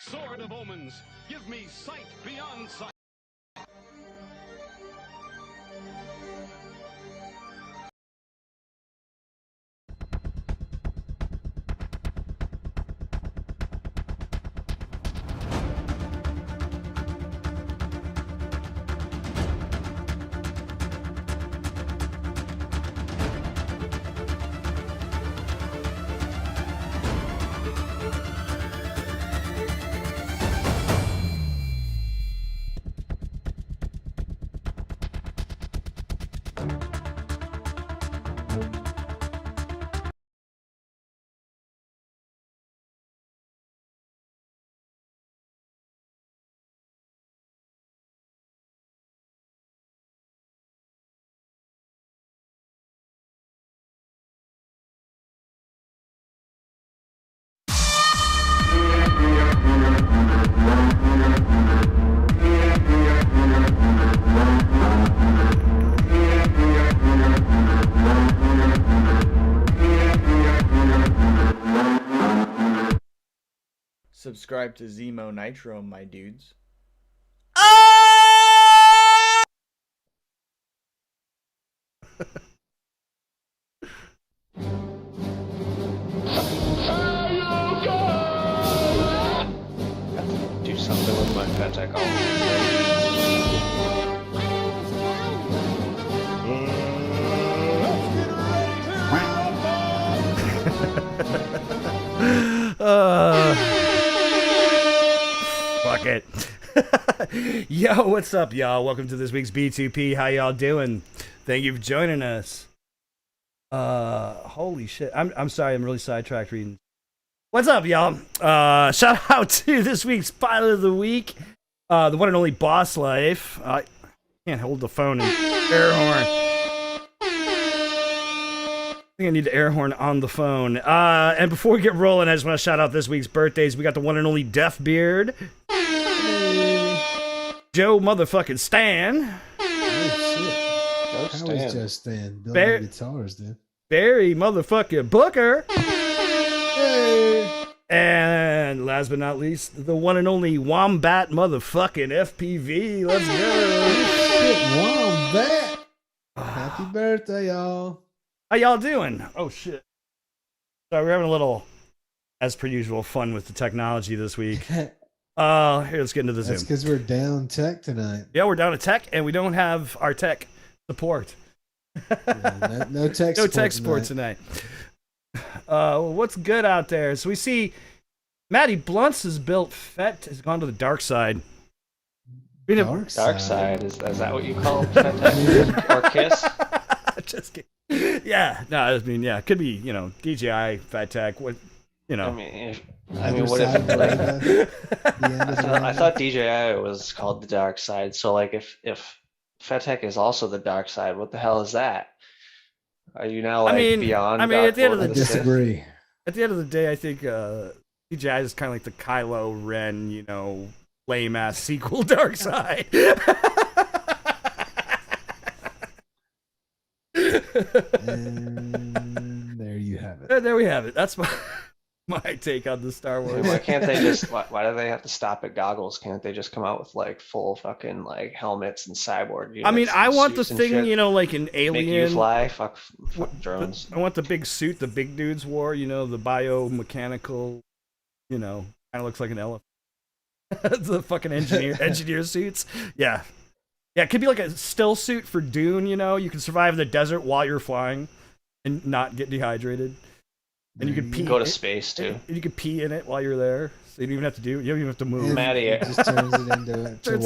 Sword of omens, give me sight beyond sight. Subscribe to Zemo Nitro, my dudes. Do something with my pet tech. Fuck it. Yo, what's up, y'all? Welcome to this week's B2P. How y'all doing? Thank you for joining us. Holy shit. I'm sorry, I'm really sidetracked reading. What's up, y'all? Shout out to this week's pilot of the week. The one and only Boss Life. I can't hold the phone and air horn. I think I need to air horn on the phone. And before we get rolling, I just want to shout out this week's birthdays. We got the one and only Deathbeard. Joe motherfucking Stan. Oh shit. How was just Stan? Building guitars, dude. Barry motherfucking Booker. Hey. And last but not least, the one and only Wombat motherfucking FPV. Let's go. Shit, Wombat. Happy birthday, y'all. How y'all doing? Oh shit. Sorry, we're having a little, as per usual, fun with the technology this week. Here, let's get into the Zoom. That's because we're down tech tonight. Yeah, we're down to tech, and we don't have our tech support. Yeah, no tech no support tech support tonight. What's good out there? So we see Matty Blunts has built FET, has gone to the dark side. Dark side. Is that what you call FET or KISS? Just kidding. Yeah, no, I mean, yeah, it could be, you know, DJI, Fat Tech, what, you know. I mean, what if, like, I thought DJI was called the dark side, so, like, if Fat Tech is also the dark side, what the hell is that? Are you now, like, beyond? I mean, at the end of the day, disagree. At the end of the day, I think DJI is kind of like the Kylo Ren, you know, lame-ass sequel dark side. And there you have it. There we have it. That's my take on the Star Wars. Why can't they just? Why do they have to stop at goggles? Can't they just come out with like full fucking like helmets and cyborg units? I mean, I want the thing, you know, like an alien. Make you fly, fuck drones. I want the big suit the big dudes wore. You know, the biomechanical. You know, kind of looks like an elephant. The fucking engineer suits. Yeah. Yeah, it could be like a still suit for Dune, you know? You can survive in the desert while you're flying and not get dehydrated. And you could pee. Go to space, too. And you could pee in it while you're there. So you don't even have to you don't even have to move. And Maddie. It just turns it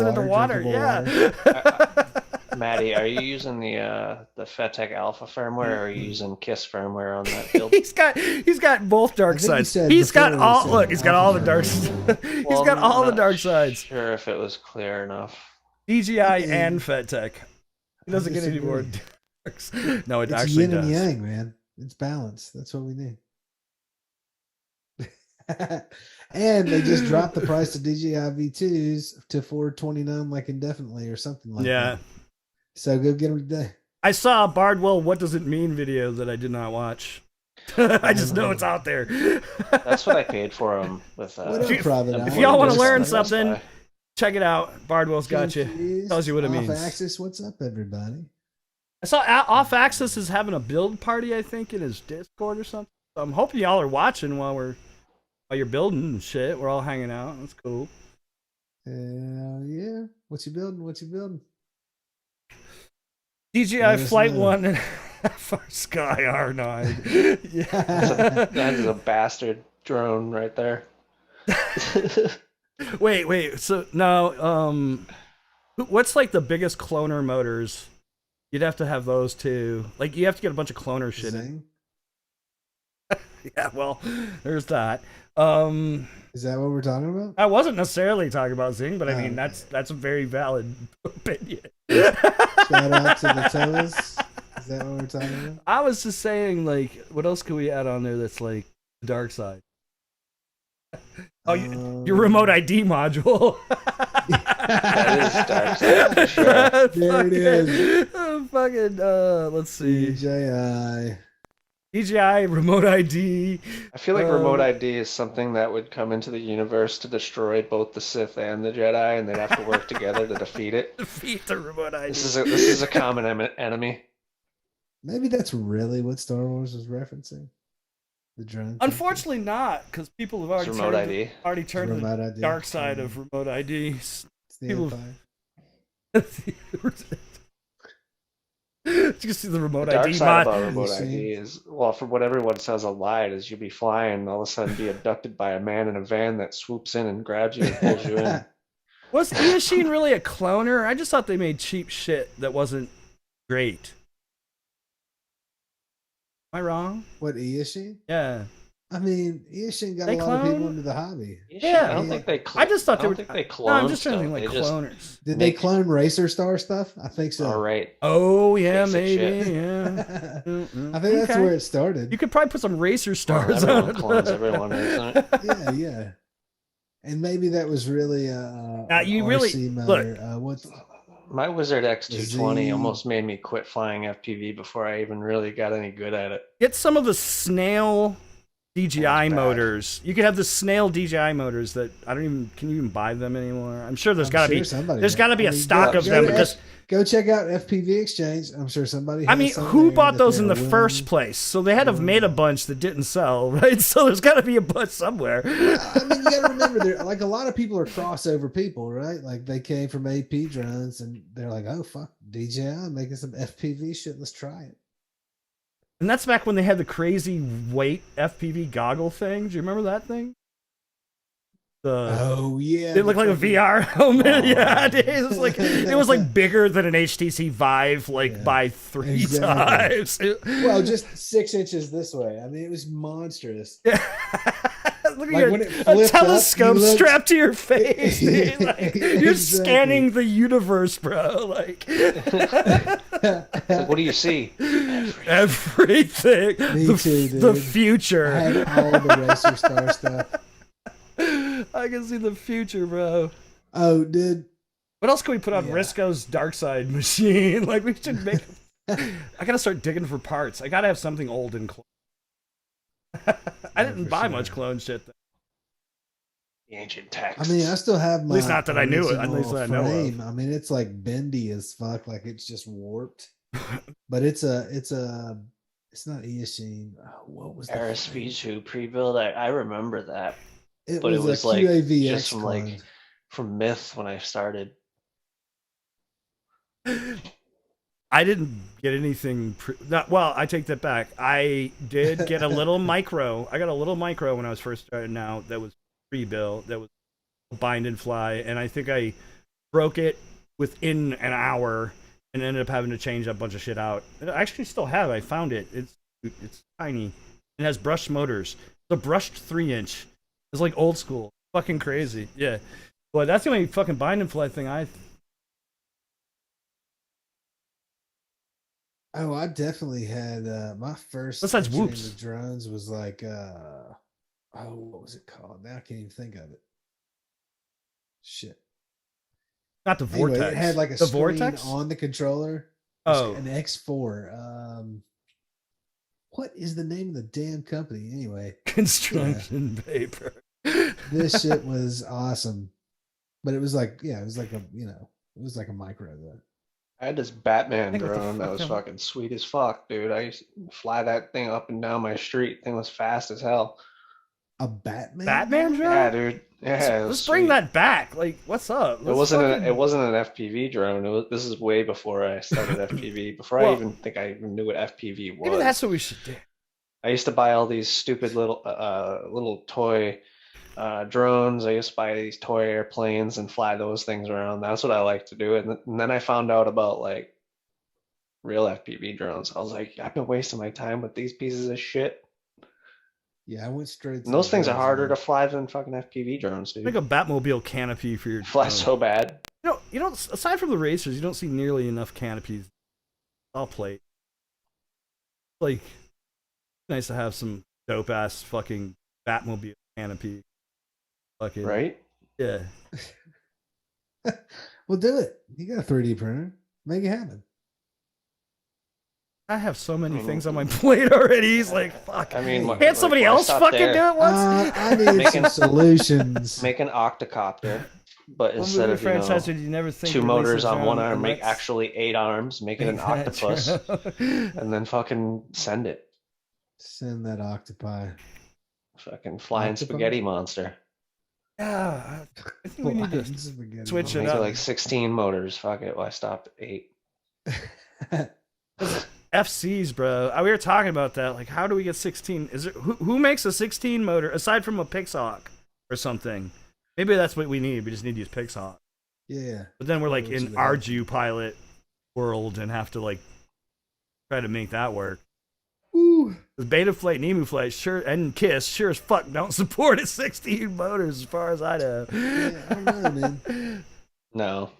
into water, yeah. Water. Maddie, are you using the FETech Alpha firmware, or are you using KISS firmware on that build? He's got both dark sides. He's got all the dark He's got all the dark sides. Sure if it was clear enough. DJI and FETech. It doesn't get any more darks. No, it actually yin does. And yang, man. It's balance. That's what we need. And they just dropped the price of DJI V2s to $429 like indefinitely or something like that. Yeah. So go get them today. I saw a Bardwell What Does It Mean video that I did not watch. I just know it's out there. That's what I paid for them with. What up, Private Eye? If y'all want to learn Best something, Buy. check it out. Bardwell's got you. Confused, Tells you what it means. Off Axis, what's up, everybody? I saw Off Axis is having a build party, I think, in his Discord or something. So I'm hoping y'all are watching while you're building and shit. We're all hanging out. That's cool. Hell yeah. What you building? What you building? DJI Flight 1 and for Sky R9. Yeah. That is a bastard drone right there. Wait. So no, what's like the biggest cloner motors? You'd have to have those too. Like you have to get a bunch of cloner shit. Zing? Yeah, well, there's that. Is that what we're talking about? I wasn't necessarily talking about Zing, but I mean okay. that's a very valid opinion. Shout out to the Toes. Is that what we're talking about? I was just saying, like, what else could we add on there that's like the dark side? Oh, your remote ID module. That is dark side for sure. There it is. Fucking, let's see. DJI remote ID. I feel like remote ID is something that would come into the universe to destroy both the Sith and the Jedi, and they'd have to work together to defeat it. Defeat the remote ID. This is a common enemy. Maybe that's really what Star Wars was referencing. The drone. Unfortunately, not, because people have already It's remote ID. turned to Remote the ID. dark side of remote ID. It's the people- Empire. You can see the remote The dark ID side mod. about remote You see? ID is, well, from what everyone says a lie, is you'll be flying and all of a sudden be abducted by a man in a van that swoops in and grabs you and pulls you in. Was Eachine really a cloner? I just thought they made cheap shit that wasn't great. Am I wrong? What, Eishin? Yeah. I mean, Eishin got They a lot of clone? people into the hobby. Yeah. I don't think they. I just thought I they don't were. think they cloned No, I'm just trying to stuff. think like They just cloners. Did they Make- clone Racer Star stuff? I think so. All right. Oh yeah, Basic maybe. shit. Yeah. I think that's Okay. where it started. You could probably put some racer Well, stars everyone on it. clones everyone, isn't it? Yeah, yeah. And maybe that was really Now, you RC really- motor. What's My Wizard X220 Z- almost made me quit flying FPV before I even really got any good at it. Get some of the snail DJI That's bad. motors. You could have the snail DJI motors that can you even buy them anymore? I'm sure there's got to be somebody. there's got to be a stock go- of them go because Go check out FPV Exchange. I'm sure somebody. I has mean, some who there bought that those in they're the willing- first place? So they had to have made a bunch that didn't sell, right? So there's got to be a bunch somewhere. I mean, you got to remember, there like a lot of people are crossover people, right? Like they came from AP drones, and they're like, "Oh fuck, DJI making some FPV shit. Let's try it." And that's back when they had the crazy weight FPV goggle thing. Do you remember that thing? Oh yeah, It looked like a VR helmet. Oh. Yeah, it was like bigger than an HTC Vive, like Yeah, by 3 exactly. times. Well, just 6 inches this way. I mean, it was monstrous. Look at Like your, when it a flipped up, telescope you looked- strapped to your face. Dude. Like, you're Exactly. scanning the universe, bro. Like It's like, what do you see? everything. Me the, too, dude. the I future. had all the Racer Star stuff. I can see the future, bro. Oh, dude. What else can we put on Yeah. Risco's dark side machine? Like we should make. I gotta start digging for parts. I gotta have something old and clone. I didn't for buy sure. much clone shit. Though. The ancient I text. mean, I still have my. least not that I knew it, at least original that I know of. frame. I mean, it's like bendy as fuck. Like it's just warped. But it's not Eachine. Oh, what was that? RSV2 pre-build. I remember that. It but was, it was a like QAVX just from clone. like from Myth when I started. I didn't get anything. Well, I take that back. I did get a little micro. I got a little micro when I was first starting out. That was pre-built. That was bind and fly, and I think I broke it within an hour and ended up having to change a bunch of shit out. And I actually still have. I found it. It's tiny. It has brushed motors. It's a brushed 3-inch. It's like old school. Fucking crazy. Yeah. But that's the only fucking bind and fly thing I. Oh, I definitely had my first. Besides entry Whoops. into drones was like, what was it called? Now I can't even think of it. Shit. Not the Anyway, vortex. it had like a the screen vortex on the controller. Oh. An X4. what is the name of the damn company anyway? Construction paper. This shit was awesome, but it was like, yeah, it was like a, you know, it was like a micro though. I had this Batman Think what the drone that fuck was am- fucking sweet as fuck, dude. I used to fly that thing up and down my street. Thing was fast as hell. A Batman? Batman drone? Yeah, dude. Yeah, it was Let's bring sweet. that back. Like, what's up? It Let's wasn't fucking- it wasn't an FPV drone. This is way before I started FPV. Before Well- I even think I even knew what FPV was. Maybe that's what we should do. I used to buy all these stupid little toy drones. I used to buy these toy airplanes and fly those things around. That's what I like to do. And then I found out about like real FPV drones. I was like, I've been wasting my time with these pieces of shit. Yeah, I went straight. And those things are harder to fly than fucking FPV drones, dude. Like a Batmobile canopy for your Fly drone. so bad. You don't. Aside from the racers, you don't see nearly enough canopies. All plate. Like, nice to have some dope ass fucking Batmobile canopy. Fucking Right? Yeah. Well, do it. You got a 3D printer. Make it happen. I have so many things on my plate already. He's like, fuck. I mean, Can't somebody why else stop fucking there? do it once? I need Making- some solutions. Make an octocopter, but What instead movie of franchise did you never think two to release motors a on one drone arm, and make let's- actually 8 arms, make it an Make that octopus, drone? and then fucking send it. Send that octopi. Fucking flying Octopus? spaghetti monster. Yeah, I think we need to Spaghetti switch it Make up. it like 16 motors. Fuck it. Why stop at 8? FCs, bro. We were talking about that. Like, how do we get 16? Is there who makes a 16 motor aside from a Pixhawk or something? Maybe that's what we need. We just need to use Pixhawk. Yeah. But then we're like Which in is the- Arju pilot world and have to like try to make that work. Ooh. The Beta Flight and Emu Flight sure and Kiss sure as fuck don't support a 16 motors as far as I know. Yeah, I don't know, man. No.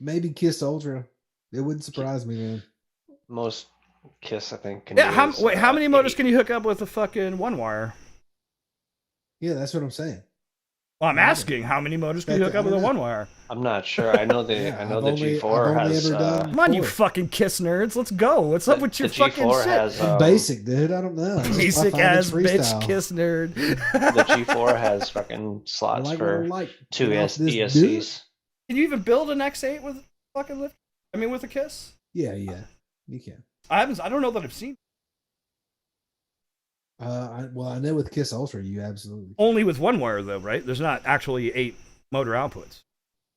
Maybe Kiss Ultra. It wouldn't surprise me, man. Most Kiss, I think, can Yeah, use, how many motors 8. can you hook up with a fucking one wire? Yeah, that's what I'm saying. Well, I'm asking, how many motors can you hook up with a one wire? I'm not sure. I know the Yeah, I know I've the only- G4 I've only has ever done- Come on, you Four. fucking Kiss nerds. Let's go. What's up with your the fucking G4 shit? has Basic, dude. I don't know. I Basic find ass it's bitch freestyle. Kiss nerd. the G4 has fucking I slots like what I for like. 2 Get off this ESCs. Can you even build an X8 with a fucking lift? I mean, with a Kiss? Yeah, you can. I don't know that I've seen. I know with Kiss Ultra, you absolutely. Only with one wire though, right? There's not actually 8 motor outputs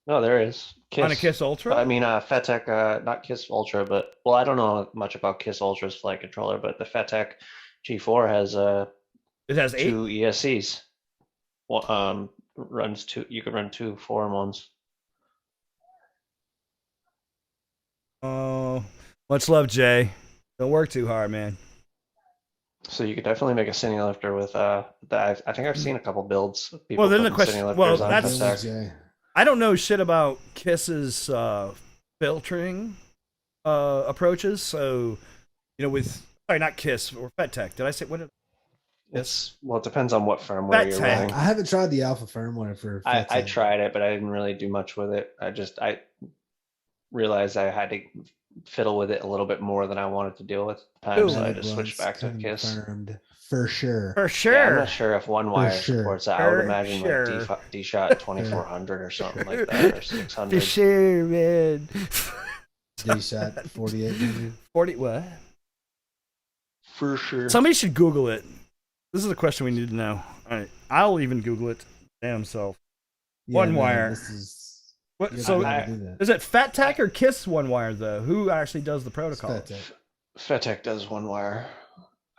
No, there is. on a Kiss Ultra. I mean, FETech, not Kiss Ultra, but well, I don't know much about Kiss Ultra's flight controller, but the FETech G4 has it has 8. 2 ESCs. Well, runs 2. You can run 2 4-in-1s. Oh, much love, Jay. Don't work too hard, man. So you could definitely make a cine lifter with I think I've seen a couple builds. Of people Well, then the putting question- cine well, lifters on that's- FETech. Jay. I don't know shit about Kiss's filtering approaches. So, with sorry, not Kiss or FETech. Did I say what? Well, it depends on what firmware you're FETech. running. I haven't tried the alpha firmware for. I FETech. tried it, but I didn't really do much with it. I realized I had to fiddle with it a little bit more than I wanted to deal with at the time, Ooh. so I And just it switched runs back to Kiss. confirmed for sure. For Yeah, I'm sure. not sure if one wire sure. supports that. I would For imagine sure. like D-Shot 2400 or something like that, or For 600. sure, man. D shot 4800. 40 what? For sure. Somebody should Google it. This is a question we need to know. All right, I'll even Google it. Damn self. One wire. This is. What? you're So not gonna do that. is it FETech or Kiss one wire though? Who actually does the It's protocol? FETech. FETech does one wire.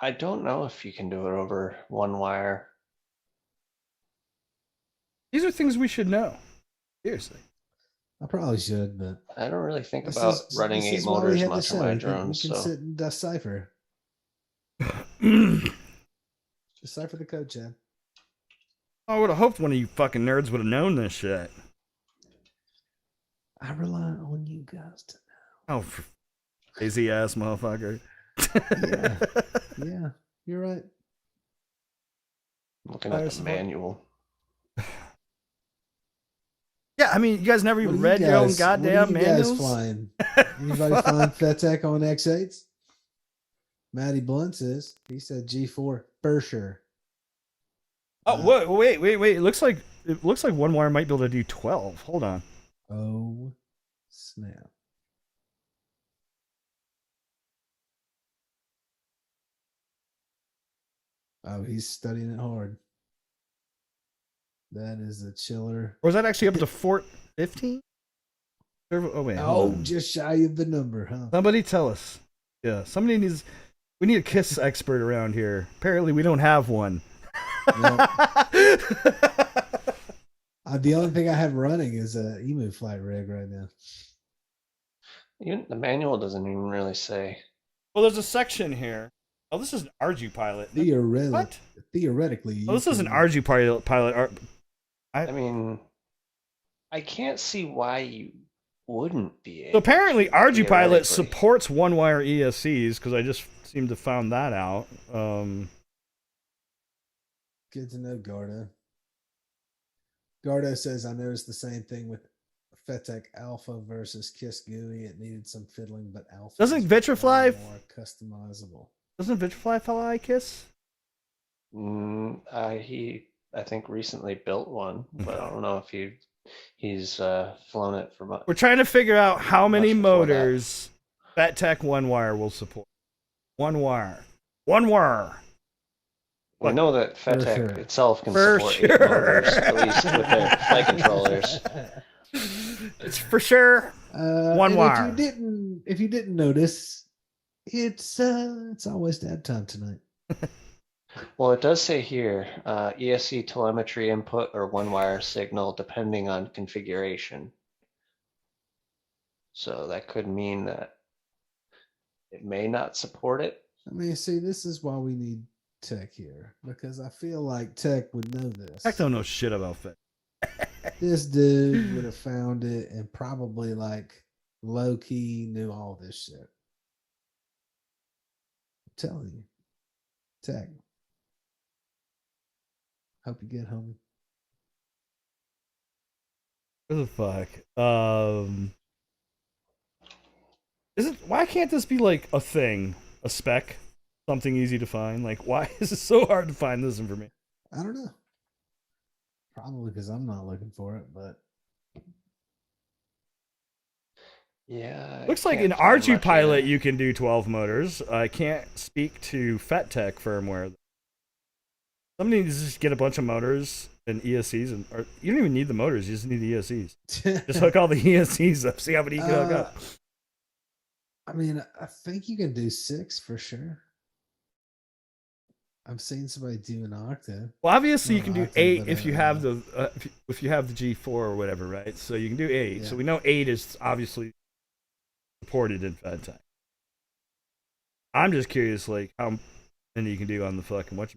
I don't know if you can do it over one wire. These are things we should know. Seriously. I probably should, but I don't really think this about is- running this 8 is why we motors had the much on show. my We can- drones. We can So sit and decipher. Decipher the code, Chad. I would have hoped one of you fucking nerds would have known this shit. I rely on you guys to Oh, crazy ass motherfucker. Yeah. Yeah, you're right. looking at the Fire manual. Yeah, I mean, you guys never What even are read your own guys- goddamn what are you guys manuals. flying? Anybody flying FETech on X8s? Matty Blunt says he said G4 for sure. Oh, wait. It looks like one wire might be able to do 12. Hold on. Oh, snap. Oh, he's studying it hard. That is a chiller. Or is that actually up to 15? Oh, wait. Oh, just shy of the number, huh? Somebody tell us. Yeah, we need a KISS expert around here. Apparently, we don't have one. Nope. The only thing I have running is a Emu flight rig right now. Even the manual doesn't even really say. Well, there's a section here. Oh, this is an RG pilot. What? Theoretically. Oh, this is an RG pilot. I mean, I can't see why you wouldn't be able. So apparently, RG pilot supports one-wire ESCs because I just seem to found that out. Good to know, Gardo. Gardo says, I noticed the same thing with FETEC Alpha versus KISS GUI. It needed some fiddling, but Alpha doesn't Vitrify more customizable. Doesn't Vitrify fly KISS? I think recently built one, but I don't know if he's flown it for much. We're trying to figure out how many motors FETEC one wire will support. One wire. We know that FETEC itself can support 8 motors, at least with their flight controllers. It's for sure one wire. If you didn't notice, it's always dad time tonight. Well, it does say here, ESC telemetry input or one-wire signal depending on configuration. So that could mean that it may not support it. I mean, see, this is why we need Tech here, because I feel like Tech would know this. Tech don't know shit about FET. This dude would have found it and probably like low-key knew all this shit. I'm telling you. Tech. Hope you get home. What the fuck? Why can't this be like a thing? A spec? Something easy to find? Like, why is it so hard to find this information? I don't know. Probably because I'm not looking for it, but yeah. Looks like in RG Pilot you can do 12 motors. I can't speak to FETEC firmware. Somebody needs to just get a bunch of motors and ESCs, or you don't even need the motors, you just need the ESCs. Just hook all the ESCs up, see how many you can hook up. I mean, I think you can do 6 for sure. I'm seeing somebody do an octave. Well, obviously you can do 8 if you have the if you have the G4 or whatever, right? So you can do 8. Yeah. So we know 8 is obviously supported in FETEC. I'm just curious, like how many you can do on the fucking what.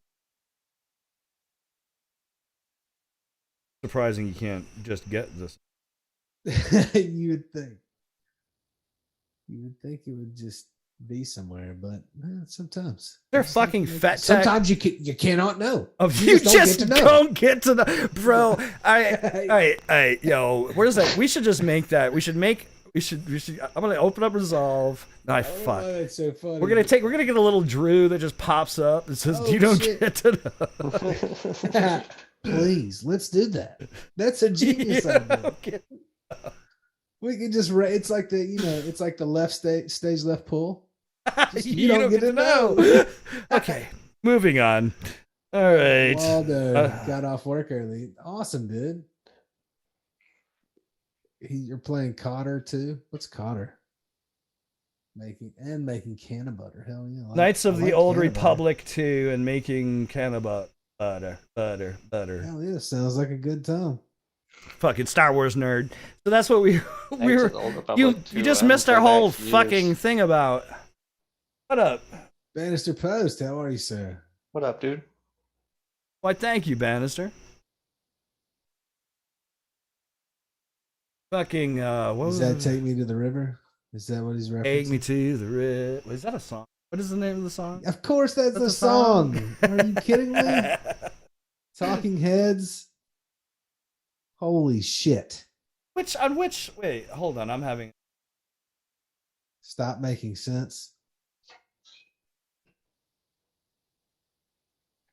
Surprising you can't just get this. You would think it would just be somewhere, but sometimes they're fucking FETEC. Sometimes you cannot know. You just don't get to know, bro. I yo, where's that? We should just make that. We should. I'm gonna open up Resolve. No, fuck. Oh, that's so funny. We're gonna get a little Drew that just pops up and says, "You don't get to know." Please, let's do that. That's a genius idea. Okay. We can just it's like the left stage left pull. You don't get to know. Okay, moving on. All right. Waldo got off work early. Awesome, dude. You're playing Cotter too. What's Cotter? Making canna butter. Hell yeah. Knights of the Old Republic 2 and making canna butter. Butter. Hell yeah, sounds like a good time. Fucking Star Wars nerd. So that's what we were. You just missed our whole fucking thing about. What up, Bannister Post? How are you, sir? What up, dude? Why, thank you, Bannister. Fucking what does that take me to the river? Is that what he's referencing? Take me to the river. Is that a song? What is the name of the song? Of course, that's the song. Are you kidding me? Talking Heads. Holy shit. Wait, hold on. I'm having. Stop making sense.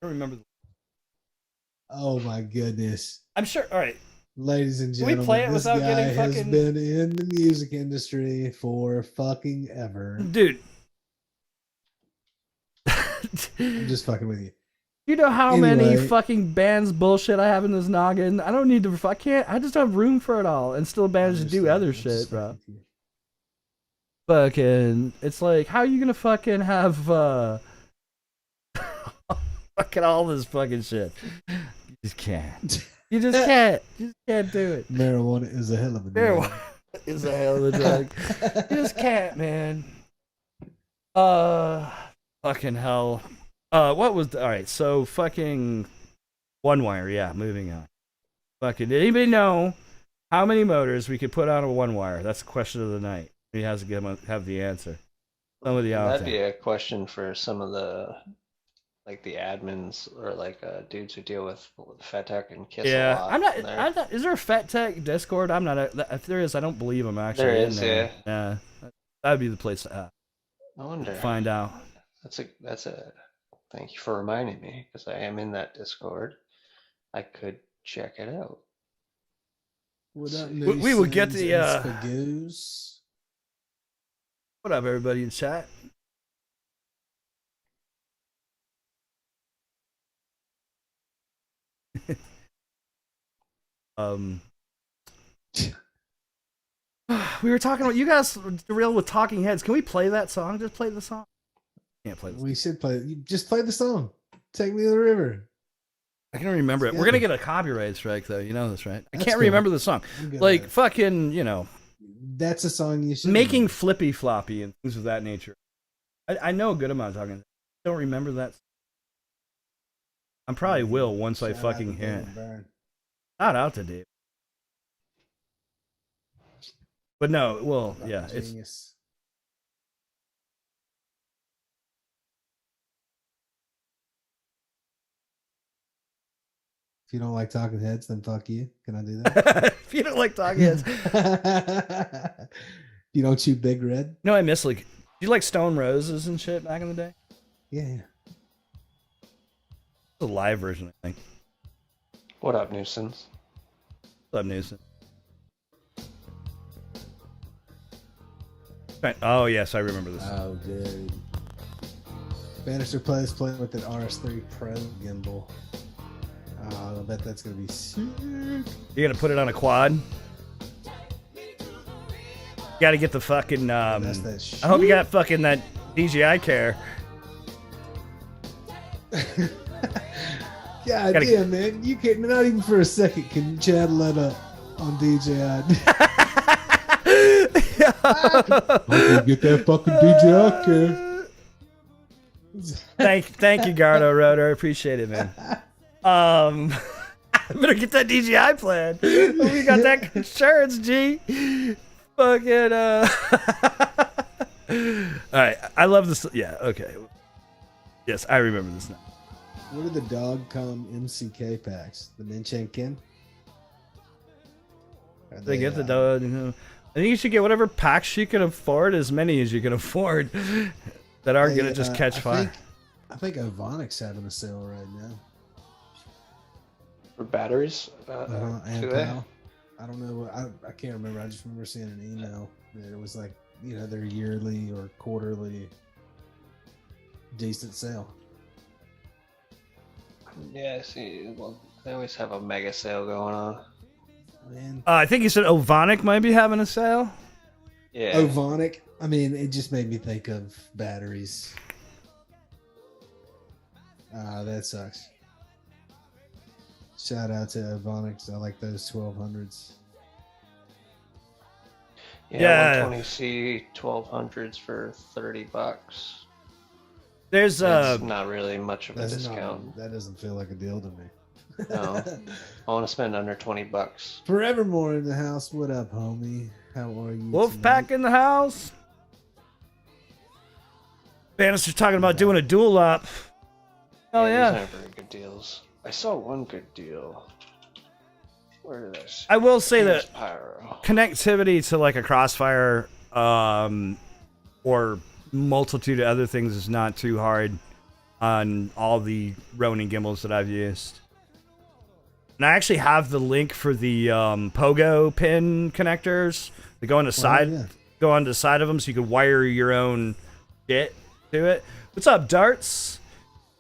don't remember. Oh my goodness. I'm sure. All right. Ladies and Can we gentlemen, play it this without guy getting has fucking- been in the music industry for fucking ever. Dude. I'm just fucking with you. You know how many Anyway. fucking bands bullshit I have in this noggin? I don't need to. I can't. I just have room for it all, and still manage to do Understand. other I'm just shit, fucking bro. with you. Fucking. It's like, how are you gonna fucking have fucking all this fucking shit? You just can't. You just can't. You just can't do it. Marijuana is a hell of a Marijuana drug. is a hell of a drug. You just can't, man. Fucking hell. What was all right? So fucking one wire. Yeah, moving on. Fucking. Did anybody know how many motors we could put on a one wire? That's the question of the night. He has to have the answer. Somebody out That'd there. be a question for some of the like the admins or like dudes who deal with Fat Tech and Kiss a Yeah, lot. I'm not. in there. I'm not. Is there a Fat Tech Discord? I'm not. If there is, I don't believe I'm actually. There in is, there. Yeah. That'd be the place to I wonder. find out. That's a. Thank you for reminding me because I am in that Discord. I could check it out. What up, We will get the, Spagoos? What up, everybody in chat? We were talking about you guys derailed with Talking Heads. Can we play that song? Just play the song. Can't play this. We should play. You just play the song. Take me to the river. I can't remember it. It's We're gonna good. get a copyright strike though. You know this, right? I That's can't cool. remember the song. I'm good Like with it. fucking, you know, That's a song you should making know. flippy floppy and things of that nature. I know a good amount of Talking Heads. I don't remember that. I probably will once I Shout out fucking to hear it. David Byrne. Shout out to Dave. But no, well, yeah, it's Genius. If you don't like Talking Heads, then fuck you. Can I do that? if you don't like Talking Heads. You don't chew Big Red? No, I miss like. Do you like Stone Roses and shit back in the day? Yeah. The live version, I think. What up, nuisance? Love Newsom. Right. Oh yes, I remember this. Oh, dude. Bannister plays playing with an RS3 Pro gimbal. Oh, I bet that's gonna be sick. You're gonna put it on a quad. You gotta get the fucking. That's that shit. I hope you got fucking that DJI care. God Gotta- damn, man. You can't, not even for a second, can you channel that up on DJI. Get that fucking DJI care. Thank you, Gardo Rotor. I appreciate it, man. I better get that DJI plan. We got that insurance, G. Fucking All right, I love this. Yeah, okay. Yes, I remember this now. What are the Dogcom MCK packs? The Minchenkin? They get the dog. You know, I think you should get whatever packs you can afford, as many as you can afford, that aren't gonna just catch fire. I think Ovanic's having a sale right now. For batteries? And do they? PAL. I don't know. I can't remember. I just remember seeing an email that it was like, you know, their yearly or quarterly decent sale. Yeah, see, well, they always have a mega sale going on. Man, I think you said Ovonic might be having a sale. Yeah. Ovonic. I mean, it just made me think of batteries. That sucks. Shout out to Ovonics. I like those 1200s. Yeah. 120C 1200s for $30. There's It's not really much of a That's discount. not, that doesn't feel like a deal to me. No. I want to spend under $20. Forevermore in the house. What up, homie? How are you? Wolfpack in the house. Bannister's talking about doing a dual op. Oh These yeah. aren't very good deals. I saw one good deal. Where did I see? I will say Here's that Pyro. connectivity to like a Crossfire or multitude of other things is not too hard. on all the Ronin gimbals that I've used. And I actually have the link for the pogo pin connectors that go on the side, go on the side of them, so you can wire your own shit to it. What's up, Darts?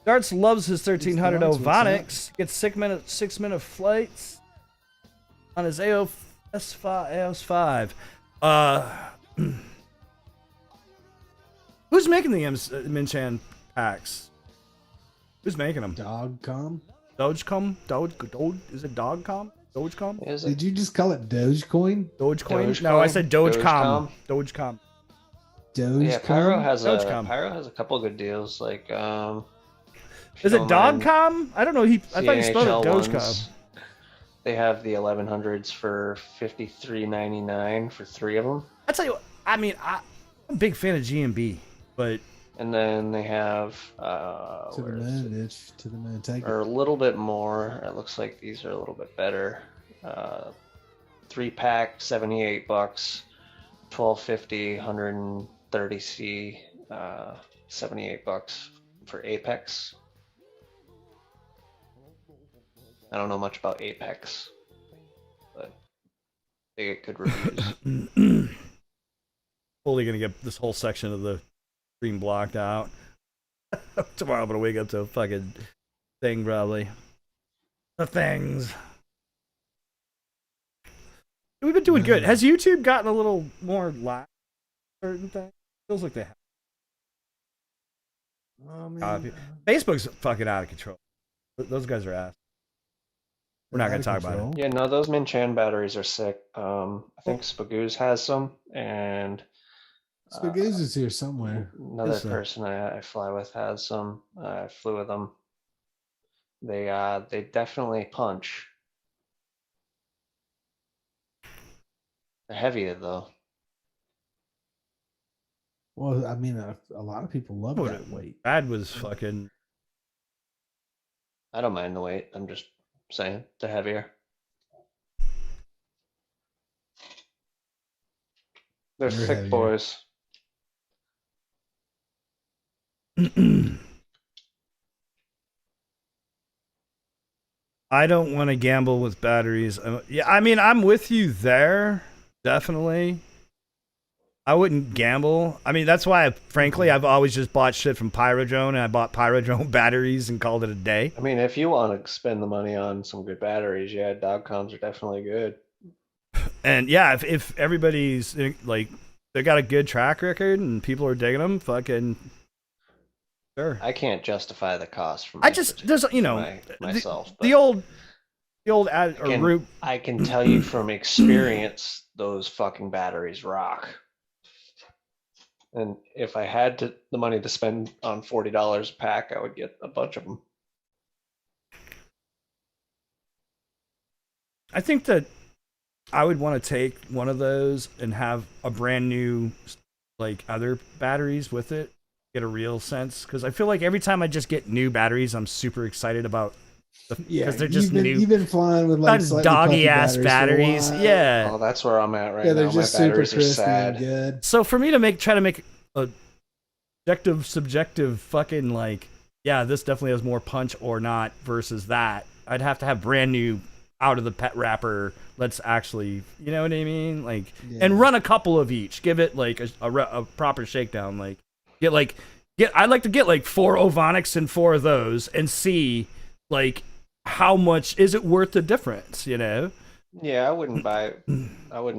Darts loves his 1300 Ovonics. Gets 6-minute flights on his AOS5. Who's making the Minchan packs? Who's making them? Dogcom? Doge? Is it Dogcom? Dogecom? Is it? Did you just call it Dogecoin? Dogecoin? No, I said Dogecom. Dogecom. Yeah, Pyro has a couple good deals. Like, is it Dogcom? I don't know. I thought you spelled it Dogecom. Ones, they have the 1100s for $53.99 for 3 of them. I tell you what, I mean, I'm a big fan of GMB, but. And then they have to the man, take it. Or a little bit more. It looks like these are a little bit better. 3-pack, $78, $12.50, 130C, $78 for Apex. I don't know much about Apex, but they get good reviews. Totally gonna get this whole section of the stream blocked out. Tomorrow I'm gonna wake up to a fucking thing, probably. The things. We've been doing good. Has YouTube gotten a little more lax? Certain things feels like they have. Facebook's fucking out of control. Those guys are ass. We're not gonna talk about it. Yeah, no, those Minchan batteries are sick. I think Spagooz has some, and Spagooz is here somewhere. Another person I fly with has some. I flew with them. They definitely punch. They're heavy though. Well, I mean, a lot of people love that weight. Brad was fucking. I don't mind the weight. I'm just saying they're heavier. They're thick heavier. Boys. I don't want to gamble with batteries. Yeah, I mean, I'm with you there, definitely. I wouldn't gamble. I mean, that's why, frankly, I've always just bought shit from Pyrodrone, and I bought Pyrodrone batteries and called it a day. I mean, if you want to spend the money on some good batteries, yeah, Dogcoms are definitely good. And yeah, if everybody's like, they got a good track record and people are digging them, fucking sure. I can't justify the cost from. There's myself. The old group. I can tell you from experience, those fucking batteries rock. And if I had the money to spend on $40 a pack, I would get a bunch of them. I think that I would want to take one of those and have a brand new, like, other batteries with it. Get a real sense. Because I feel like every time I just get new batteries, I'm super excited about. Because they're just new. You've been flying with like doggy ass batteries. Yeah. Oh, that's where I'm at right now. Yeah, they're just my super batteries crispy are sad. and good. So for me to try to make a subjective fucking like, yeah, this definitely has more punch or not versus that, I'd have to have brand new out of the pet wrapper. Let's actually, you know what I mean? Like, and run a couple of each. Give it like a proper shakedown. Like, I'd like to get like 4 Ovonics and 4 of those and see like how much is it worth the difference, you know? Yeah, I wouldn't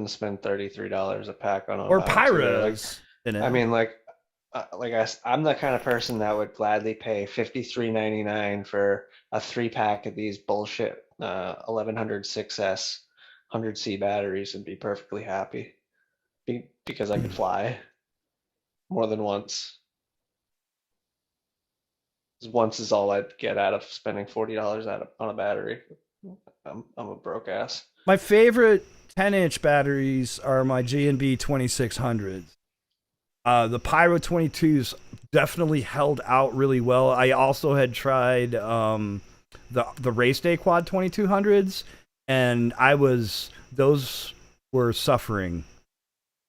spend $33 a pack on or Pyros. I mean, I'm the kind of person that would gladly pay $53.99 for a 3-pack of these bullshit 1100 6S 100C batteries and be perfectly happy because I could fly more than once. Once is all I'd get out of spending $40 on a battery. I'm a broke ass. My favorite 10-inch batteries are my G&B 2600s. The Pyro 22s definitely held out really well. I also had tried the Race Day Quad 2200s, and those were suffering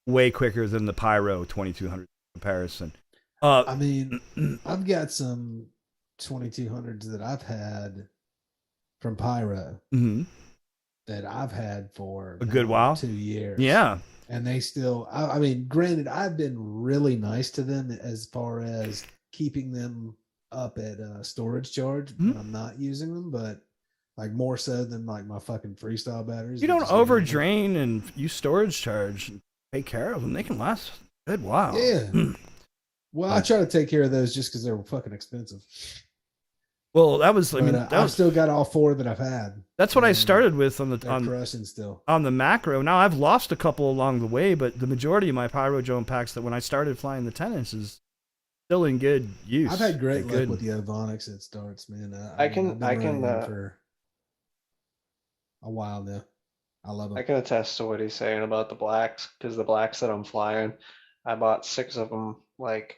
way quicker than the Pyro 2200 comparison. I mean, I've got some 2200s that I've had from Pyro Mm-hmm. that I've had for A good while. 2 years. Yeah. And they still, I mean, granted, I've been really nice to them as far as keeping them up at storage charge when I'm not using them, but like more so than like my fucking freestyle batteries. You don't over drain and use storage charge. And take care of them. They can last a good while. Yeah. Well, I try to take care of those just because they were fucking expensive. Well, that was, I've still got all 4 that I've had. That's what I started with on crushing still on the macro. Now I've lost a couple along the way, but the majority of my Pyro Drone packs that when I started flying the 10-inch is still in good use. I've had great luck with the Ovonics at starts, man. I can for a while now. I love them. I can attest to what he's saying about the blacks, because the blacks that I'm flying, I bought 6 of them like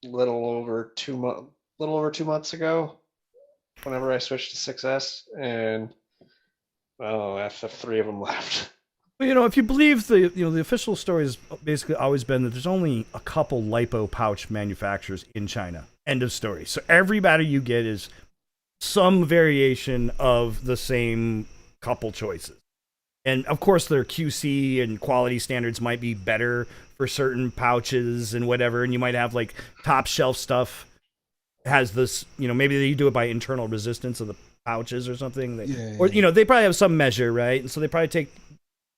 little over 2 months ago. Whenever I switched to 6S, and I have 3 of them left. Well, if you believe the official story has basically always been that there's only a couple lipo pouch manufacturers in China. End of story. So every battery you get is some variation of the same couple choices. And of course, their QC and quality standards might be better for certain pouches and whatever. And you might have like top shelf stuff has this, maybe they do it by internal resistance of the pouches or something. Or, they probably have some measure, right? And so they probably take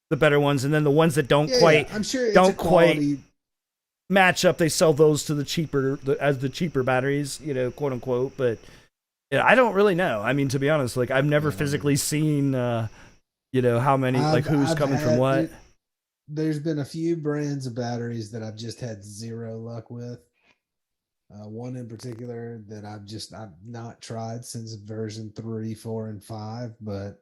the better ones, and then the ones that don't I'm sure quite match up, they sell those to the cheaper batteries, quote unquote. But I don't really know. I mean, to be honest, like I've never physically seen, how many, who's coming from what. There's been a few brands of batteries that I've just had zero luck with. One in particular that I've not tried since version 3, 4, and 5, but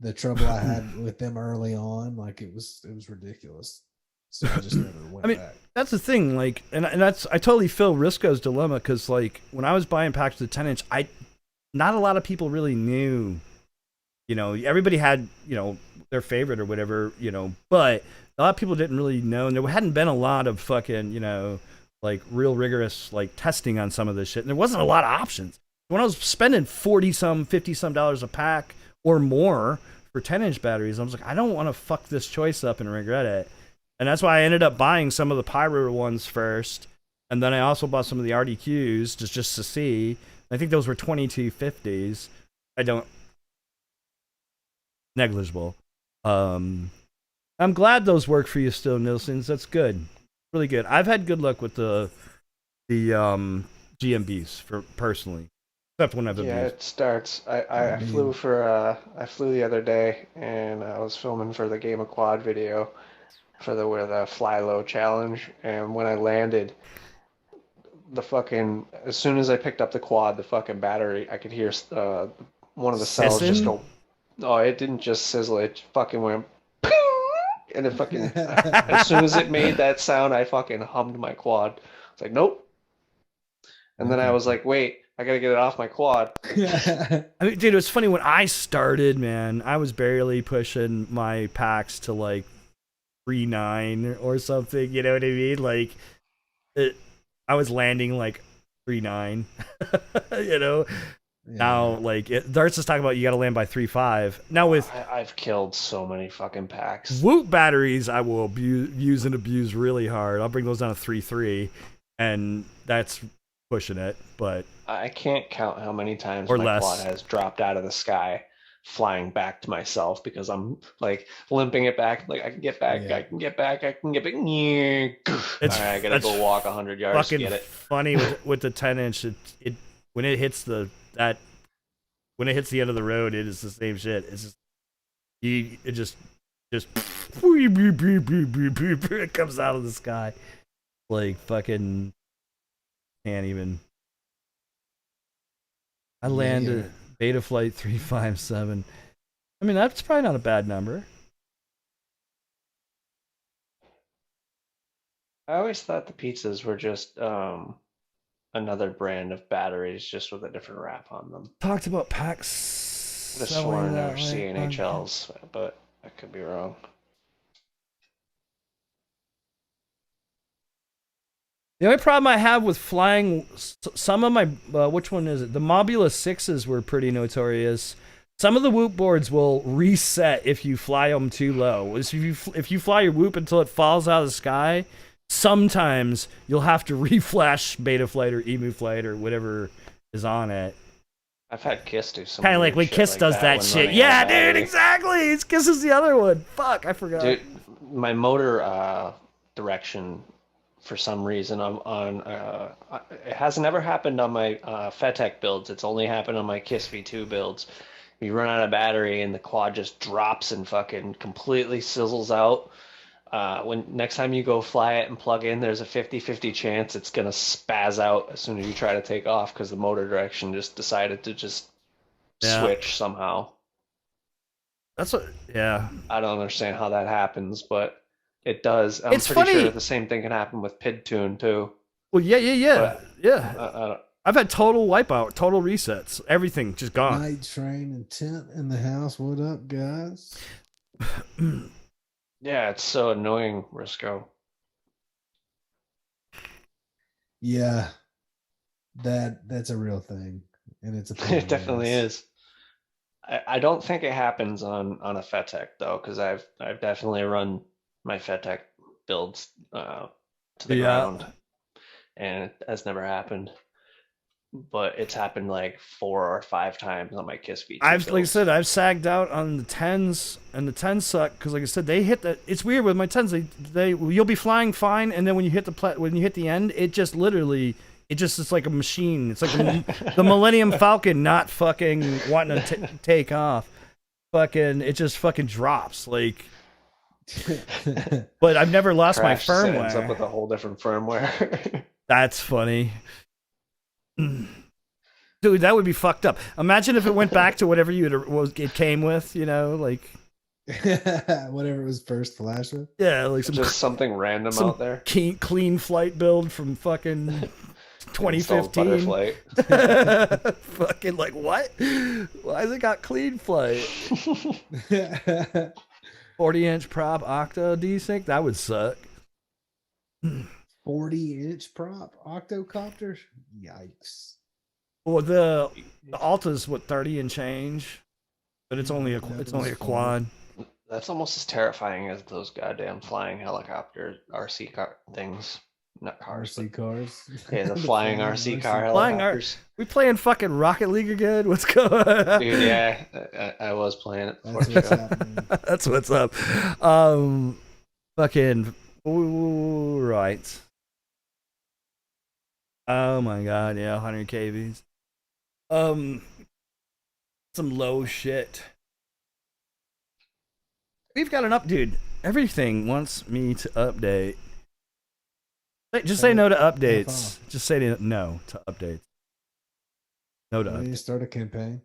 the trouble I had with them early on, like it was ridiculous. So I just never went back. That's the thing, like, and that's, I totally feel Risco's dilemma, because like when I was buying packs of the 10-inch, not a lot of people really knew, everybody had, their favorite or whatever, but a lot of people didn't really know, and there hadn't been a lot of fucking, like real rigorous like testing on some of this shit, and there wasn't a lot of options. When I was spending $50 a pack or more for 10-inch batteries, I was like, I don't want to fuck this choice up and regret it. And that's why I ended up buying some of the Pyro ones first, and then I also bought some of the RDQs just to see. I think those were 2250s. Negligible. I'm glad those work for you still, Nilsons. That's good. Really good. I've had good luck with the GMBs personally, except when I've abused. Yeah, it starts. I flew the other day, and I was filming for the Game of Quad video for the fly low challenge, and when I landed, as soon as I picked up the quad, the fucking battery, I could hear one of the cells just go. No, it didn't just sizzle. It fucking went. And it fucking, as soon as it made that sound, I fucking hummed my quad. It's like, nope. And then I was like, wait, I gotta get it off my quad. I mean, dude, it was funny when I started, man. I was barely pushing my packs to like 3.9 or something. You know what I mean? Like, I was landing like 3.9. Yeah. Now, like, Darts is talking about you got to land by 3.5. Now with I've killed so many fucking packs. Whoop batteries, I will use and abuse really hard. I'll bring those down to 3.3, and that's pushing it. But I can't count how many times or my less. quad has dropped out of the sky, flying back to myself because I'm like limping it back. Like I can get back, I can get back, I can get back. All right, I gotta go walk 100 yards to get it. Funny with the 10-inch. It when it hits the end of the road, it is the same shit. It's just it just it comes out of the sky like fucking can't even. I landed Beta Flight 357. I mean, that's probably not a bad number. I always thought the pizzas were just another brand of batteries, just with a different wrap on them. Talked about packs. I sworn they're CNHLs, but I could be wrong. The only problem I have with flying, some of my, which one is it? The Mobula 6s were pretty notorious. Some of the whoop boards will reset if you fly them too low. If you fly your whoop until it falls out of the sky, sometimes you'll have to reflash Beta Flight or Emu Flight or whatever is on it. I've had Kiss do some kind of like when Kiss does that shit. Yeah, dude, exactly. Kiss is the other one. Fuck, I forgot. Dude, my motor direction, for some reason, it hasn't ever happened on my FETEC builds. It's only happened on my Kiss V2 builds. You run out of battery and the quad just drops and fucking completely sizzles out. When next time you go fly it and plug in, there's a 50-50 chance it's gonna spaz out as soon as you try to take off because the motor direction just decided to just switch somehow. That's what. Yeah. I don't understand how that happens, but it does. I'm It's pretty funny. sure the same thing can happen with PID tune too. Well, yeah. But, Yeah. I've had total wipeout, total resets. Everything just gone. Night train and tent in the house. What up, guys? Yeah, it's so annoying, Risco. Yeah, that's a real thing, and it's a pain in It the definitely ass. is. I don't think it happens on a FETEC though, because I've definitely run my FETEC builds to the ground, and it has never happened. But it's happened like 4 or 5 times on my Kiss V2 Like I builds. said, I've sagged out on the 10s, and the 10s suck because, like I said, they hit the. It's weird with my 10s. You'll be flying fine, and then when you hit the end, it just literally. It's like a machine. It's like the Millennium Falcon not fucking wanting to take off. Fucking, it just fucking drops. Like, but I've never lost my Crashes and ends up firmware. with a whole different firmware. That's funny. Dude, that would be fucked up. Imagine if it went back to whatever it came with, like. Whatever it was first flash with. Yeah, like Just something random out there. Clean flight build from fucking 2015. Butterflight. Fucking like what? Why has it got clean flight? 40-inch prop octo desync? That would suck. 40-inch prop octocopter. Yikes! Well, the Alta's what 30 and change, but it's only a quad. That's almost as terrifying as those goddamn flying helicopter RC car things. Not cars. RC cars. Yeah, the flying RC car Flying helicopters. We playing fucking Rocket League again? What's going on? Dude, yeah, I was playing it before That's the what's show. happening. That's what's up. Fucking right. Oh my god, yeah, 100 kVs. Some low shit. We've got an dude. Everything wants me to update. Just say no to updates. Just say no to updates. No to When you updates. start a campaign.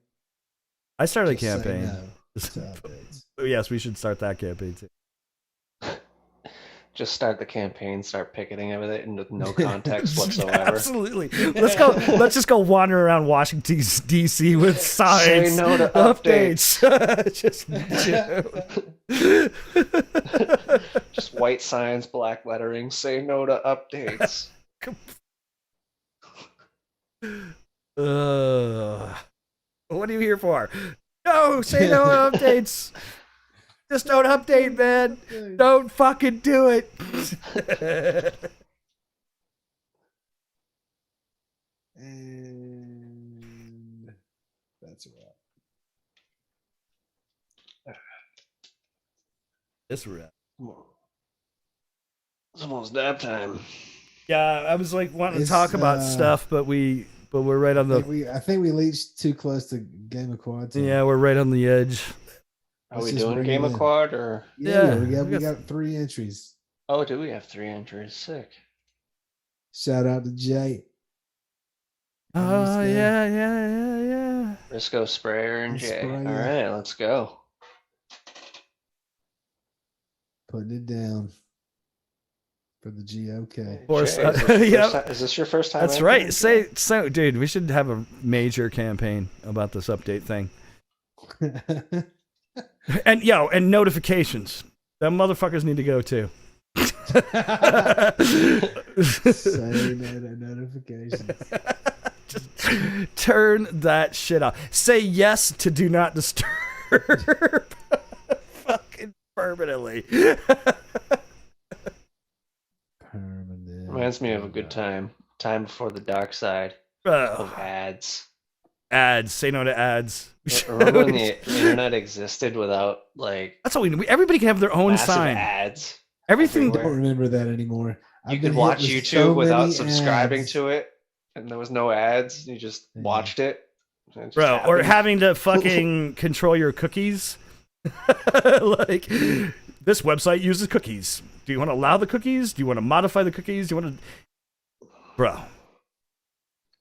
I started a Just say campaign. no to updates. Yes, we should start that campaign too. Just start the campaign, start picketing everything with no context whatsoever. Absolutely. Let's go. Let's just go wander around Washington D.C. with signs. Say no to updates. Just white signs, black lettering. Say no to updates. What are you here for? No, say no to updates. Just don't update, man. Don't fucking do it. And that's a wrap. This rap. It's almost nap time. Yeah, I was like wanting to It's, talk about stuff, but we're right on the. I think we leached too close to Game of Quad. Yeah, we're right on the edge. Are Let's we just doing bring Game it of in. Quad or? Yeah, Yeah, we got 3 entries. Oh, do we have 3 entries? Sick. Shout out to Jay. Oh yeah. Risco Sprayer and Jay. Sprayer. All right, let's go. Putting it down for the G.O.K. Of course, Jay, is this your yeah. first time- is this your first time? That's entering? right. So, dude, we should have a major campaign about this update thing. And notifications. Them motherfuckers need to go too. Say no to notifications. Turn that shit off. Say yes to do not disturb. Fucking permanently. Permanent. Reminds me of a good time. Time before the dark side Ugh. of ads. Ads. Say no to ads. Remember when the internet existed without like That's all we need. Everybody can have their own massive sign. ads? Everything. I don't remember that anymore. You I've could been watch hit with YouTube so without many subscribing ads. to it, and there was no ads. You just Yeah. watched it. And it just Bro, or happened. having to fucking control your cookies. Like, this website uses cookies. Do you want to allow the cookies? Do you want to modify the cookies? Do you want to... Bro.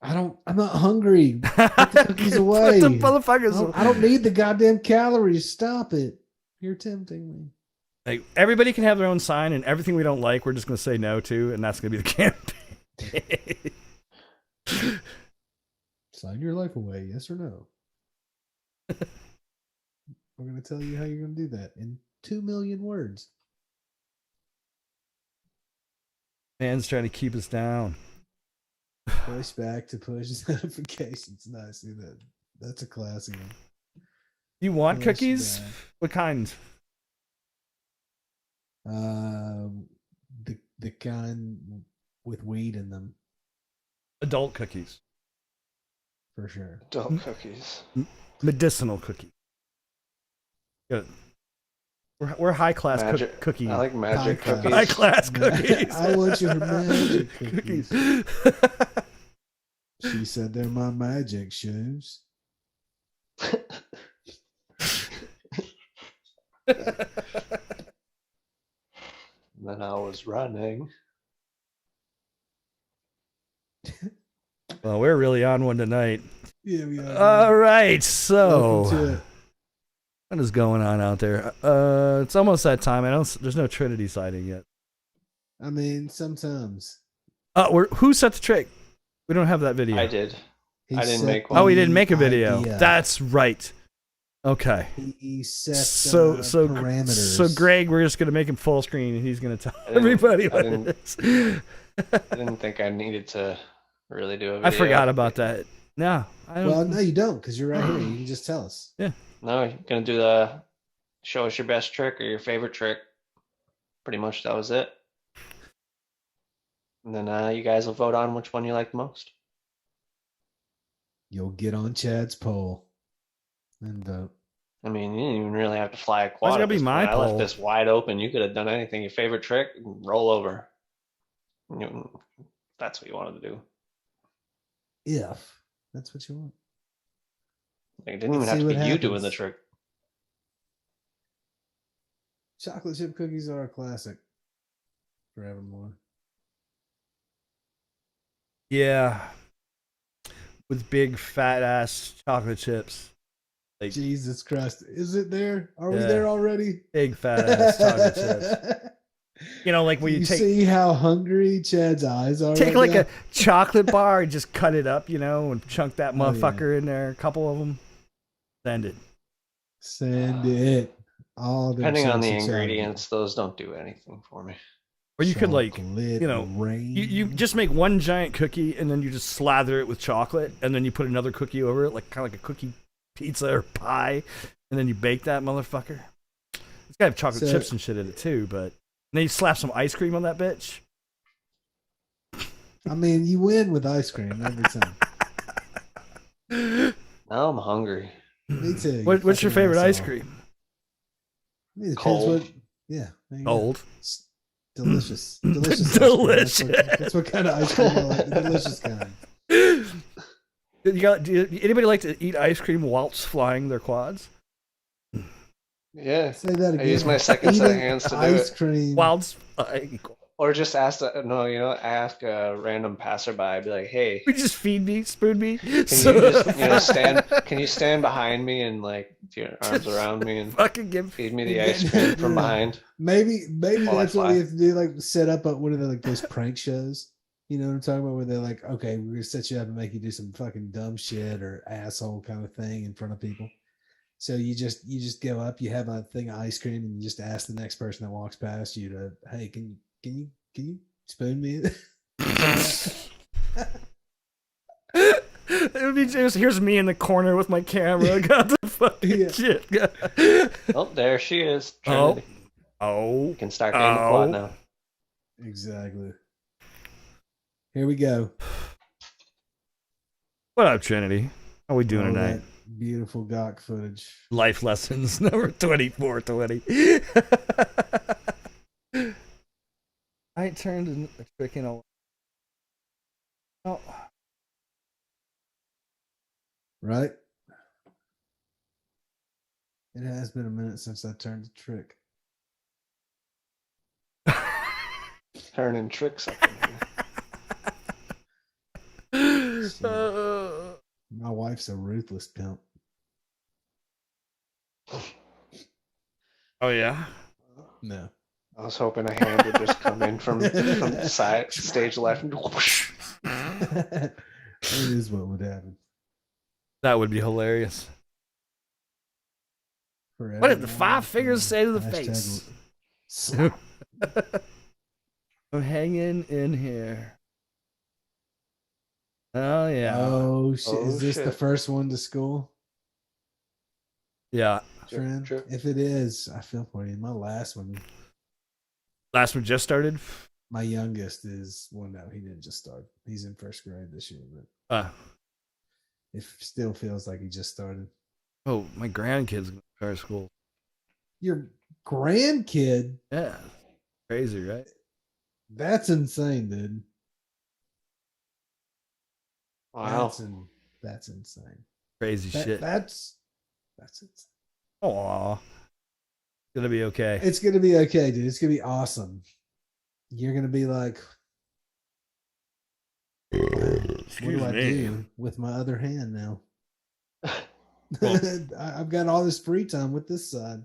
I'm not hungry. Put the cookies away. Put the motherfuckers... I don't need the goddamn calories. Stop it. You're tempting me. Like, everybody can have their own sign, and everything we don't like, we're just going to say no to, and that's going to be the campaign. Sign your life away, yes or no? We're going to tell you how you're going to do that in 2 million words. Man's trying to keep us down. Push back to push notifications. Nice. See that? That's a classic one. You want Push cookies? back. What kind? The kind with weed in them, Adult cookies. for sure. adult cookies. Medicinal cookies. Good. We're high class Magic. cookie. I like magic High class. cookies. High class cookies. I want your magic cookies. Cookies. She said they're my magic shoes. And then I was running. Well, we're really on one tonight. Yeah, we are. All right, Welcome to so it. what is going on out there? It's almost that time. There's no Trinity sighting yet. I mean, sometimes. Who set the trick? We don't have that video. I did. He I didn't set make the one. Oh, we didn't make a video. idea. That's right. Okay. He set So parameters. so Greg, we're just gonna make him full screen, and he's gonna tell I didn't- everybody I what didn't- it is. I didn't think I needed to really do a video. I forgot about that. No, I don't. Well, no, you don't, because you're right here. You can just tell us. No, you're gonna do the show us your best trick or your favorite trick. Pretty much that was it. And then you guys will vote on which one you like the most. You'll get on Chad's poll and vote. I mean, you didn't even really have to fly a Why's it quad. gotta at be this my point. I left poll? this wide open. You could have done anything. Your favorite trick, roll over. That's what you wanted to do. If that's what you want. Like, it didn't even Let's have see to be what you doing the happens. trick. Chocolate chip cookies are a classic. Forevermore. Yeah. With big fat ass chocolate chips. Like Jesus Christ. Is it there? Are we Yeah. there already? big fat ass chocolate chips. You know, like when You you take see how hungry Chad's eyes are? take right like now? a chocolate bar and just cut it up, you know, and chunk that Oh, yeah. motherfucker in there, a couple of them. Send it. Send it. All them Depending on the chunks of chocolate. ingredients, those don't do anything for me. Or you could like Chocolate you know, rain. you just make one giant cookie and then you just slather it with chocolate and then you put another cookie over it, like kind of like a cookie pizza or pie, and then you bake that motherfucker. It's gotta have chocolate So- chips and shit in it too, but then you slap some ice cream on that bitch. I mean, you win with ice cream every time. Now I'm hungry. Me too. you What's your fucking favorite ice asshole. cream? I mean, it depends Cold. what- yeah. there you go. Old. It's delicious. Delicious. ice cream. Delicious. That's what kind of ice cream you like. The delicious kind. Anybody like to eat ice cream whilst flying their quads? Yeah. Say that again. use my second set of Eating hands to do ice it. cream. Whilst flying. Or just ask ask a random passerby, be like, hey, We just feed me, spoon me. can you just can you stand behind me and like with your arms around me and fucking give feed me the ice cream from behind? Maybe While I that's what fly. we have to do. Like set up one of the like those prank shows. You know what I'm talking about? Where they're like, okay, we're gonna set you up and make you do some fucking dumb shit or asshole kind of thing in front of people. So you just go up, you have a thing of ice cream, and you just ask the next person that walks past you to, hey, can can you spoon me? It would be just here's me in the corner with my camera. Got the fucking shit. Oh, there she is. Oh. Trinity. Oh. You can start getting the plot now. Exactly. Here we go. What up, Trinity? How we doing tonight? That beautiful G.O.K footage. Life lessons number 2420. I turned a trick in a. Oh. Right? It has been a minute since I turned the trick. Turning tricks up in here. My wife's a ruthless pimp. Oh yeah. No. I was hoping a hand would just come in from the side, stage left. That is what would happen. That would be hilarious. Forever What did the 5 fingers say to the face? Slap. I'm hanging in here. Oh yeah. Oh shit! Oh, Is this the shit. first one to school, Yeah. friend? Sure. If it is, I feel for you. My last one, Last one just started. my youngest is no, he didn't just start. He's in first grade this year, but it still feels like he just started. Oh, my grandkids gonna start school. Your grandkid? Yeah. Crazy, right? That's insane, dude. Wow. That's insane. Crazy shit. That's insane. Aw. Gonna be okay. It's gonna be okay, dude. It's gonna be awesome. You're gonna be like, what do I do with my other hand now? Well, I've got all this free time with this side.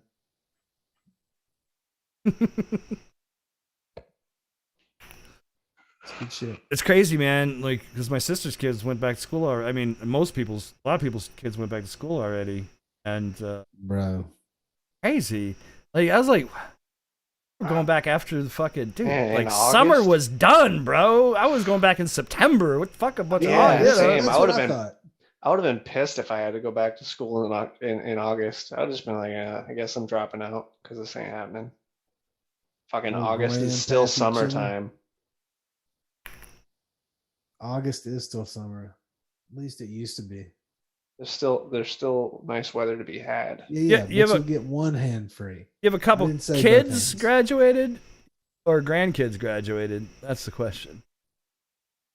It's good shit. it's crazy, man. Like, because my sister's kids went back to school already. I mean, a lot of people's kids went back to school already, and Bro. crazy. Like, I was like, we're going back after the fucking dude. Yeah, like, in summer August? was done, bro. I was going back in September. What the fuck? A bunch of Yeah, August. same. That's I what would've been- thought. I would have been pissed if I had to go back to school in August. I would have just been like, yeah, I guess I'm dropping out because this ain't happening. Fucking Oh, August is still grandpappy chilling. summertime. August is still summer. At least it used to be. There's still nice weather to be had. Yeah, you but have you'll get one hand free. You have a couple didn't say both kids hands. graduated or grandkids graduated? That's the question.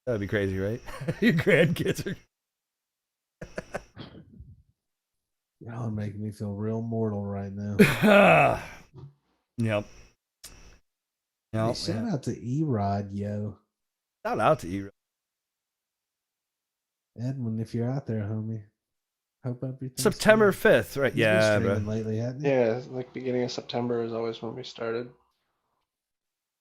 That would be crazy, right? Your grandkids are. Y'all are making me feel real mortal right now. Yep. Hey, Yep. shout out to E-Rod, yo. Shout out to you. Edwin, if you're out there, homie. Hope everything's September good. 5th, right? He's been Yeah, bro. streaming lately, hasn't he? Yeah, like beginning of September is always when we started.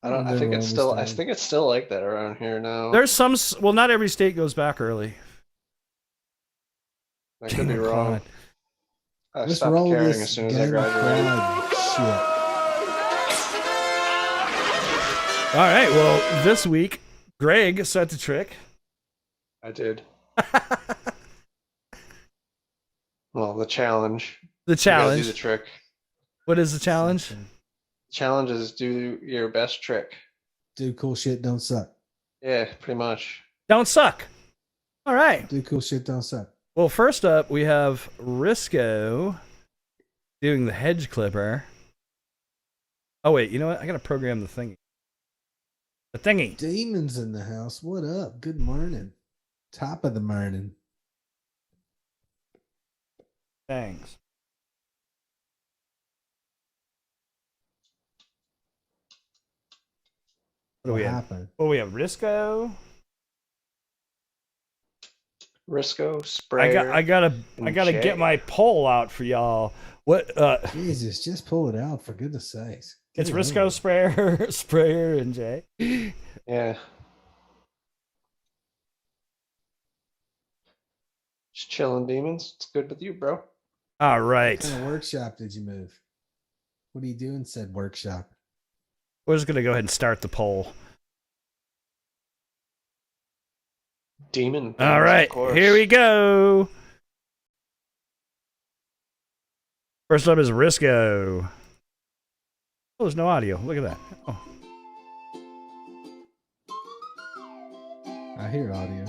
I remember think when it's we still. I started. think it's still like that around here now. There's some. Well, not every state goes back early. I could be Damn, wrong. God. I Let's stopped roll caring this as soon as I Game of graduated. Thrones shit. All right. Well, this week, Greg set the trick. I did. Well, the challenge. The You gotta challenge. do the trick. What is the challenge? Challenge is do your best trick. Do cool shit, don't suck. Yeah, pretty much. Don't suck. All right. Do cool shit, don't suck. Well, first up, we have Risco doing the hedge clipper. Oh, wait. You know what? I got to program the thingy. The thingy. Demons in the house. What up? Good morning. Top of the morning. Thanks. What do What we have? happened? Well, we have Risco. Risco, sprayer. I gotta and get Jay. my poll out for y'all. What? Jesus, just pull it out for goodness sakes. Get It's it Risco, over. sprayer, and Jay. Yeah. Just chilling, demons. It's good with you, bro. All What right. kind of workshop did you move? What are you doing? Said workshop. We're just gonna go ahead and start the poll. Demon. All things, right, of course. here we go. First up is Risco. Oh, there's no audio. Look at that. Oh. I hear audio.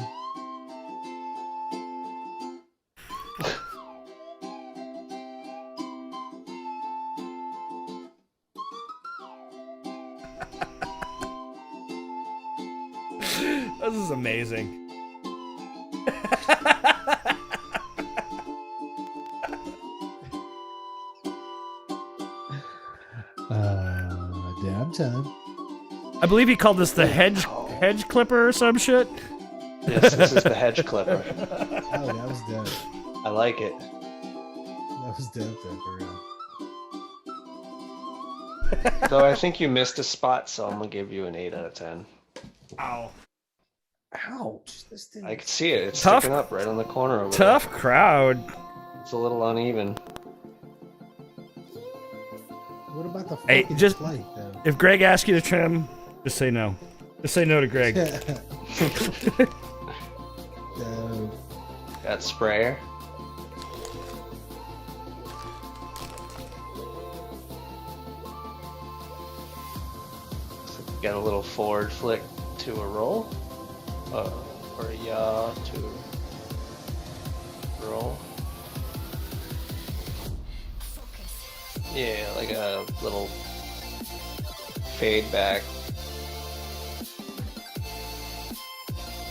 This is amazing. Dab time. I believe he called this the hedge clipper or some shit. Yes, this is the hedge clipper. Oh, that was dope. I like it. That was dope, though, for real. Though I think you missed a spot, so I'm gonna give you an 8 out of 10. Ow. Ouch! This thing. I can see it. It's Tough- sticking up right on the corner over Tough crowd. there. It's a little uneven. What about the Hey, fucking just- plate, though? If Greg asks you to trim, just say no. Just say no to Greg. Dope. Got sprayer. Got a little forward flick to a roll. Or a yaw to roll. Yeah, like a little fade back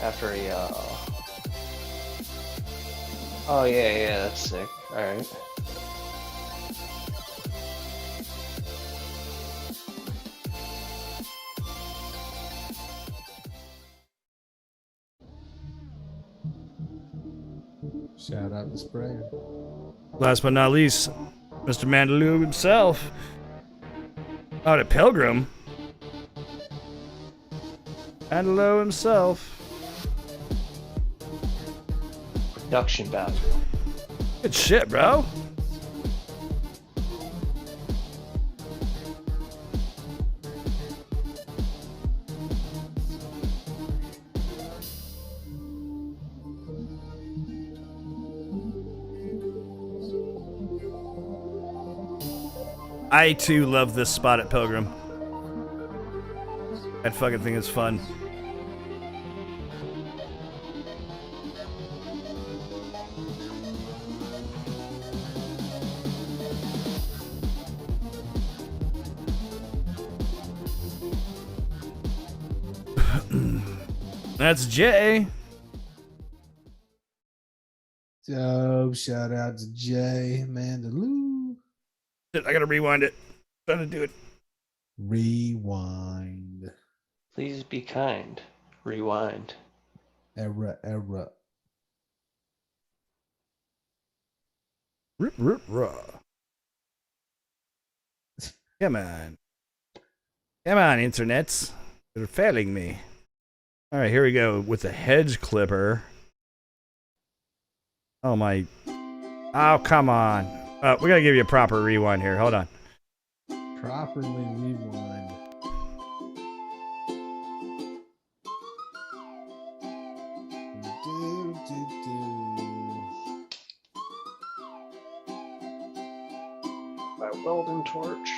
after a yaw. Oh yeah, that's sick. Alright. Shout out to Sprayer. Last but not least, Mr. Mandaloo himself. Out at Pilgrim. Mandaloo himself. Production value. Good shit, bro. I too love this spot at Pilgrim. That fucking thing is fun. That's Jay. Dope. Shout out to Jay Mandaloo. I gotta rewind it. Trying to do it. Rewind. Please be kind. Rewind. Era. Raw. Come on. Come on, internets. They're failing me. Alright, here we go with the hedge clipper. Oh my. Oh, come on. We gotta give you a proper rewind here. Hold on. Properly rewind. My welding torch.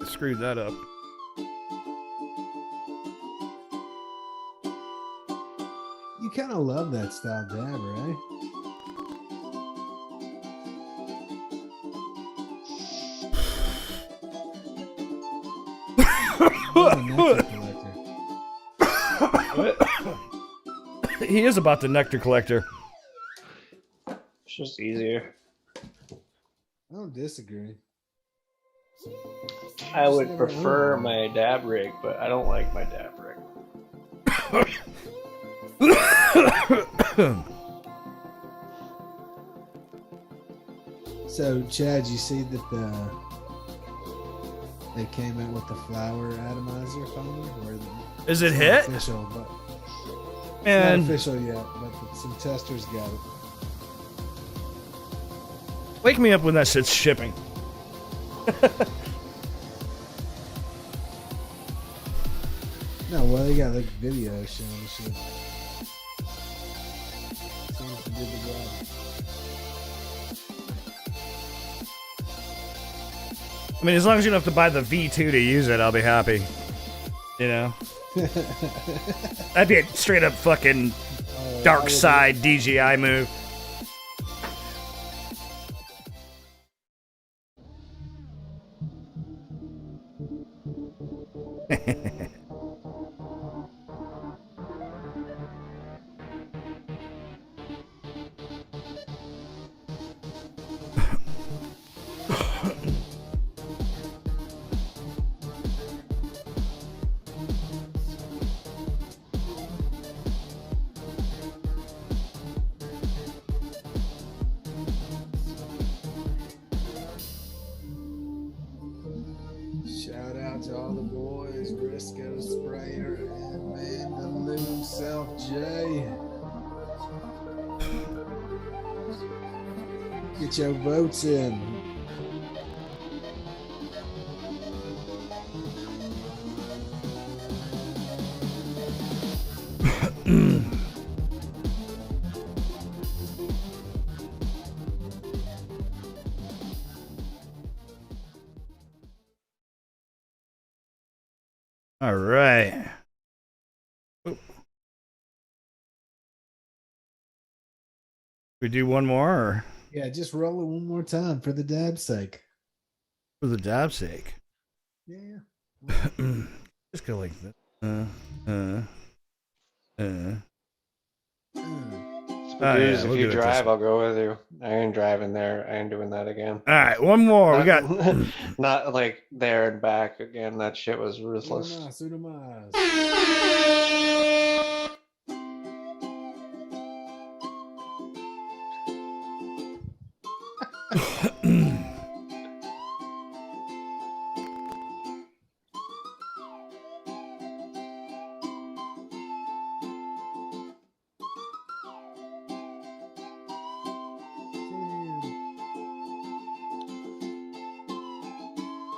I screwed that up. You kind of love that style dab, right? He is about the nectar collector. It's just easier. I don't disagree. I would prefer my dab rig, but I don't like my dab rig. So, Chad, you see that they came out with the flower atomizer finally? Or Is it it's not hit? official, but Man, not official yet, but some testers got it. wake me up when that shit's shipping. No, well, they got like video showing the shit. Seems to do the job. I mean, as long as you don't have to buy the V2 to use it, I'll be happy. You know? That'd be a straight up fucking dark side DJI move. Shout out to all the boys, Briscoe Sprayer and Man the Loon South J. Get your votes in. All right. Oh. We do one more, or Yeah, just roll it one more time for the dab's sake. for the dab's sake? Yeah. Just go like this. Spagooze, we'll if do you it drive, this I'll go with you. I ain't driving there. I ain't doing that again. All right, one more. We got. Not like there and back again. That shit was ruthless. Sudamas.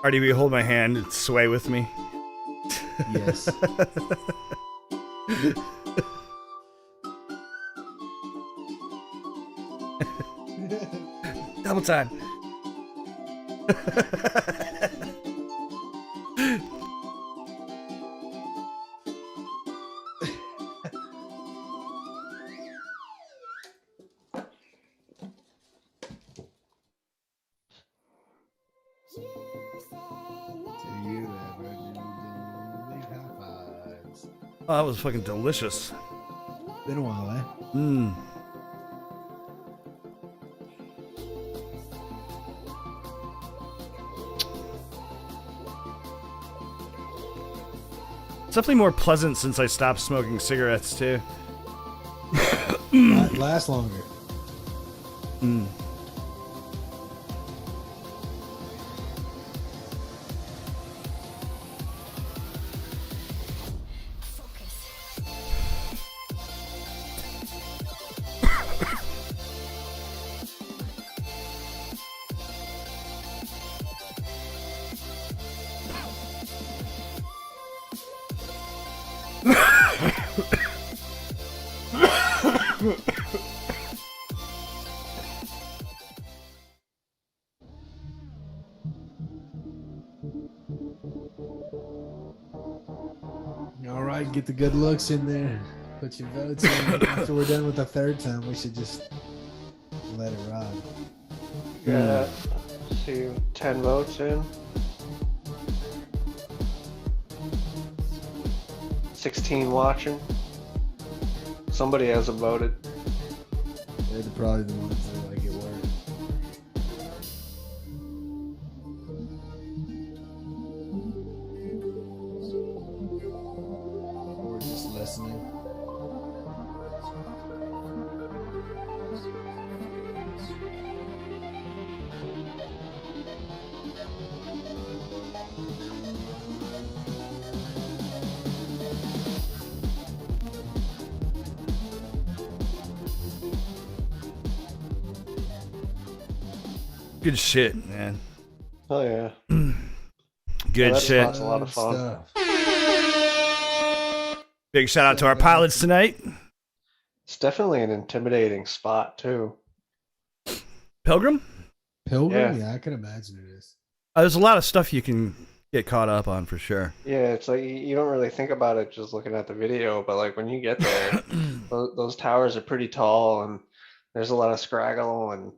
Artie, will you hold my hand and sway with me? Yes. Double time. Oh, that was fucking delicious. Been a while, eh? Mmm. It's definitely more pleasant since I stopped smoking cigarettes too. Last longer. Mm. All right, get the good looks in there. Put your votes in. After we're done with the third time, we should just let it ride. Yeah. See 10 votes in. 16 watching. Somebody hasn't voted. They're probably the ones that like it work. Or just listening. Good shit, man. Oh yeah. Good that shit. spot's a lot of fun. Stuff. Big shout out to our pilots tonight. It's definitely an intimidating spot too. Pilgrim? Pilgrim? Yeah. Yeah, I can imagine it is. There's a lot of stuff you can get caught up on for sure. Yeah, it's like you don't really think about it just looking at the video, but like when you get there, those towers are pretty tall, and there's a lot of scraggle and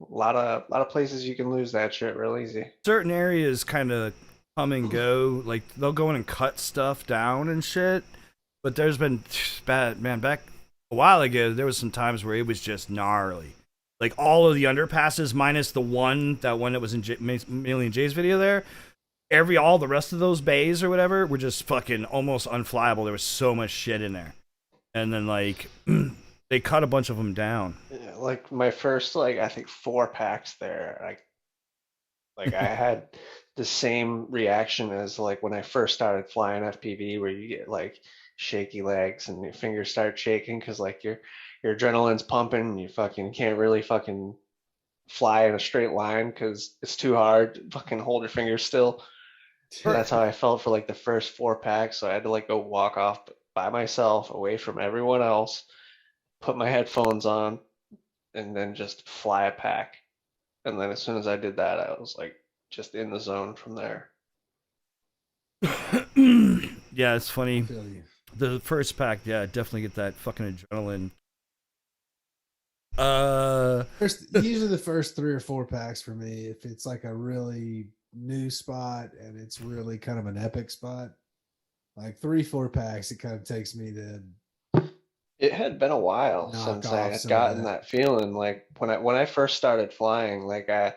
a lot of places you can lose that shit real easy. Certain areas kind of come and go. Like they'll go in and cut stuff down and shit. But there's been bad man back a while ago. There was some times where it was just gnarly. Like all of the underpasses minus the one that was in mainly in Jay's video there. All the rest of those bays or whatever were just fucking almost unflyable. There was so much shit in there. And then like they cut a bunch of them down. Yeah, like my first I think 4 packs there, I had the same reaction as like when I first started flying FPV, where you get like shaky legs and your fingers start shaking because like your adrenaline's pumping and you fucking can't really fucking fly in a straight line because it's too hard to fucking hold your fingers still. That's how I felt for like the first 4 packs. So I had to like go walk off by myself away from everyone else, put my headphones on, and then just fly a pack. And then as soon as I did that, I was like just in the zone from there. Yeah, it's funny. I feel you. The first pack, yeah, definitely get that fucking adrenaline. Usually the first 3 or 4 packs for me, if it's like a really new spot and it's really kind of an epic spot, like 3-4 packs, it kind of takes me to. It had been a while since I had gotten that feeling. Like when I first started flying, like I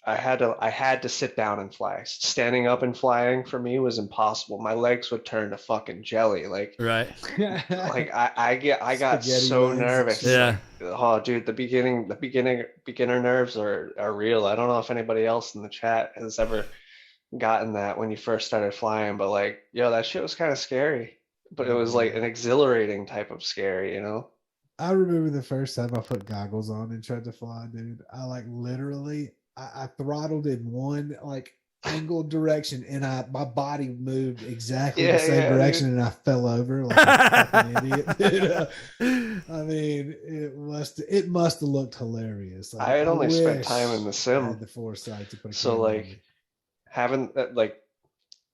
had to sit down and fly. Standing up and flying for me was impossible. My legs would turn to fucking jelly. Like right. Like I got so legs. nervous. Yeah. Like, oh dude, the beginner nerves are real. I don't know if anybody else in the chat has ever gotten that when you first started flying, but like, yo, that shit was kind of scary. But it was like an exhilarating type of scary, you know? I remember the first time I put goggles on and tried to fly, dude. I like literally I throttled in one like angled direction and my body moved exactly the same direction, dude. And I fell over like a fucking idiot. Dude. I mean, it must have looked hilarious. Like, I had only spent time in the I sim. had the foresight to put a So camera on like me.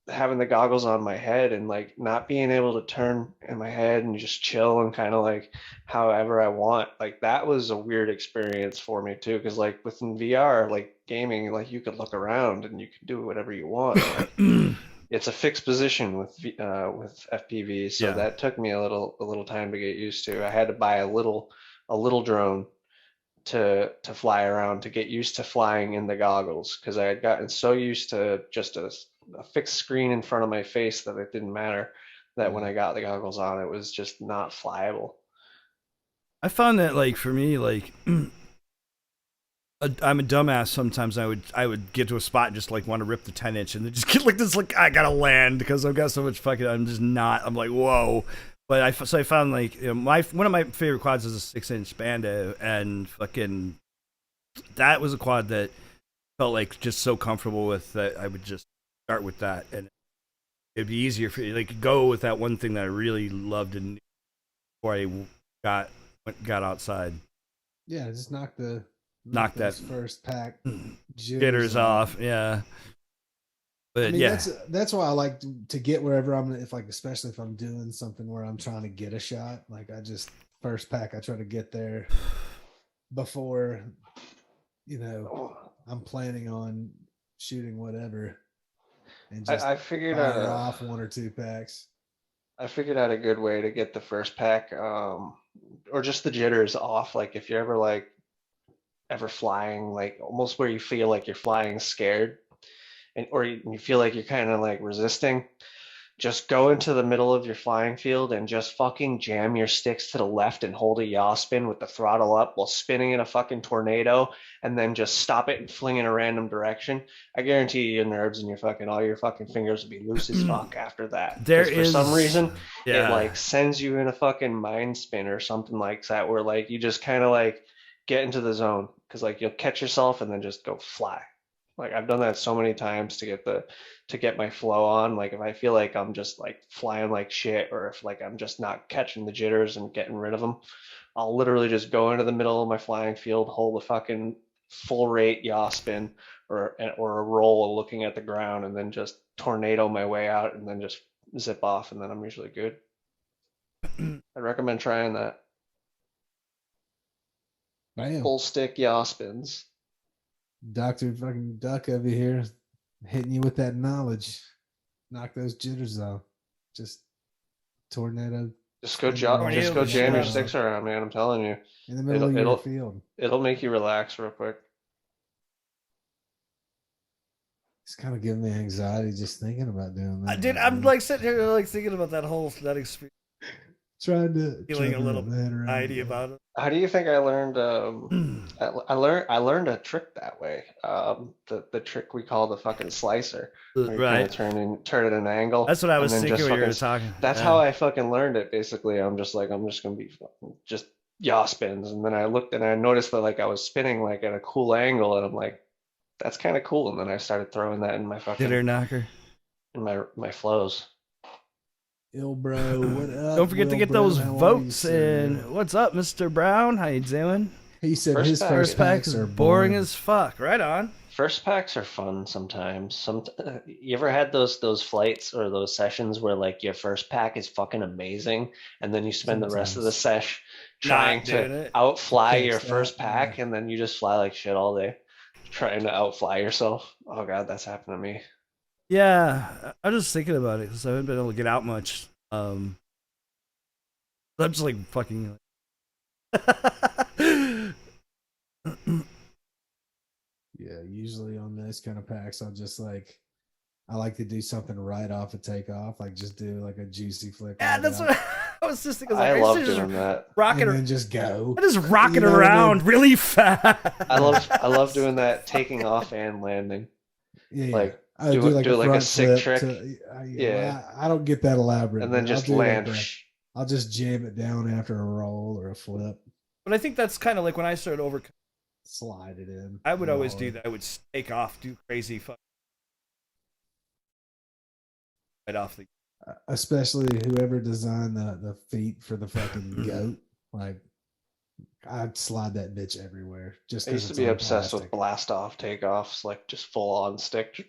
having the goggles on my head and like not being able to turn in my head and just chill and kind of like however I want, like that was a weird experience for me too, because like within VR, like gaming, like you could look around and you can do whatever you want. Like, it's a fixed position with FPV, so that took me a little time to get used to. I had to buy a little drone to fly around to get used to flying in the goggles, because I had gotten so used to just a fixed screen in front of my face that it didn't matter, that when I got the goggles on, it was just not flyable. I found that like for me, like I'm a dumbass. Sometimes I would get to a spot and just like want to rip the 10-inch and then just get like this, like I gotta land because I've got so much fucking. I'm like whoa. But I found like one of my favorite quads is a 6-inch Bando, and fucking that was a quad that felt like just so comfortable with that I would just start with that, and it'd be easier for you like go with that one thing that I really loved and before I got outside. Yeah, just knock that first pack jitters off. Yeah. But I mean, that's why I like to get wherever I'm, especially if I'm doing something where I'm trying to get a shot. Like I just first pack, I try to get there before, I'm planning on shooting whatever, and just I figured fire off 1 or 2 packs. I figured out a good way to get the first pack, or just the jitters off. Like if you're ever flying, like almost where you feel like you're flying scared, or you feel like you're kind of like resisting, just go into the middle of your flying field and just fucking jam your sticks to the left and hold a yaw spin with the throttle up while spinning in a fucking tornado, and then just stop it and fling in a random direction. I guarantee you your nerves and all your fucking fingers will be loose as fuck after that. For some reason, it like sends you in a fucking mind spin or something like that, where like you just kind of like get into the zone, because like you'll catch yourself and then just go fly. Like I've done that so many times to get my flow on. Like if I feel like I'm just like flying like shit, or if like I'm just not catching the jitters and getting rid of them, I'll literally just go into the middle of my flying field, hold a fucking full rate yaw spin or a roll looking at the ground, and then just tornado my way out and then just zip off, and then I'm usually good. I'd recommend trying that. Bam. Full stick yaw spins. Dr. fucking Duck over here hitting you with that knowledge. Knock those jitters off. Just tornado. Just go Tornado just go jam your shit. sticks around, man. I'm telling you. In the middle of your field. It'll make you relax real quick. It's kind of giving me anxiety just thinking about doing that. Dude, I'm like sitting here like thinking about that experience, trying to feeling a little wrap my head around anxiety it. about it. How do you think I learned? I learned a trick that way. The trick we call the fucking slicer. Where you Right. turn it an angle. That's what I was and then thinking just when you were fucking- talking. That's how I fucking learned it. Basically, I'm just gonna be fucking just yaw spins, and then I looked and I noticed that like I was spinning like at a cool angle, and I'm like, that's kind of cool. And then I started throwing that in my fucking Jitter knocker. in my flows. Ill bro, what up? Don't forget to Will get Brown? those How are you, votes sir? in. What's up, Mr. Brown? How you doing? He said First his pack. First pack is are boring as fuck. Right on. First packs are fun sometimes. You ever had those flights or those sessions where like your first pack is fucking amazing, and then you spend the rest of the sesh trying Not doing to it. outfly Catch your that, first pack, yeah. and then you just fly like shit all day, trying to outfly yourself. Oh god, that's happened to me. Yeah, I'm just thinking about it because I haven't been able to get out much. I'm just like fucking. Yeah, usually on those kind of packs, I like to do something right off a takeoff, like just do like a juicy flick. Yeah, right that's out, what I was just thinking. I Like, love used to doing just that. rocking, and then just go. I just rocking You know, and around then- really fast. I love doing that, taking off and landing. Yeah, Like, I do like a front sick flip trick. yeah, I don't get that elaborate, And then man. I'll just do land. I'll just jam it down after a roll or a flip, But I think that's kind of like when I started over. slide it in. I would always roll do it. that. I would take off, do crazy fuck right off the. Especially whoever designed the feet for the fucking goat. Like, I'd slide that bitch everywhere. Just I used to it's be on obsessed with plastic. blast off takeoffs, like just full on stick.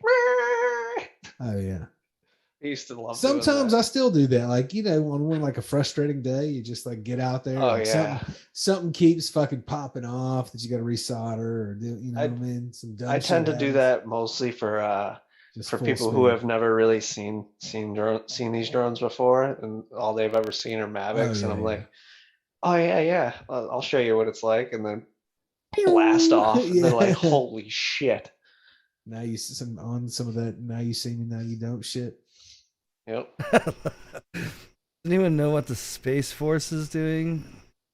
Oh yeah. I used to love. Sometimes doing I still do that. Like, on one like a frustrating day, you just like get out there. Oh like, yeah. something keeps fucking popping off that you got to resolder or do. You know what I mean? Some dumb I tend to shit do happens. that mostly for Just for full people who speed. have never really seen these drones before, and all they've ever seen are Mavics, and I'm yeah. like, oh yeah, I'll show you what it's like, and then blast off, and they're like, holy shit. Now you see some of that. Now you see me. Now you don't shit. Yep. Does anyone know what the Space Force is doing?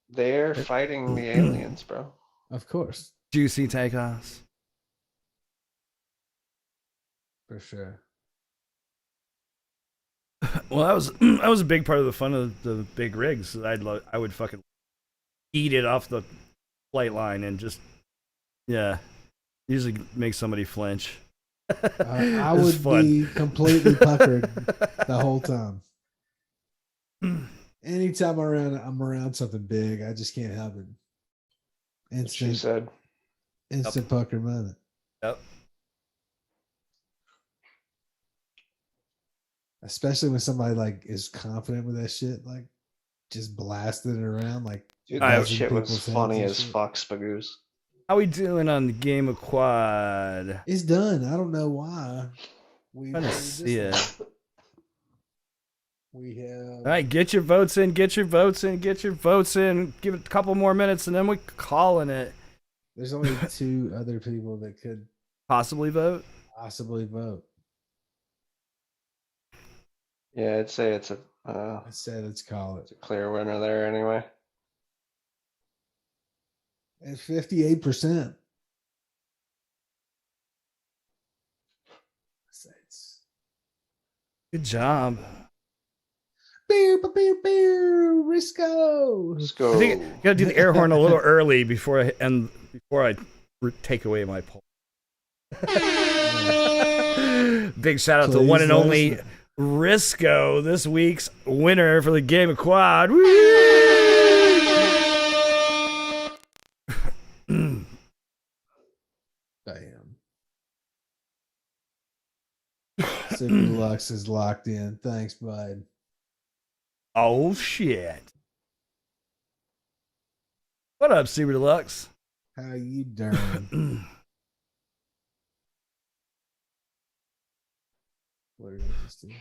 They're fighting the aliens, bro. Of course, Juicy takeoffs. for sure. Well, that was a big part of the fun of the big rigs. I would fucking eat it off the flight line and just usually make somebody flinch. I It was would fun. be completely puckered the whole time. Anytime I'm around something big, I just can't help it. She said. Instant pucker moment. Yep. Especially when somebody like is confident with that shit, like just blasting it around, like Dude, that that buzzing shit was people's heads funny and as shit. fuck, Spagoose. How we doing on the game of quad? It's done. I don't know why. Trying to see it. We have. All right, get your votes in. Get your votes in. Get your votes in. Give it a couple more minutes, and then we're calling it. There's only 2 other people that could Possibly vote. possibly vote. Yeah, I'd say it's I said let's call it. a clear winner there anyway. At 58%. Good job. Risco. Let's go. I think I gotta do the air horn a little early before I take away my poll. Big shout out to one and only Risco, this week's winner for the Game of Quad. Damn. Super Deluxe is locked in. Thanks, bud. Oh shit! What up, Super Deluxe? How you doing? What are you interested in?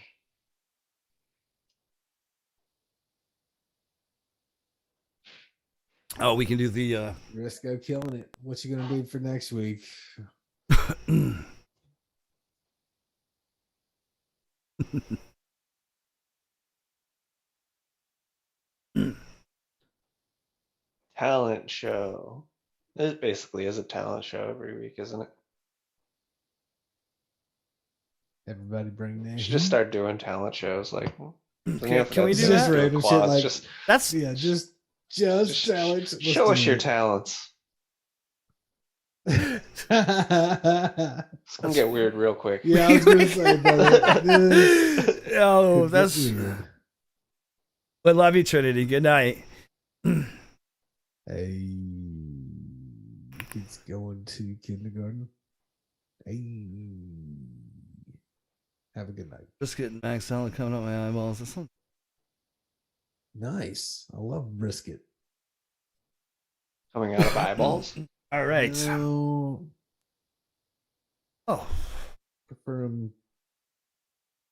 Oh, we can do the Risco killing it. What you gonna do for next week? Talent show. It basically is a talent show every week, isn't it? Everybody bring names. Should just start doing talent shows. Like, Can we do Just that? random shit like That's yeah, just talents. Let's show do us your it. talents. It's gonna get weird real quick. Yeah, I was gonna say, brother. oh, that's. weird. But love you, Trinity. Good night. Hey, kids going to kindergarten. Hey, have a good night. Just getting maxed out, coming up my eyeballs. This one. Nice. I love brisket. Coming out of eyeballs. All right. No, Oh, prefer 'em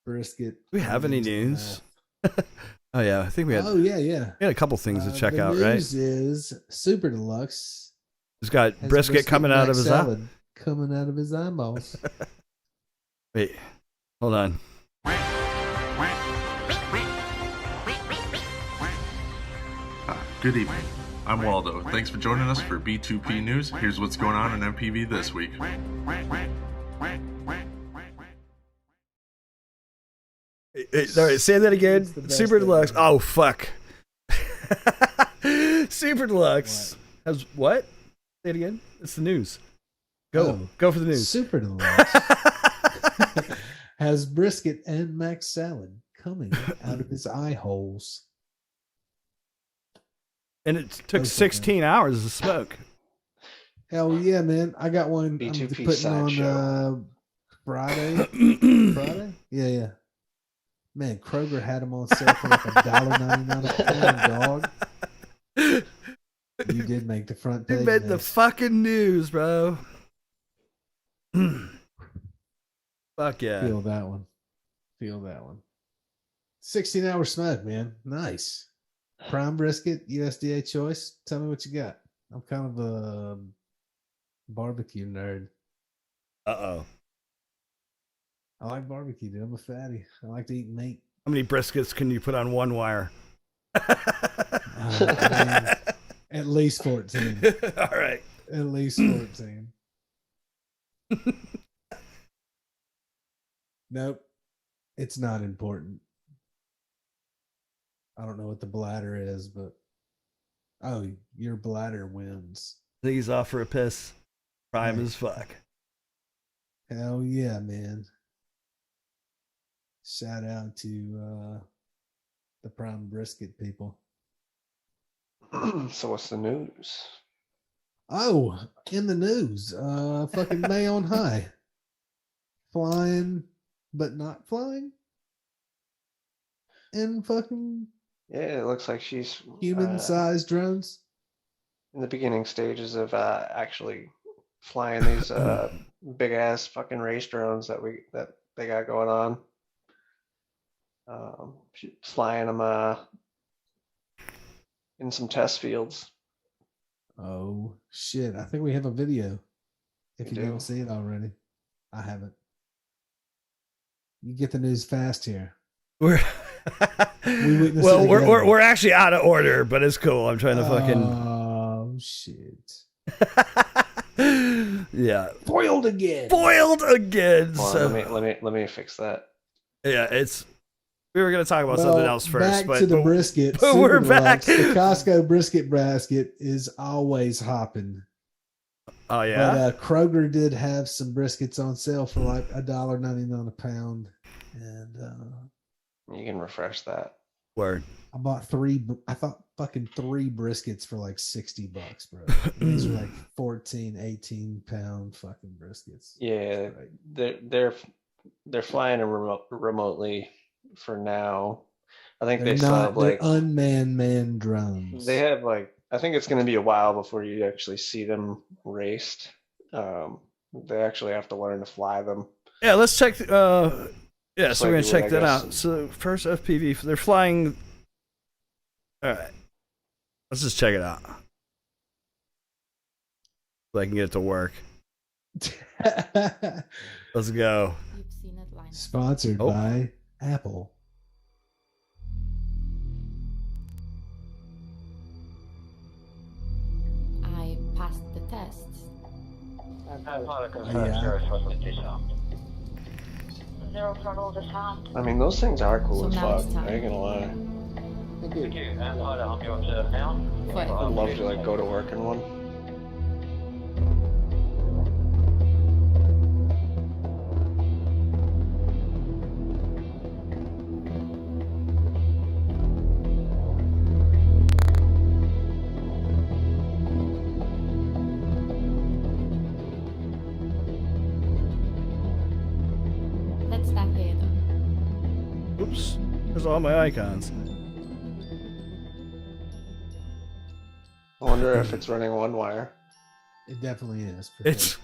brisket. do we have any into the news? mouth. Oh yeah, I think we had Yeah. a couple things to check the out, right? news is Super Deluxe He's got has brisket coming out mac of his eye. salad coming out of his eyeballs. Wait, hold on. Good evening. I'm Waldo. Thanks for joining us for B2P News. Here's what's going on in MPV this week. All right, say that again. It's the best Super Deluxe. ever. Oh fuck. Super Deluxe has what? Say it again. It's the news. Go for the news. Super Deluxe has brisket and mac salad coming out of his eye holes. And it took Okay. 16 hours to smoke. Hell yeah, man! I got one. I'm B2P putting on sideshow. Friday. Friday? Yeah. Man, Kroger had them on sale for like $1.99 a pound, dog. You did make the front page. You made the next. fucking news, bro. Fuck yeah. Feel that one. 16-hour smoke, man. Nice. Prime brisket, USDA choice. Tell me what you got. I'm kind of a barbecue nerd. Uh-oh. I like barbecue, dude. I'm a fatty. I like to eat meat. How many briskets can you put on one wire? I mean, at least 14. All right. At least 14. Nope. It's not important. I don't know what the bladder is, but your bladder wins. I think he's off for a piss. Prime Right. as fuck. Hell yeah, man. Shout out to the prime brisket people. So what's the news? Oh, in the news, fucking May on High. Flying, but not flying. And fucking Yeah, it looks like she's human-sized drones. in the beginning stages of actually flying these big ass fucking race drones that they got going on. She's flying them in some test fields. Oh shit! I think we have a video. If We you do. didn't see it already, I haven't. You get the news fast here. We're witnessed well, it we're together. we're actually out of order, but it's cool. I'm trying to fucking Oh shit! yeah, Foiled again. foiled again. Hold So on, let me fix that. yeah, it's We were gonna talk about something else first, back but to the brisket. but we're Super back. Deluxe. The Costco brisket basket is always hopping. Oh yeah. But Kroger did have some briskets on sale for like $1.99 a pound, and You can refresh that. Word. I bought three. I thought fucking 3 briskets for like $60, bro. And these are like 14, 18 pound fucking briskets. Yeah, Right. they're flying remotely for now. I think They're they still not. have They're like unmanned drones. they have like I think it's going to be a while before you actually see them raced. They actually have to learn to fly them. Yeah, let's check. Yeah, Just so we're like gonna you would, check I that guess. out. So first FPV, they're flying. All right, let's just check it out. So I can get it to work. Let's go. You've seen it line. Sponsored Oh. by Apple. I passed the test. Zero frontal disarmed. I mean, those things are cool So as now fuck. it's time. I ain't gonna lie. Thank you. And pilot, I'm your observer now. What? I'd love to like go to work in one. Let's start here though. Oops, there's all my icons. I wonder if it's running one wire. It definitely is. for It's sure.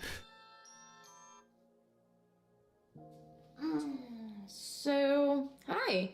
So, hi.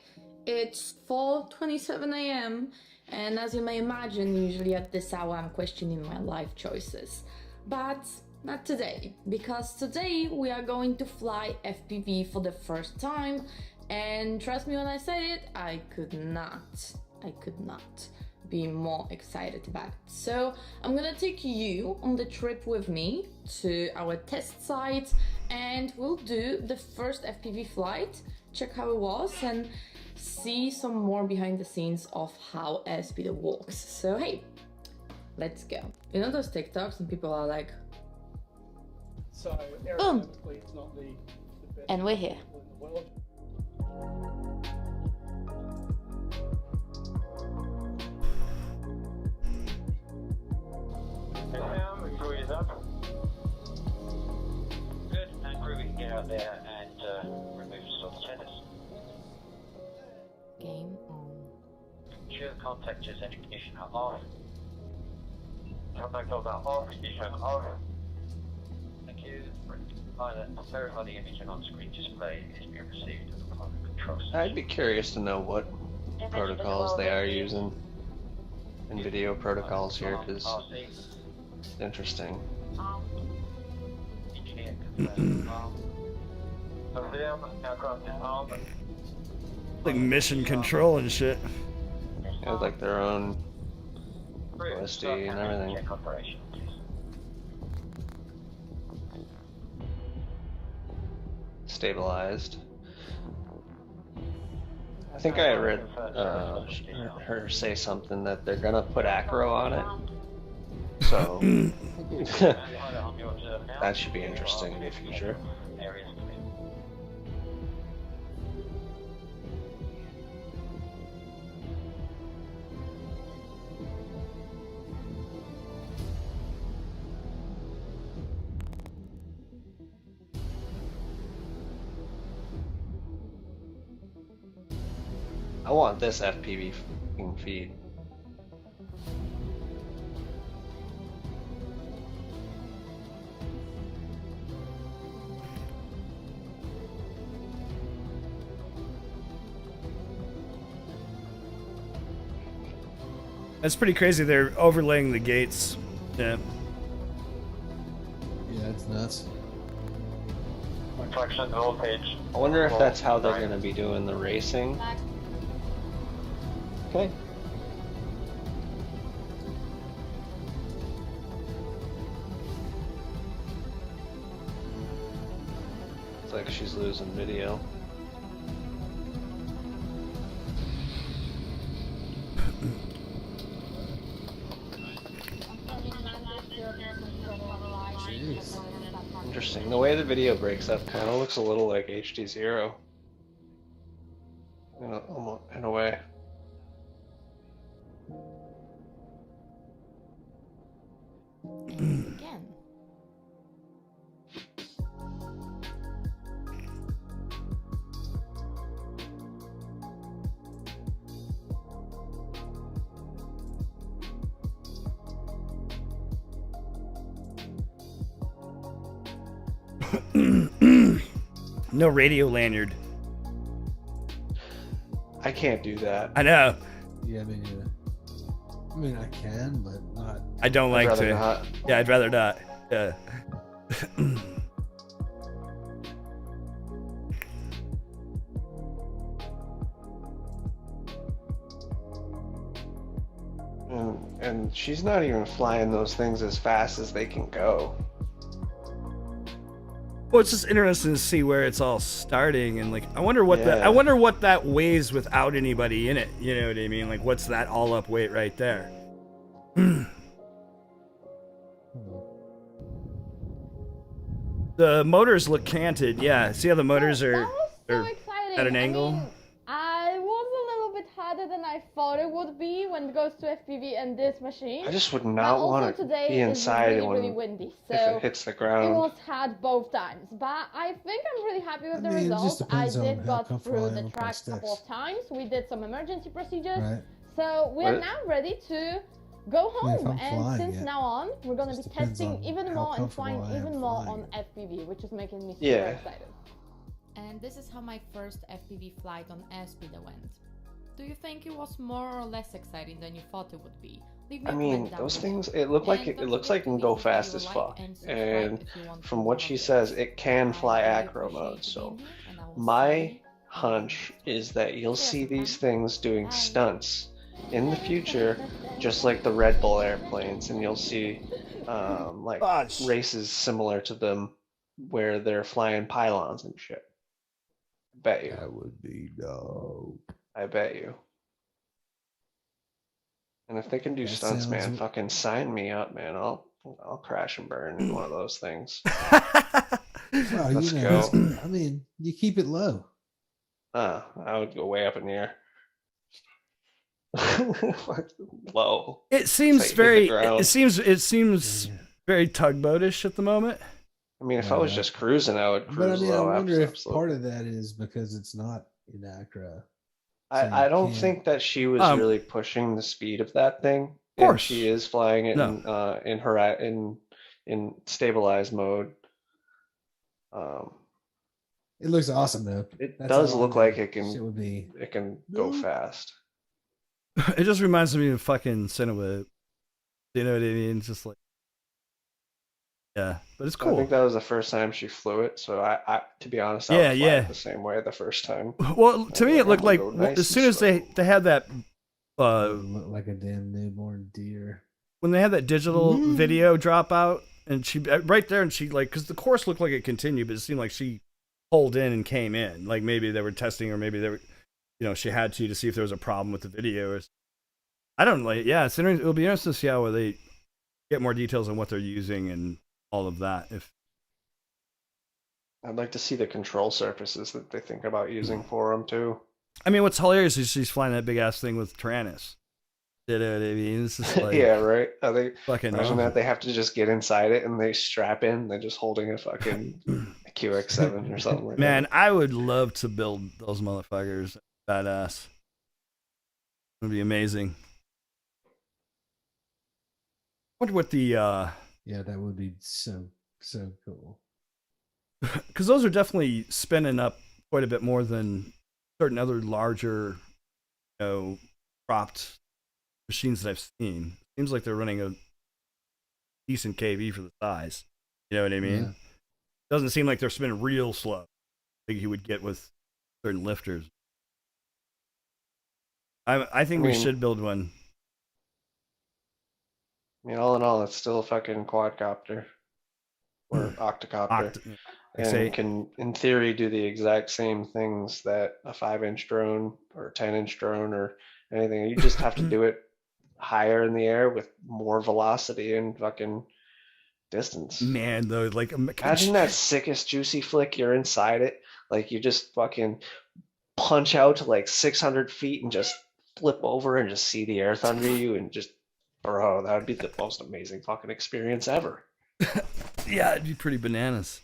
It's 4:27 a.m. and as you may imagine, usually at this hour I'm questioning my life choices. But not today, because today we are going to fly FPV for the first time, and trust me when I say it, I could not be more excited about it. So I'm gonna take you on the trip with me to our test site, and we'll do the first FPV flight, check how it was, and see some more behind the scenes of how airspeeder works. So hey, let's go. You know those TikToks and people are like, So Boom. aerodynamically, it's not the best and we're here. in the world. Crew is up. Good, and crew, we can get out there and remove stop tennis. Game on. Ensure contactors and ignition are off. Contact are off, ignition off. Thank you. Pilot, verify the image on screen display is being received at the pilot control system. I'd be curious to know what protocols they are using in video protocols here, because it's interesting. Engineer confirmed. Confirm, aircraft armed. like mission control and shit. They have like their own Crew, OSD start and counting everything. check operation, please. Stabilized. I think I read her say something that they're gonna put acro on it, so that should be interesting in the future. Areas clear. I want this FPV fucking feed. That's pretty crazy. They're overlaying the gates. Yeah. Yeah, it's nuts. Reflection voltage. I wonder if that's how they're gonna be doing the racing. Okay. It's like she's losing video. Jeez. Interesting. The way the video breaks up kind of looks a little like HD0. In a way. Again. No radio lanyard. I can't do that. I know. Yeah, I mean, I can, but not. I don't I'd like rather to. not. Yeah, I'd rather not. Yeah. And she's not even flying those things as fast as they can go. Well, it's just interesting to see where it's all starting, and like, I wonder what Yeah. I wonder what that weighs without anybody in it. You know what I mean? Like, what's that all up weight right there? The motors look canted. Yeah, see how the motors That are was so are exciting. at an angle? mean, I was a little bit harder than I thought it would be when it goes to FPV and this machine. I just would But not also want to today be is inside really, when really windy, if so it hits the it ground. was hard both times. But I think I'm really happy with the I mean, it just result. I depends on did how got comfortable through I the am with my track a couple sticks. of times. We did some emergency procedures. Right. So we're What? now ready to go I mean, if home. I'm And flying since it, now on, we're going to be just depends testing on even how more and flying comfortable I am even more flying on FPV, which is making me super Yeah. excited. And this is how my first FPV flight on airspeed went. Do you think it was more or less exciting than you thought it would be? Leave me I a mean, comment down those below. things, it looks like And it don't looks forget like it to can leave go a video fast a as like fuck. and subscribe And if you want from more what she updates. says, it can I fly really acro appreciate mode. you So being here, and I will see my you hunch is that you'll See you see sometime. these things doing Bye. stunts in the future, just like the Red Bull airplanes, and you'll see like races similar to them where they're flying pylons and shit. Bet you. That would be dope. I bet you. And if they can do That stunts, man, sounds- fucking sign me up, man. I'll crash and burn in one of those things. Well, Let's you know, go. it's- I mean, you keep it low. I would go way up in the air. Low. It seems Say hit the very. ground. It seems very tugboatish at the moment. I mean, if I was Yeah. just cruising, I would cruise But I mean, I low. wonder if absolutely. part of that is because it's not in acro. so I you don't can't- think that she was really pushing the speed of that thing. Of course. And she is flying it No. in stabilized mode. It looks awesome though. It That's does all I look know. like it can Shit would be. go fast. It just reminds me of fucking Cinema. You know what I mean? It's just like, yeah, but it's I cool. think that was the first time she flew it, so I to be honest, I Yeah, would fly yeah. it the same way the first time. Well, to me, it looked like Go nice as soon and as they had that, Look like a damn newborn deer. when they had that digital video drop out, and she right there, and she like, because the course looked like it continued, but it seemed like she pulled in and came in, like maybe they were testing, or maybe they were, she had to see if there was a problem with the video. Or I don't like, yeah, it'll be interesting to see how they get more details on what they're using and all of that. If I'd like to see the control surfaces that they think about using for them too. I mean, what's hilarious is she's flying that big ass thing with Tyrannus. You know what I mean? It's just like, Yeah, right. Are they fucking imagine awesome. that they have to just get inside it and they strap in? They're just holding a fucking QX7 or something like Man, that. I would love to build those motherfuckers. Badass. It would be amazing. Wonder what the Yeah, that would be so cool. because those are definitely spinning up quite a bit more than certain other larger, propped machines that I've seen. Seems like they're running a decent KV for the size. You know what I mean? Yeah. Doesn't seem like they're spinning real slow, like you would get with certain lifters. I think we mean- should build one. I mean, all in all, it's still a fucking quadcopter or octocopter. I And say, can, in theory, do the exact same things that a 5-inch drone or a 10-inch drone or anything. You just have to do it higher in the air with more velocity and fucking distance. Man, though, like Imagine that sickest juicy flick. You're inside it, like you just fucking punch out to like 600 feet and just flip over and just see the earth under you and just, bro, that would be the most amazing fucking experience ever. Yeah, it'd be pretty bananas.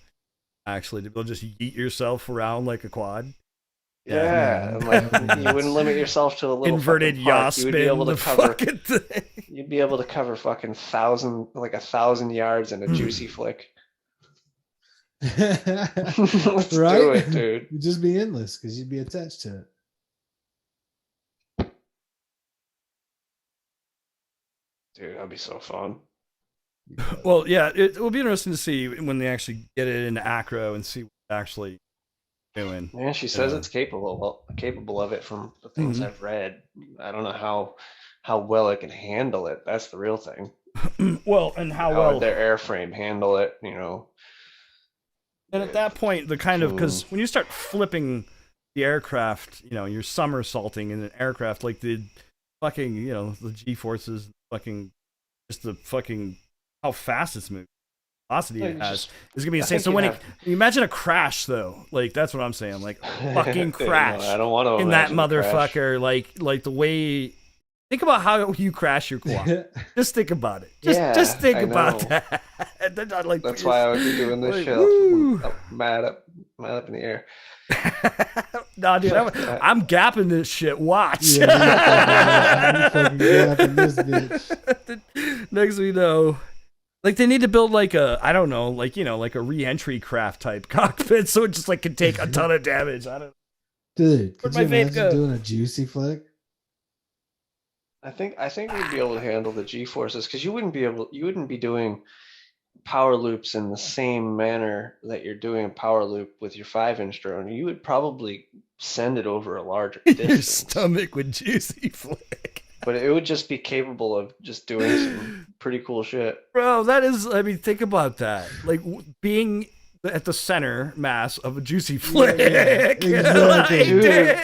Actually, to be able to just yeet yourself around like a quad. Yeah, and like you wouldn't limit yourself to a little inverted yaw spin. You'd be able to cover. Fucking thing. You'd be able to cover fucking 1,000 yards in a juicy flick. Let's Right? do it, dude. It'd just be endless because you'd be attached to it. Dude, that'd be so fun. Well, yeah, it will be interesting to see when they actually get it into acro and see what it's actually doing. Yeah, she says it's capable of it from the things I've read. I don't know how well it can handle it. That's the real thing. Well, and how would well their airframe handle it, you know? And at that point, the kind of, because when you start flipping the aircraft, you know, you're somersaulting in an aircraft, like the fucking, you know, the G-forces, fucking, just the fucking, how fast it's moving, velocity it has, is gonna be insane. So when you imagine a crash, though, like that's what I'm saying, like fucking crash. I don't want to in that motherfucker, like the way. Think about how you crash your quad. Just think about it. Just think about that. And then I'd, like, that's why I would be doing this shit. Mad up in the air. Nah, dude, I'm gapping this shit. Watch. Yeah, fucking gapping this bitch. Next we know, like they need to build like a, I don't know, like, you know, like a re-entry craft type cockpit, so it just like can take a ton of damage. I don't. Dude, could Where'd you my vape imagine go? doing a juicy flick? I think we'd be able to handle the G-forces because you wouldn't be doing power loops in the same manner that you're doing a power loop with your 5-inch drone. You would probably send it over a larger distance. Your stomach would juicy flick. But it would just be capable of just doing some pretty cool shit. Bro, that is, I mean, think about that. Like being at the center mass of a juicy flick. Exactly.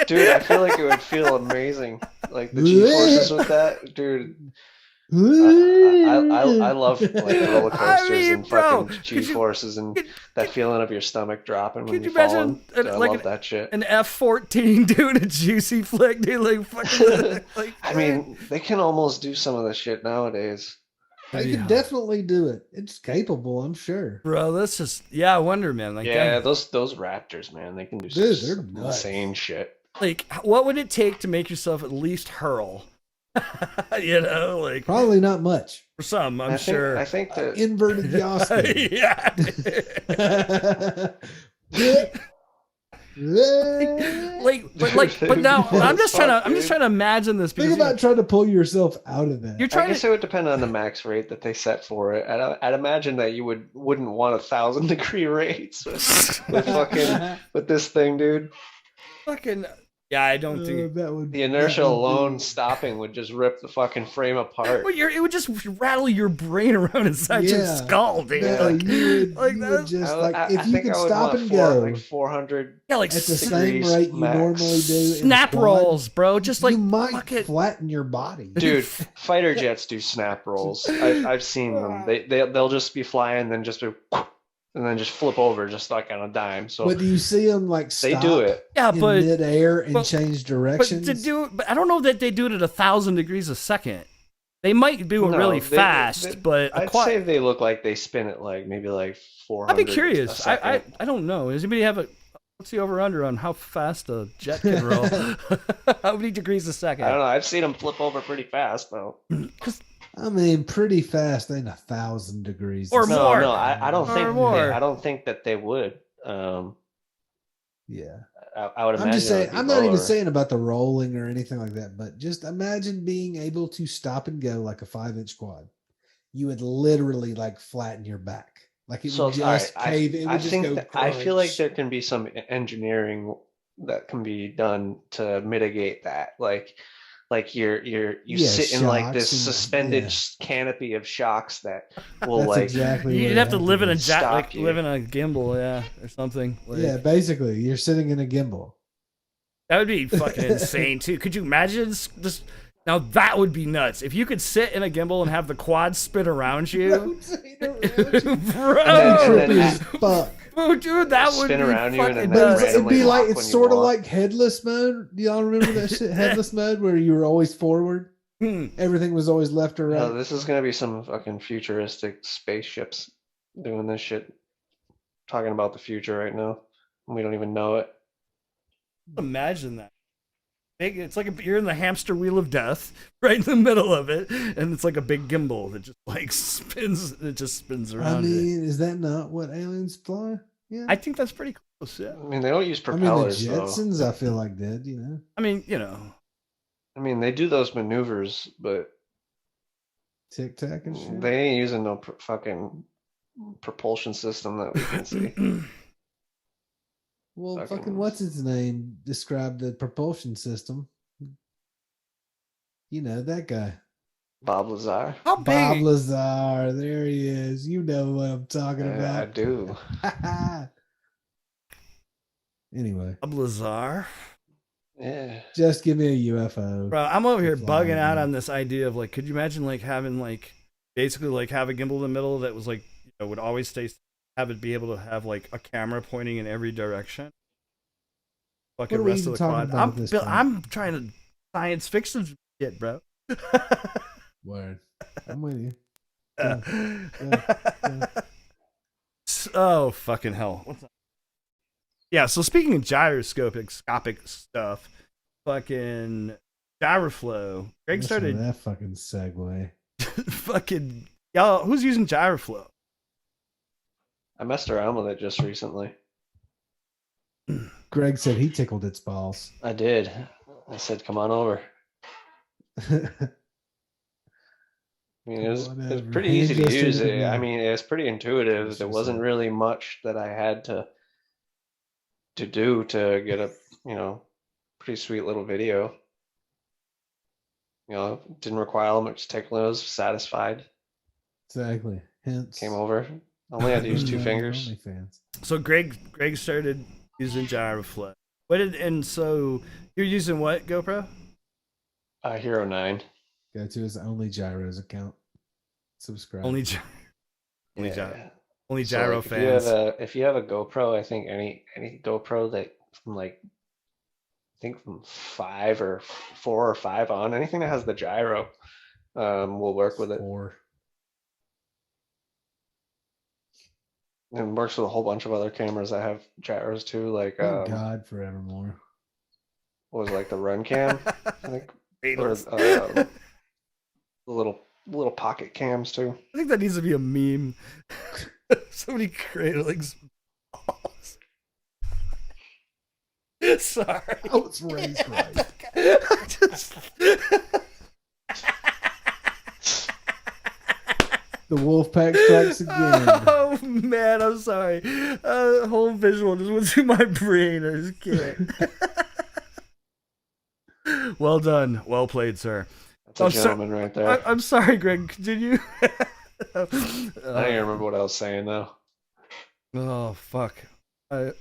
Dude, I feel like it would feel amazing. Like the G-forces with that, dude. I love like roller coasters and fucking G-forces and that feeling of your stomach dropping when you fall in. I love that shit. An F-14 doing a juicy flick, dude. Like fucking. Like, I mean, they can almost do some of this shit nowadays. They can definitely do it. It's capable, I'm sure. Bro, that's just, I wonder, man. Like, yeah, those Raptors, man, they can do some insane shit. Like, what would it take to make yourself at least hurl? You know, like probably not much for some. I think that inverted yaw spin. but now I'm just trying to imagine this. Think about trying to pull yourself out of that. I guess it would depend on the max rate that they set for it. I'd imagine that you wouldn't want 1,000-degree rates with this thing, dude. Fucking. Yeah, I don't think the inertia alone stopping would just rip the fucking frame apart. Well, it would just rattle your brain around inside your skull, dude. If you could stop and go, like 400. Yeah, like at the same rate you normally do. Snap rolls, bro. Just like you might flatten your body, dude. Fighter jets do snap rolls. I've seen them. They'll just be flying, then just be. And then just flip over, just like on a dime. So, but do you see them like stop they do it? Yeah, but in midair and change directions. But I don't know that they do it at 1,000 degrees a second. They might do it really fast, but I'd say they look like they spin it like maybe like 400. I'd be curious. I don't know. Does anybody have what's the over under on how fast a jet can roll? How many degrees a second? I don't know. I've seen them flip over pretty fast though. I mean, pretty fast ain't 1,000 degrees or more. No, I don't think. I don't think that they would. Yeah, I would imagine. I'm just saying. I'm not even saying about the rolling or anything like that, but just imagine being able to stop and go like a 5-inch quad. You would literally like flatten your back, like it would just cave. It would just go. I feel like there can be some engineering that can be done to mitigate that, like you sit in like this suspended canopy of shocks that will you'd have to live in a live in a gimbal, or something. Yeah, basically, you're sitting in a gimbal. That would be fucking insane too. Could you imagine just Now that would be nuts. If you could sit in a gimbal and have the quad spin around you. Bro. And then fuck. Oh, dude, that would spin be around you and fucking then nuts. It'd be randomly like lock it's when you sort of want. like headless mode. Do y'all remember that shit? Headless mode where you were always forward. Everything was always left or right. No, this is gonna be some fucking futuristic spaceships doing this shit. Talking about the future right now. We don't even know it. Imagine that. It's like you're in the hamster wheel of death, right in the middle of it, and it's like a big gimbal that just like spins. It just spins around. I mean, is that not what aliens fly? Yeah, I think that's pretty close. Yeah. I mean, they don't use I mean, the propellers. Jetsons, though. I feel like did. You know. I mean, I mean, they do those maneuvers, but Tic Tac and shit. they ain't using no fucking propulsion system that we can see. Well, fucking what's his name? Described the propulsion system. You know that guy. Bob Lazar. How big? Bob Lazar. There he is. You know what I'm talking about. I do. Anyway. Bob Lazar. Yeah. Just give me a UFO. Bro, I'm over here Fly, bugging out man. on this idea of like, could you imagine like having like basically like have a gimbal in the middle that was like, would always stay, have it be able to have like a camera pointing in every direction. Fucking What are we rest even of the talking quad. about at this point? I'm trying to science fiction shit, bro. Word. I'm with you. Oh, fucking hell. What's that? Yeah, so speaking of gyroscopic stuff, fucking Gyroflow. Greg Listen started to that fucking segue. fucking y'all. Who's using Gyroflow? I messed around with it just recently. Greg said he tickled its balls. I did. I said, come on over. I mean, it was pretty easy to use. I mean, it's pretty intuitive. There wasn't really much that I had to do to get a, pretty sweet little video. Didn't require much tickling. I was satisfied. Exactly. Hence. Came over. Only had to use two fingers. OnlyFans. So Greg started using Gyroflow. So you're using what GoPro? Hero 9. Go to his Only Gyros account. Subscribe. Only gyro Like, fans. if you have a GoPro, I think any GoPro that from 5 or 4 or 5 on, anything that has the gyro will work with it. 4. And works with a whole bunch of other cameras that have gyros too, like Thank God forevermore. what was it, like the Run Cam, I think, or Beatles. the little pocket cams too. I think that needs to be a meme. Somebody created like balls. Sorry. Oh, it's raised right. The Wolfpack strikes again. Oh man, I'm sorry. The whole visual just went through my brain. I just can't. Well done. Well played, sir. That's a gentleman right there. I'm sorry, Greg. Continue. I don't even remember what I was saying though. Oh fuck. I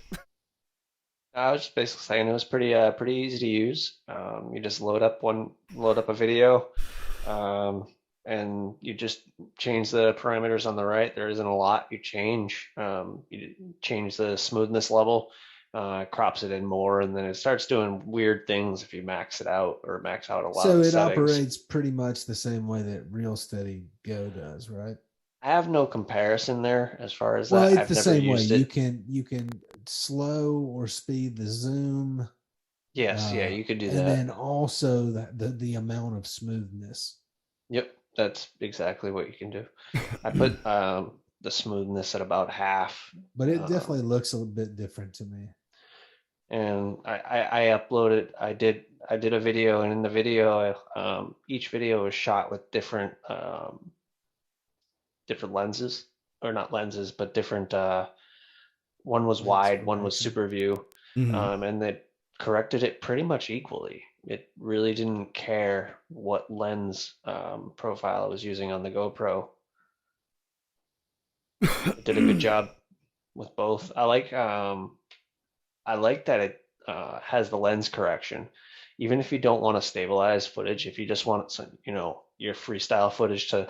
was just basically saying it was pretty easy to use. You just load up a video, and you just change the parameters on the right. There isn't a lot you change. You change the smoothness level, crops it in more, and then it starts doing weird things if you max it out or max out a lot. So of it settings. operates pretty much the same way that Real Steady Go does, right? I have no comparison there as far as Well, that. it's I've the never same way. used it. You can slow or speed the zoom. Yes, yeah, you could do that. And then also the amount of smoothness. Yep, that's exactly what you can do. I put the smoothness at about half. But it definitely looks a little bit different to me. And I uploaded. I did a video, and in the video, each video was shot with different lenses, or not lenses, but different. One was wide, one was super view, and they corrected it pretty much equally. It really didn't care what lens profile I was using on the GoPro. It did a good job with both. I like that it has the lens correction. even if you don't want to stabilize footage, if you just want some, your freestyle footage to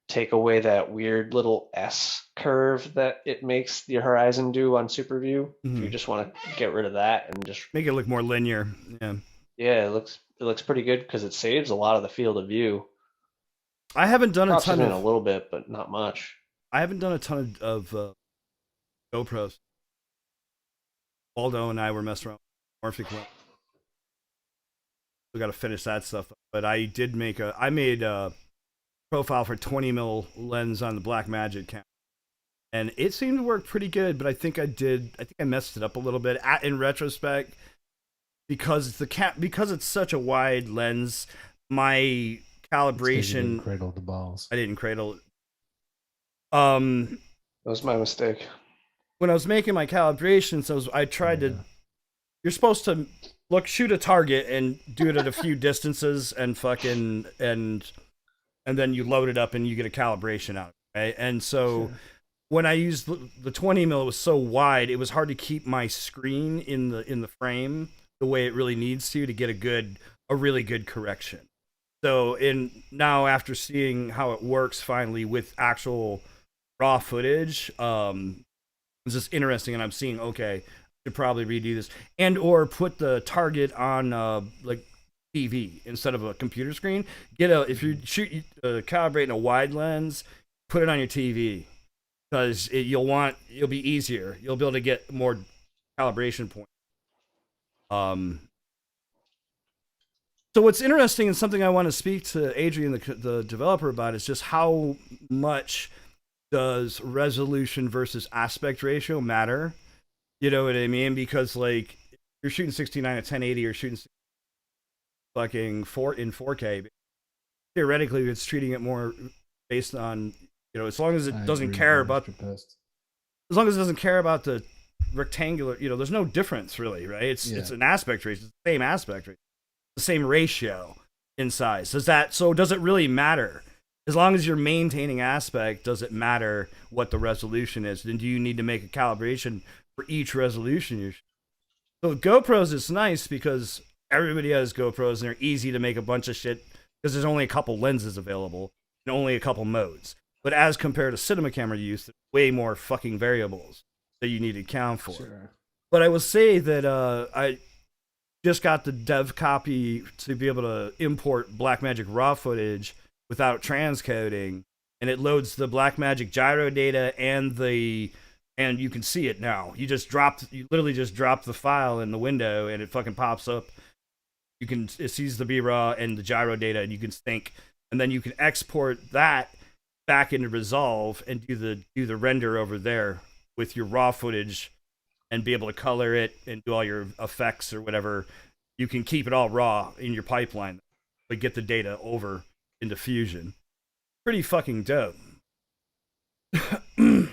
take away that weird little S curve that it makes your horizon do on super view, if you just want to get rid of that and just make it look more linear. Yeah, it looks pretty good because it saves a lot of the field of view. I haven't done a ton in a little bit, but not much. I haven't done a ton of GoPros. Waldo and I were messing around with morphic lens. We got to finish that stuff up. But I made a profile for 20 mil lens on the Blackmagic camera, and it seemed to work pretty good. But I think I messed it up a little bit in retrospect because because it's such a wide lens. My calibration. You didn't cradle the balls. I didn't cradle it. That was my mistake. When I was making my calibrations, I tried to. You're supposed to shoot a target and do it at a few distances and and then you load it up and you get a calibration out, right? And so when I used the 20 mil, it was so wide, it was hard to keep my screen in the frame the way it really needs to get a really good correction. So now after seeing how it works finally with actual raw footage, it's just interesting, and I'm seeing, okay, I should probably redo this or put the target on like TV instead of a computer screen. If you calibrating a wide lens, put it on your TV because you'll be easier. You'll be able to get more calibration points. So what's interesting and something I want to speak to Adrian, the developer, about is just how much does resolution versus aspect ratio matter? You know what I mean? Because like you're shooting 69 at 1080 or shooting fucking 4K. Theoretically, it's treating it more based on, as long as it doesn't care about the rectangular, there's no difference really, right? It's an aspect ratio, it's the same aspect ratio, the same ratio in size. Does it really matter? As long as you're maintaining aspect, does it matter what the resolution is? Then do you need to make a calibration for each resolution you're shooting? So GoPros is nice because everybody has GoPros and they're easy to make a bunch of shit because there's only a couple lenses available and only a couple modes. But as compared to cinema camera use, there's way more fucking variables that you need to account for. Sure. But I will say that I just got the dev copy to be able to import Blackmagic raw footage without transcoding, and it loads the Blackmagic gyro data and you can see it now. You literally just drop the file in the window and it fucking pops up. It sees the B-raw and the gyro data, and you can sync, and then you can export that back into Resolve and do the render over there with your raw footage and be able to color it and do all your effects or whatever. You can keep it all raw in your pipeline, but get the data over into Fusion. Pretty fucking dope. And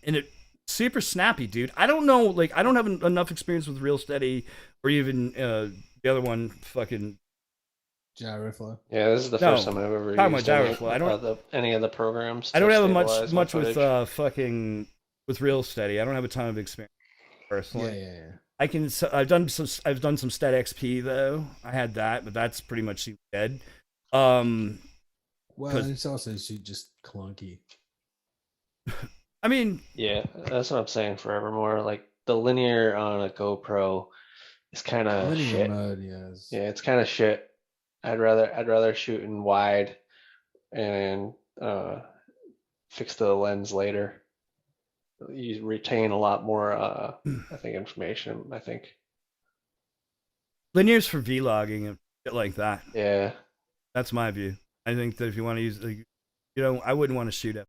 it super snappy, dude. I don't know, I don't have enough experience with Real Steady or even the other one, fucking Gyroflow. Yeah, this is the first time I've ever used any of the programs. I don't have much with with Real Steady. I don't have a ton of experience personally. Yeah. I've done some Stat XP though. I had that, but that's pretty much dead. Well, it's also just clunky. I mean, yeah, that's what I'm saying. Forevermore, like the linear on a GoPro is kind of shit. Mode, yes. Yeah, it's kind of shit. I'd rather shoot in wide and fix the lens later. You retain a lot more, I think, information. I think linear's for vlogging and shit like that. Yeah, that's my view. I think that if you want to use, I wouldn't want to shoot it.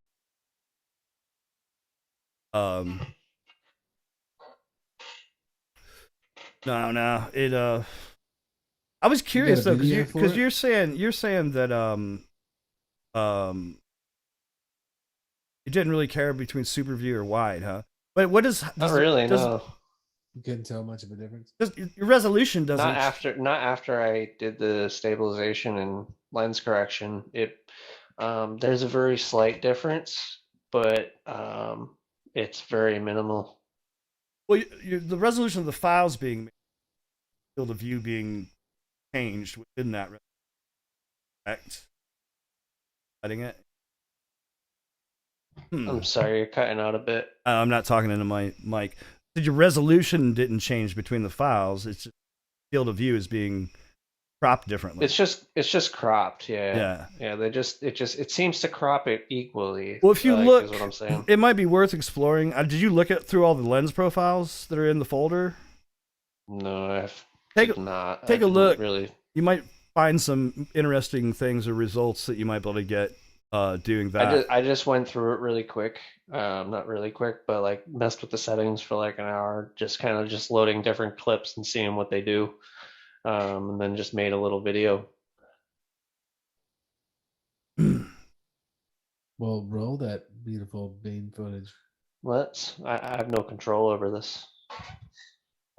No. I was curious though, because you're saying that you didn't really care between super view or wide, huh? But what does not really? No, you couldn't tell much of a difference. Your resolution doesn't. Not after I did the stabilization and lens correction. There's a very slight difference, but it's very minimal. Well, the resolution of the files being field of view being changed within that respect. Letting it. I'm sorry, you're cutting out a bit. I'm not talking into my mic. Your resolution didn't change between the files. It's just field of view is being cropped differently. It's just cropped, yeah. It seems to crop it equally. Well, if you look, is what I'm saying. it might be worth exploring. Did you look at through all the lens profiles that are in the folder? No, I Take not. Take a look. Really, you might find some interesting things or results that you might be able to get doing that. I just went through it really quick. Not really quick, but like messed with the settings for like an hour, just kind of just loading different clips and seeing what they do. And then just made a little video. Well, roll that beautiful beam footage. I have no control over this.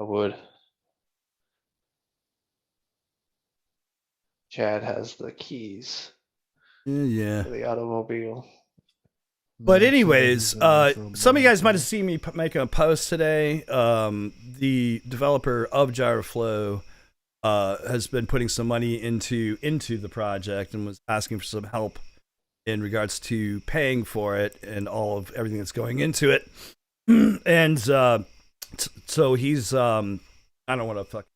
I would. Chad has the keys Yeah. for the automobile. But anyways, some of you guys might have seen me make a post today. The developer of Gyroflow has been putting some money into the project and was asking for some help in regards to paying for it and all of everything that's going into it. And so he's I don't want to fuck,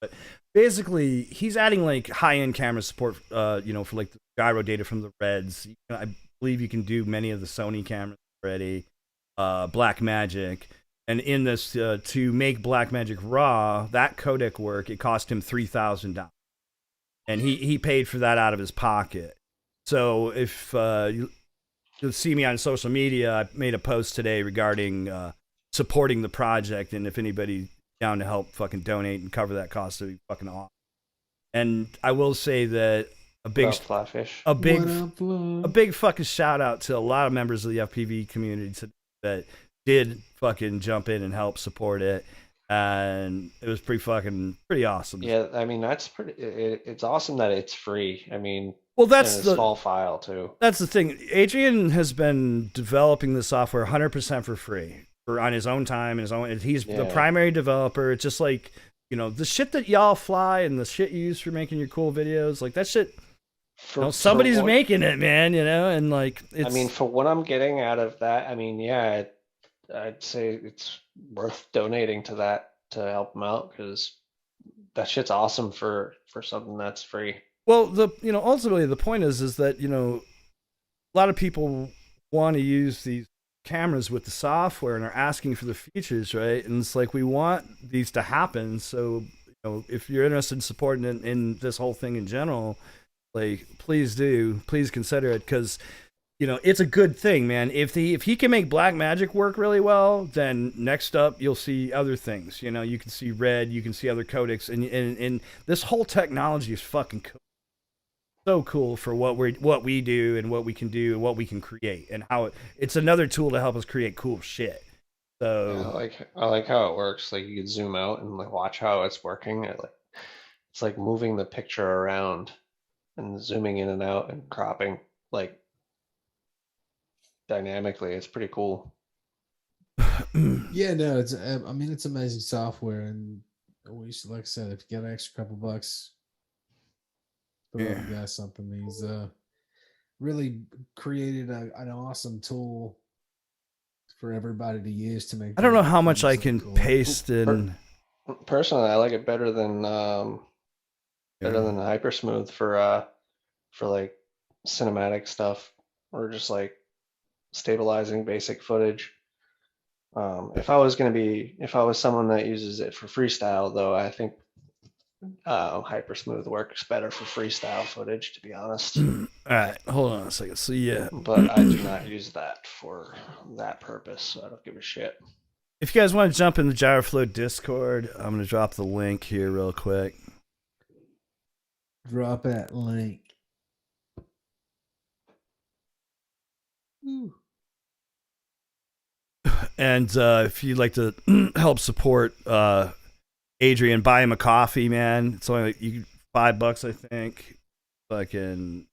but basically he's adding like high-end camera support, for like the gyro data from the Reds. I believe you can do many of the Sony cameras already, Blackmagic. And in this, to make Blackmagic RAW, that codec work, it cost him $3,000. And he paid for that out of his pocket. So if you'll see me on social media, I made a post today regarding supporting the project. And if anybody's down to help fucking donate and cover that cost, it'd be fucking awesome. And I will say that a big fucking shout out to a lot of members of the FPV community that did fucking jump in and help support it, and it was pretty awesome. Yeah, I mean that's pretty. It's awesome that it's free. I mean, well, that's the small file too. That's the thing. Adrian has been developing the software 100% for free, on his own time and his own. He's the primary developer. It's just like the shit that y'all fly and the shit you use for making your cool videos, like that shit. Somebody's making it, man. And like it's. I mean, for what I'm getting out of that, I mean, yeah. I'd say it's worth donating to that to help them out because that shit's awesome for something that's free. Well, ultimately the point is that a lot of people want to use these cameras with the software and are asking for the features, right? And it's like we want these to happen. So if you're interested in supporting in this whole thing in general, like please consider it because. It's a good thing, man. If he can make Blackmagic work really well, then next up you'll see other things. You can see Red, you can see other codecs, and this whole technology is fucking cool. So cool for what we do and what we can do and what we can create and how it's another tool to help us create cool shit. So I like how it works. Like you can zoom out and like watch how it's working. It's like moving the picture around and zooming in and out and cropping like. Dynamically, it's pretty cool. Yeah, no, it's amazing software, and we should, like I said, if you get an extra couple bucks, throw the guy something. He's really created an awesome tool for everybody to use to make. I don't know how much I can paste in. Personally, I like it better than Hypersmooth for like cinematic stuff or just like stabilizing basic footage. If I was someone that uses it for freestyle, though, I think Hypersmooth works better for freestyle footage, to be honest. All right, hold on a second. So yeah, but I do not use that for that purpose. So I don't give a shit. If you guys want to jump in the Gyroflow Discord, I'm gonna drop the link here real quick. Drop that link. Ooh. And if you'd like to help support Adrian, buy him a coffee, man. It's only like $5, I think. Fucking.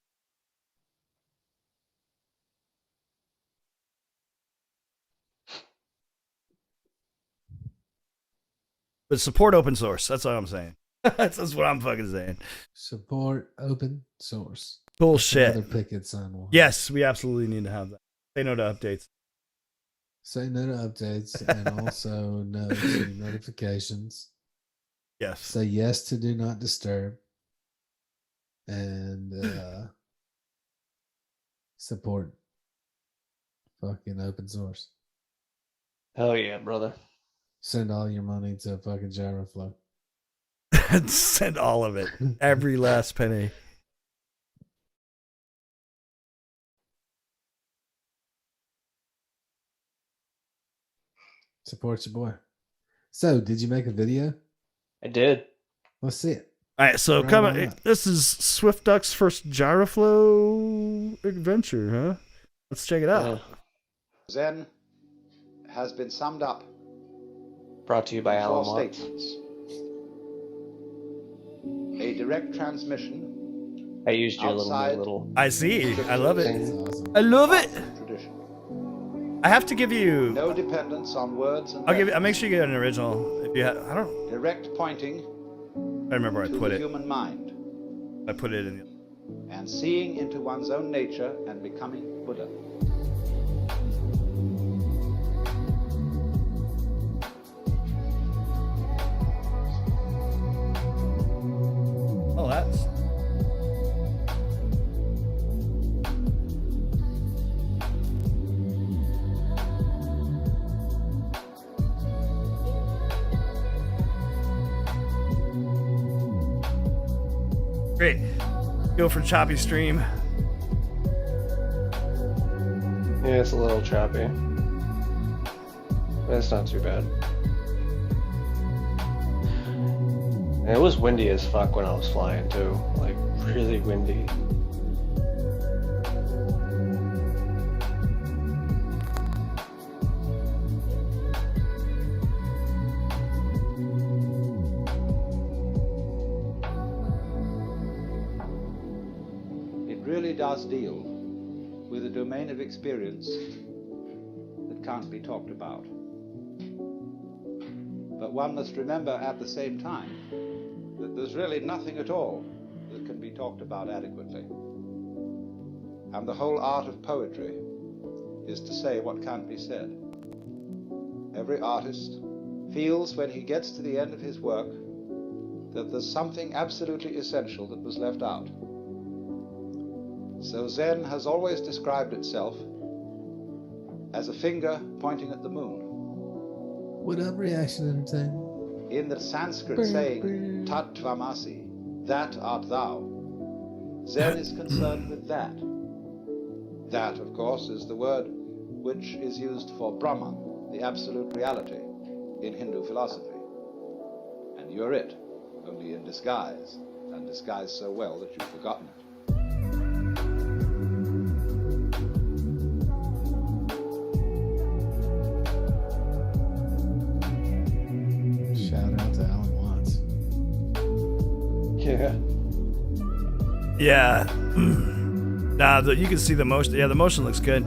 But support open source. That's all I'm saying. That's what I'm fucking saying. Support open source. Bullshit. Another picket sign. Yes, we absolutely need to have that. Say no to updates. Say no to updates and also no to notifications. Yes. Say yes to do not disturb. And support fucking open source. Hell yeah, brother. Send all your money to fucking Gyroflow. Send all of it. Every last penny. Support your boy. So, did you make a video? I did. Let's see it. All right, so Right on up. this is SwiftDuck's first Gyroflow adventure, huh? Let's check it out. Zen has been summed up. Brought to you by in Alan four Watts. statements. A direct transmission. I used your outside little. I see. I love it. That's awesome. I love it. Tradition. I have to give you. No dependence on words and I'll make sure you get an original. If you have, I don't. direct pointing I remember where I to put the it. human mind I put it in. and seeing into one's own nature and becoming Buddha. Oh, that's. Great. Go for choppy stream. Yeah, it's a little choppy. But it's not too bad. And it was windy as fuck when I was flying too. Like, really windy. It really does deal with a domain of experience that can't be talked about. But one must remember at the same time that there's really nothing at all that can be talked about adequately. And the whole art of poetry is to say what can't be said. Every artist feels when he gets to the end of his work that there's something absolutely essential that was left out. So Zen has always described itself as a finger pointing at the moon. What up, Reaction Entertainment? In the Sanskrit saying, Tat Tvamasi, that art thou, Zen is concerned with that. That, of course, is the word which is used for Brahman, the absolute reality, in Hindu philosophy. And you're it, only in disguise, and disguised so well that you've forgotten it. Shout out to Alan Watts. Yeah. Yeah. Nah, you can see the motion. Yeah, the motion looks good.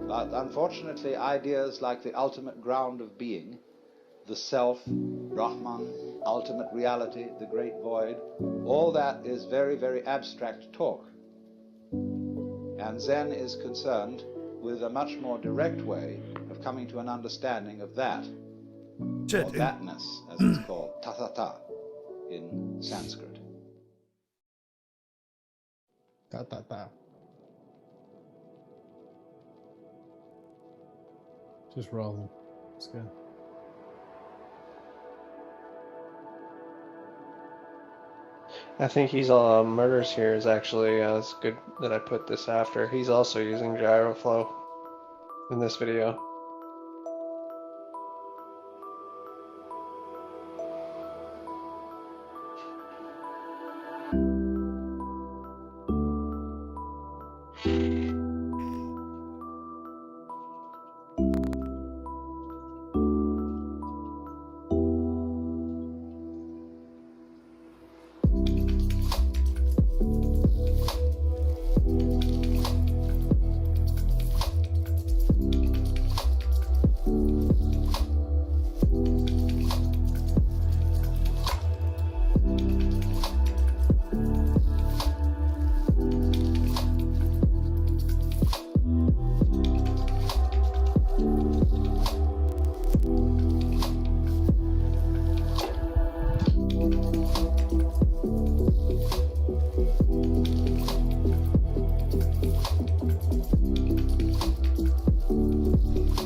But unfortunately, ideas like the ultimate ground of being, the self, Brahman, ultimate reality, the great void, all that is very, very abstract talk. And Zen is concerned with a much more direct way of coming to an understanding of that, Shit. or thatness, as it's called, tathata, in Sanskrit. Ta ta ta. Just rolling. Let's go. I think he's Murders here is actually it's good that I put this after. He's also using Gyroflow. in this video.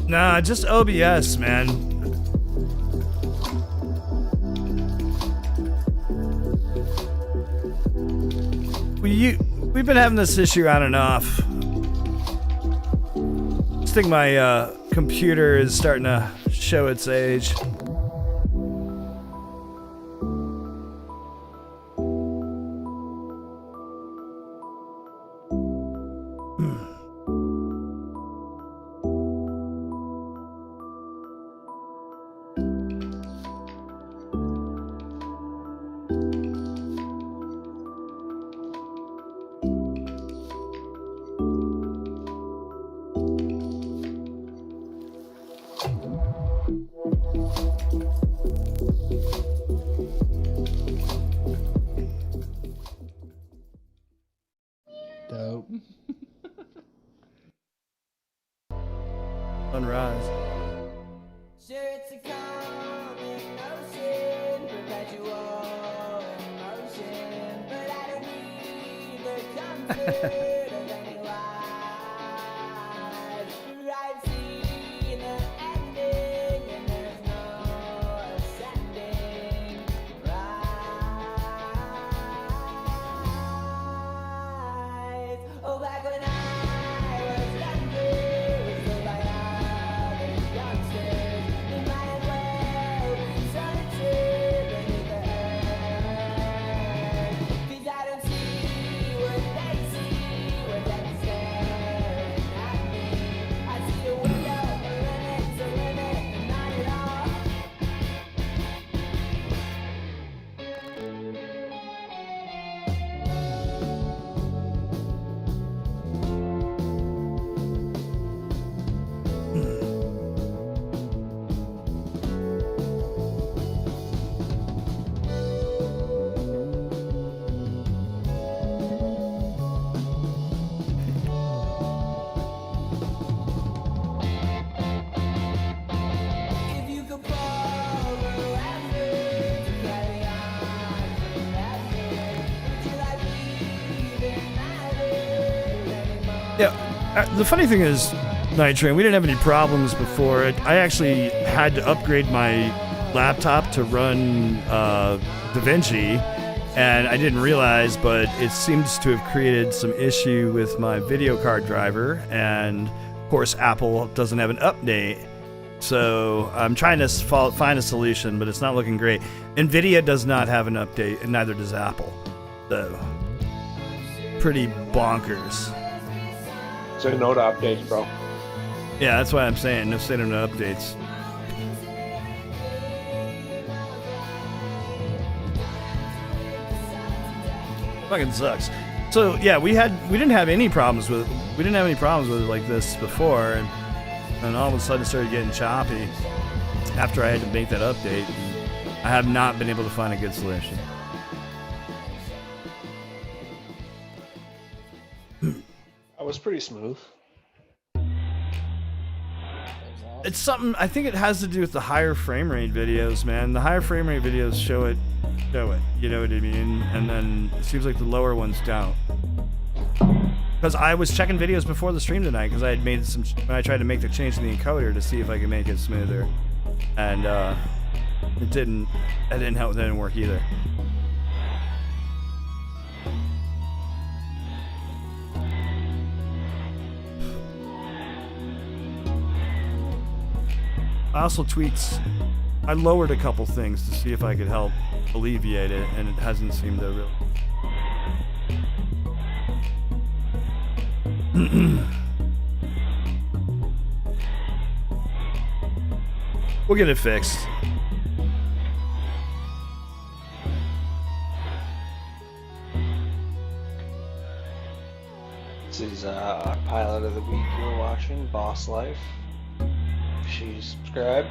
Nah, just OBS, man. We've been having this issue on and off. I think my computer is starting to show its age. Dope. Sunrise. Yeah, the funny thing is, Night Train, we didn't have any problems before. I actually had to upgrade my laptop to run DaVinci, and I didn't realize, but it seems to have created some issue with my video card driver, and of course Apple doesn't have an update. So I'm trying to find a solution, but it's not looking great. NVIDIA does not have an update, and neither does Apple. So, pretty bonkers. So no to updates, bro. Yeah, that's why I'm saying no state of no updates. Fucking sucks. So yeah, we didn't have any problems with it like this before, and all of a sudden it started getting choppy after I had to make that update. I have not been able to find a good solution. That was pretty smooth. It's something, I think it has to do with the higher frame rate videos, man. The higher frame rate videos show it, you know what I mean? And then it seems like the lower ones don't. Because I was checking videos before the stream tonight, because I had made when I tried to make the change in the encoder to see if I could make it smoother. And it didn't help, that didn't work either. I also tweaked. I lowered a couple things to see if I could help alleviate it, and it hasn't seemed to really. We'll get it fixed. This is our pilot of the week you're watching, Boss Life. She's subscribed.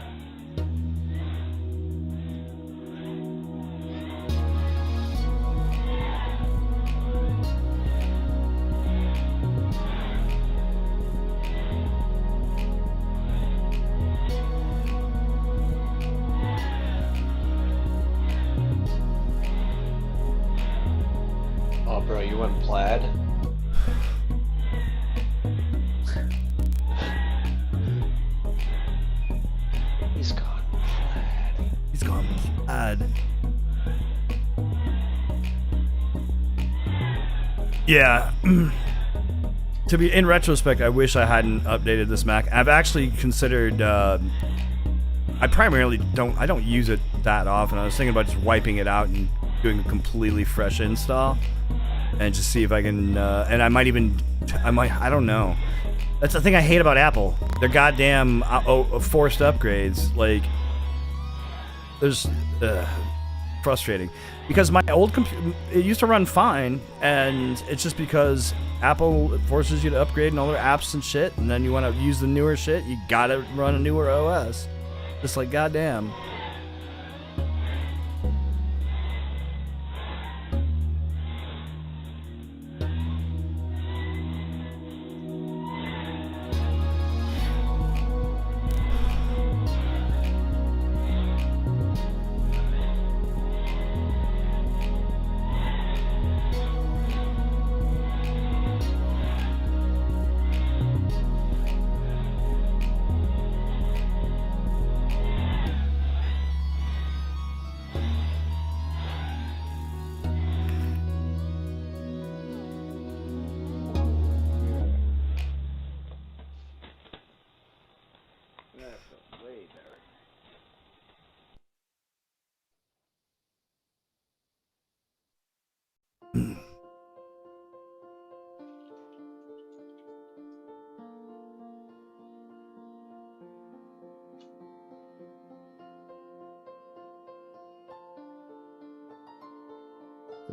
Oh, bro, you went plaid? He's gone plaid. He's gone plaid. Yeah. To be in retrospect, I wish I hadn't updated this Mac. I've actually considered. I primarily don't use it that often. I was thinking about just wiping it out and doing a completely fresh install, and just see if I can. And I might. I don't know. That's the thing I hate about Apple. Their goddamn forced upgrades. Like, there's frustrating. Because my old computer, it used to run fine, and it's just because Apple forces you to upgrade and all their apps and shit, and then you want to use the newer shit, you gotta run a newer OS. Just like, goddamn.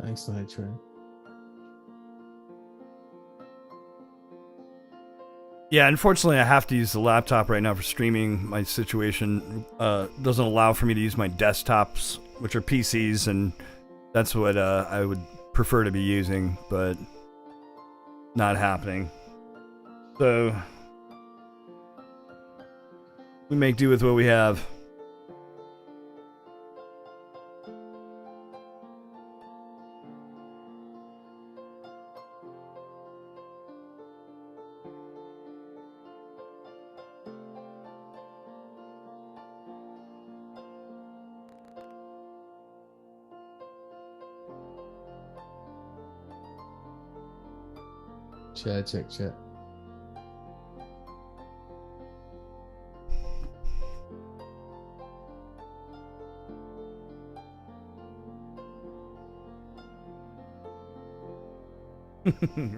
Thanks, Night Train. Yeah, unfortunately, I have to use the laptop right now for streaming. My situation doesn't allow for me to use my desktops, which are PCs, and that's what I would prefer to be using, but not happening. So we make do with what we have. Check.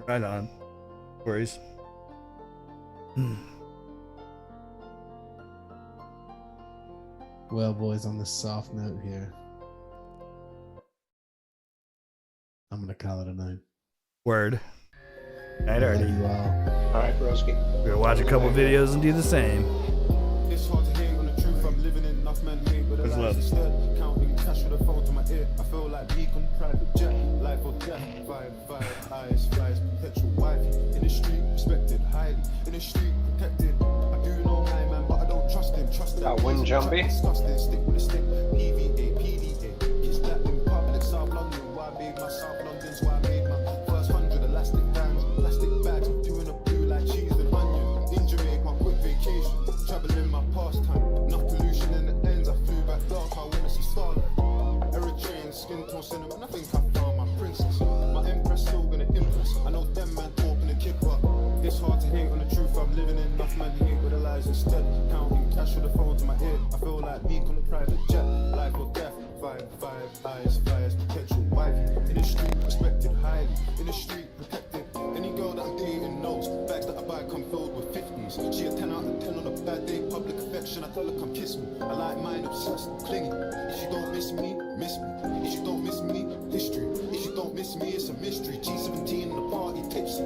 Right on. Worries. Well, boys, on this soft note here, I'm gonna call it a night. Word. Night, Artie. Love you all. All right, broski. We're gonna watch a couple videos and do the same. It's hard to hate on the truth. I'm living enough men hate, but Where's the lies love? instead. Counting cash with a phone to my ear. I feel like me on private jet. Life or death. Vibe, eyes, flies, perpetual wife. In the street, respected highly. In the street, protected. I do know high man, but I don't trust him. Trust him. That wind jumpy. Disgusting. Stick with the stick. PVA, PDA. Kiss that in public. South London. Why I made my South London's why I made my first 100 elastic bands, plastic bags. Doing a blue like cheese and onion. In Jamaica, my quick vacation. Traveling my pastime. Not pollution in the ends. I flew back dark. I wanna see starlight. Eritrean skin tone cinnamon. I think I found my princess. My empress still gonna impress. I know them man talking a kick, but it's hard to hate on the truth. I'm living enough man hate with the lies instead. Counting cash with the phone to my ear. obsession. I tell her come kiss me. I like mine obsessed, clingy. If you don't miss me, miss me. If you don't miss me, history. If you don't miss me, it's a mystery. G17 in the party tipsy.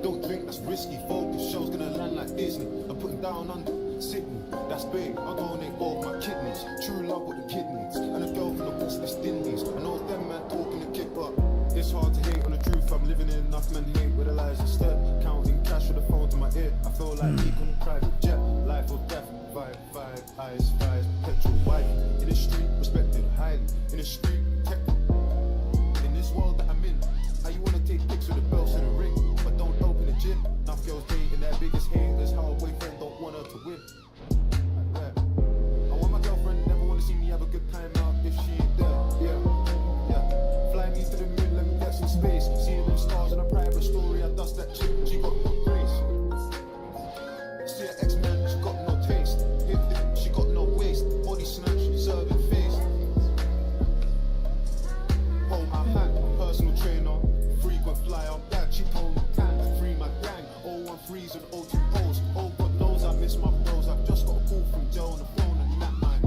Don't drink, that's risky. Focus, show's gonna land like Disney. I'm putting down under Sydney. That's big. I donate both my kidneys. True love with the kidneys. And a girl from the West Indies. I know them man talking the kick, but it's hard to hate on the truth. I'm living in enough men hate with the lies instead. Counting cash with the phone to my ear. I feel like me on a private jet. Life or death. Vibe, eyes, petrol, wife. In the street, respected, highly. In the street, protected. In this world that I'm in, how you wanna take pics with the bells and the ring, but don't open the gym. Enough girls dating their biggest haters. How a boyfriend don't want her to win. I want my girlfriend, never wanna see me have a good time out if she ain't there. Yeah. Fly me to the moon, let me get some space. Seeing them stars in a private story, I dust that chick, she got no grace. See her X-Men, she got no taste. Hit it, she got no waist. Body snatch, serving face. Hold my hand, personal trainer. Frequent flyer, that cheap home can. Free my gang, 013s and 020s. Oh God knows I miss my bros. I've just got a call from Joe on the phone and that man.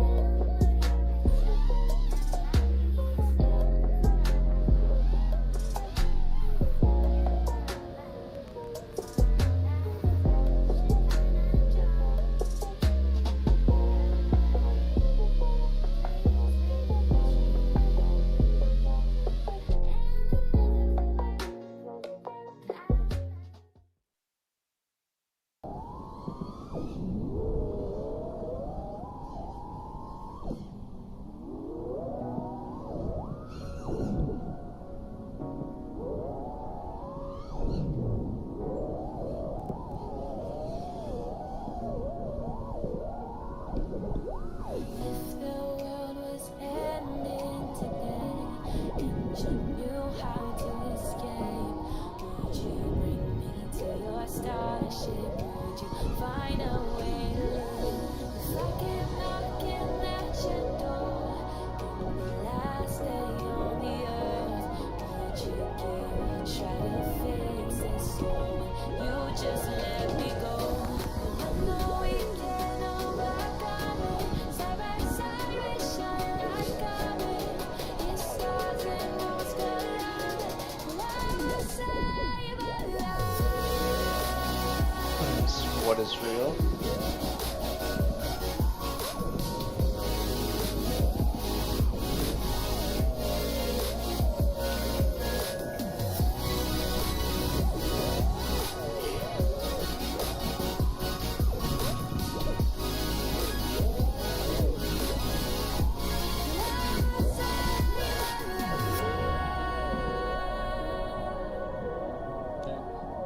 What is real?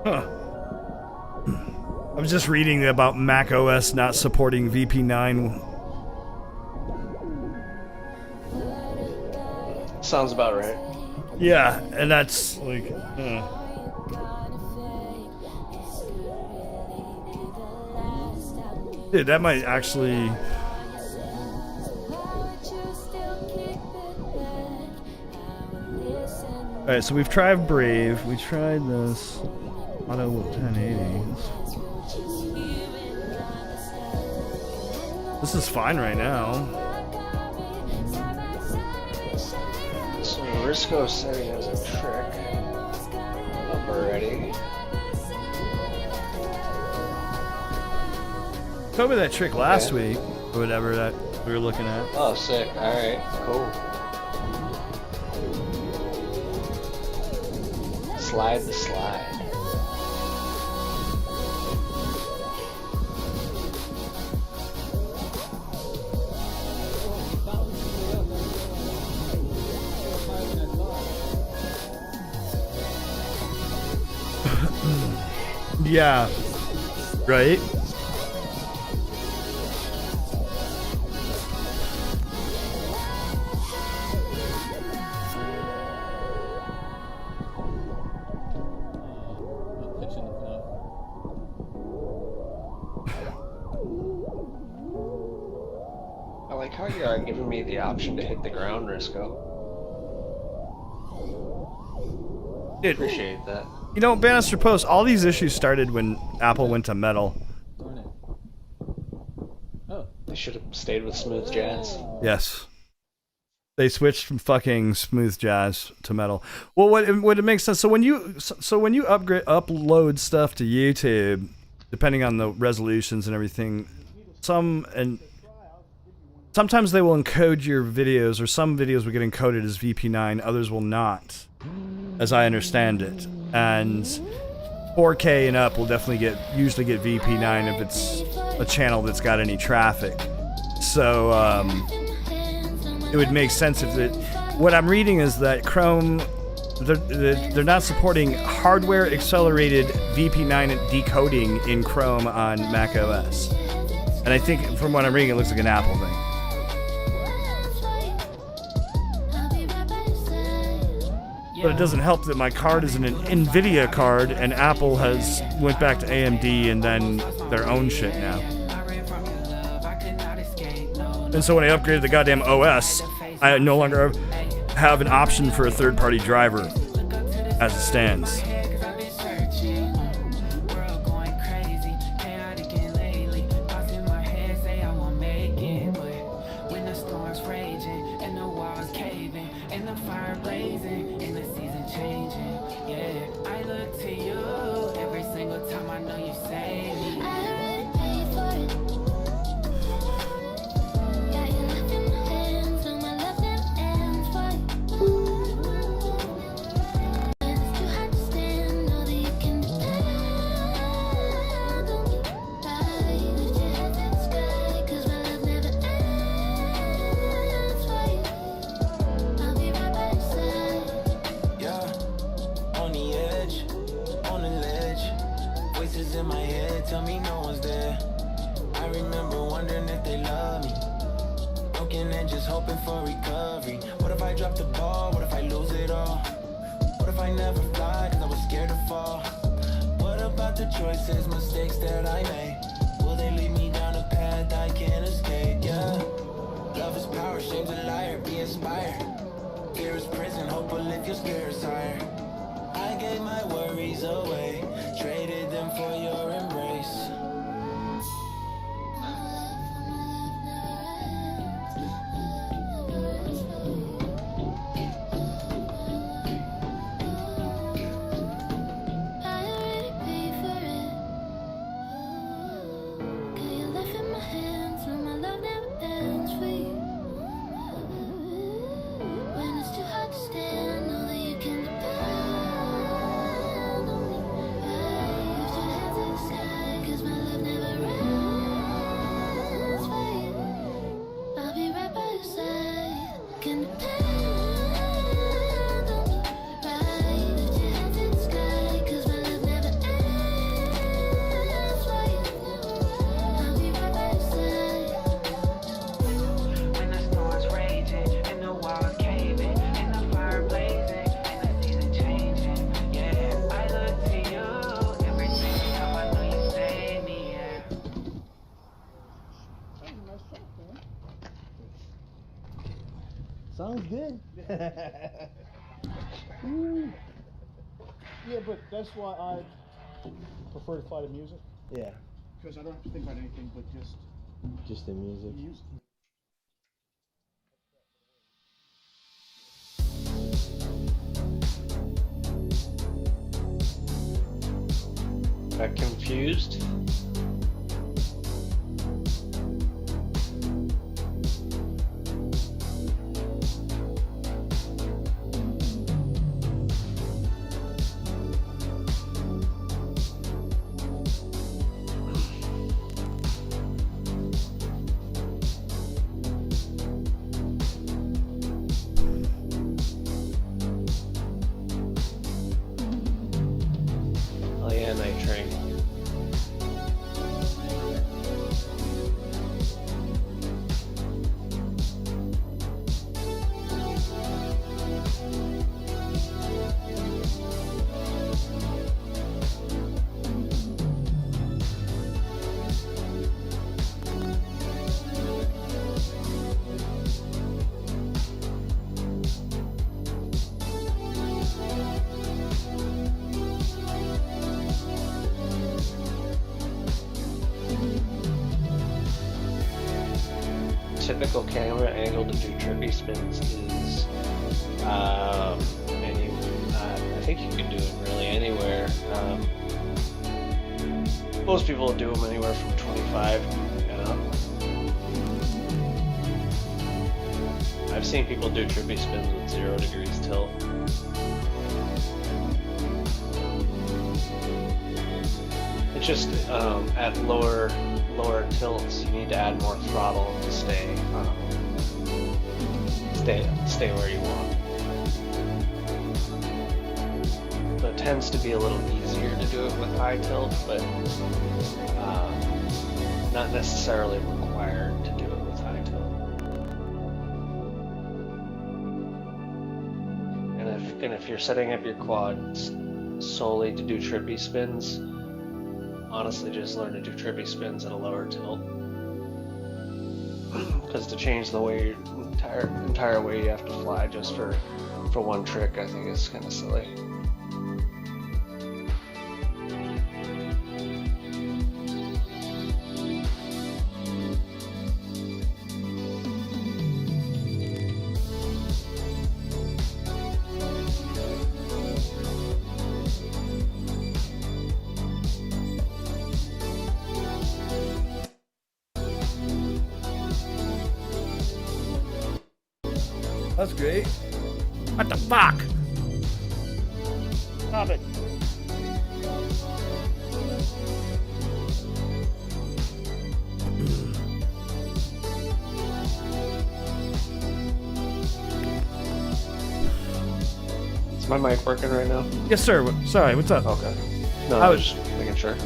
Huh. I was just reading about Mac OS not supporting VP9. Sounds about right. Yeah, and that's like, dude, that might actually. Alright, so we've tried Brave, we tried this Auto 1080. This is fine right now. So Risco said he has a trick up already. Told me that trick last week, or whatever that we were looking at. Oh, sick. Alright, cool. Slide the slide. Yeah. Right? I like how you are giving me the option to hit the ground, Risco. Dude, appreciate that. You know, Bannister Post, all these issues started when Apple went to metal. Oh. They should have stayed with smooth jazz. Yes. They switched from fucking smooth jazz to metal. Well, what it makes sense. So when you upload stuff to YouTube, depending on the resolutions and everything, sometimes they will encode your videos, or some videos will get encoded as VP9, others will not, as I understand it. And 4K and up will definitely usually get VP9 if it's a channel that's got any traffic. So it would make sense if it. What I'm reading is that Chrome, they're not supporting hardware accelerated VP9 decoding in Chrome on Mac OS. And I think from what I'm reading, it looks like an Apple thing. But it doesn't help that my card is an NVIDIA card, and Apple has went back to AMD and then their own shit now. And so when I upgraded the goddamn OS, I no longer have an option for a third-party driver, as it stands. Sounds good. Yeah, but that's why I prefer to fly to music. Yeah. Because I don't have to think about anything but just the music. Got confused? Oh yeah, night train. typical camera angle to do trippy spins is I think you can do it really anywhere. Most people do them anywhere from 25. I've seen people do trippy spins with 0 degrees tilt. It's just at lower tilts, you need to add more throttle to stay where you want. So it tends to be a little easier to do it with high tilt, but not necessarily required to do it with high tilt. And if you're setting up your quad solely to do trippy spins, honestly just learn to do trippy spins at a lower tilt. Because to change the way entire way you have to fly just for one trick, I think is kind of silly. That's great. What the fuck? Stop it. Is my mic working right now? Yes, sir. Sorry, what's up? Okay. No, I was just making sure.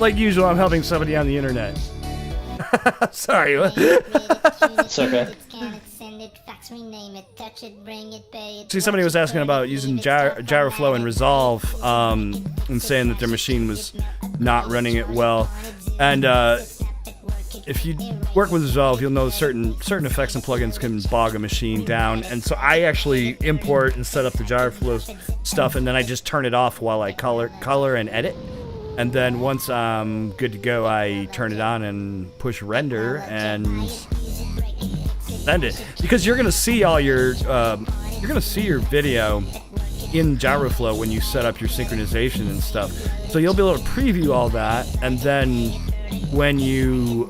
Like usual, I'm helping somebody on the internet. Sorry. It's okay. See, somebody was asking about using gyroflow and resolve, and saying that their machine was not running it well. And if you work with resolve, you'll know certain effects and plugins can bog a machine down. And so I actually import and set up the gyroflow stuff, and then I just turn it off while I color and edit. And then once I'm good to go, I turn it on and push render and send it. Because you're gonna see all your video in gyroflow when you set up your synchronization and stuff. So you'll be able to preview all that, and then when you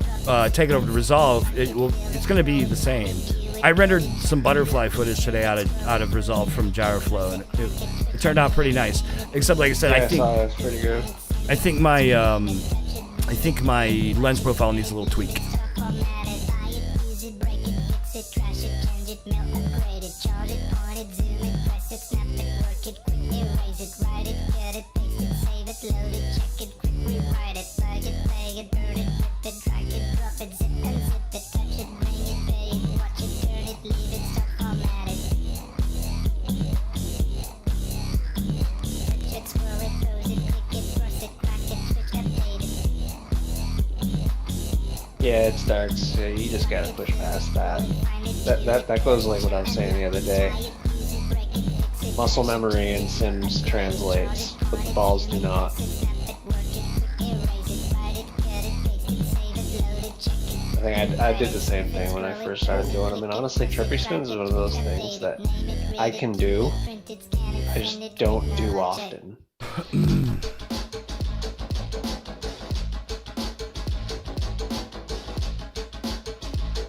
take it over to Resolve, it's gonna be the same. I rendered some butterfly footage today out of Resolve from gyroflow, and it turned out pretty nice. Except, like I said, I think that's pretty good. I think my lens profile needs a little tweak. Yeah, it starts. You just gotta push past that. That goes like what I was saying the other day. Muscle memory in Sims translates, but the balls do not. I think I did the same thing when I first started doing them, and honestly, trippy spins is one of those things that I can do, I just don't do often.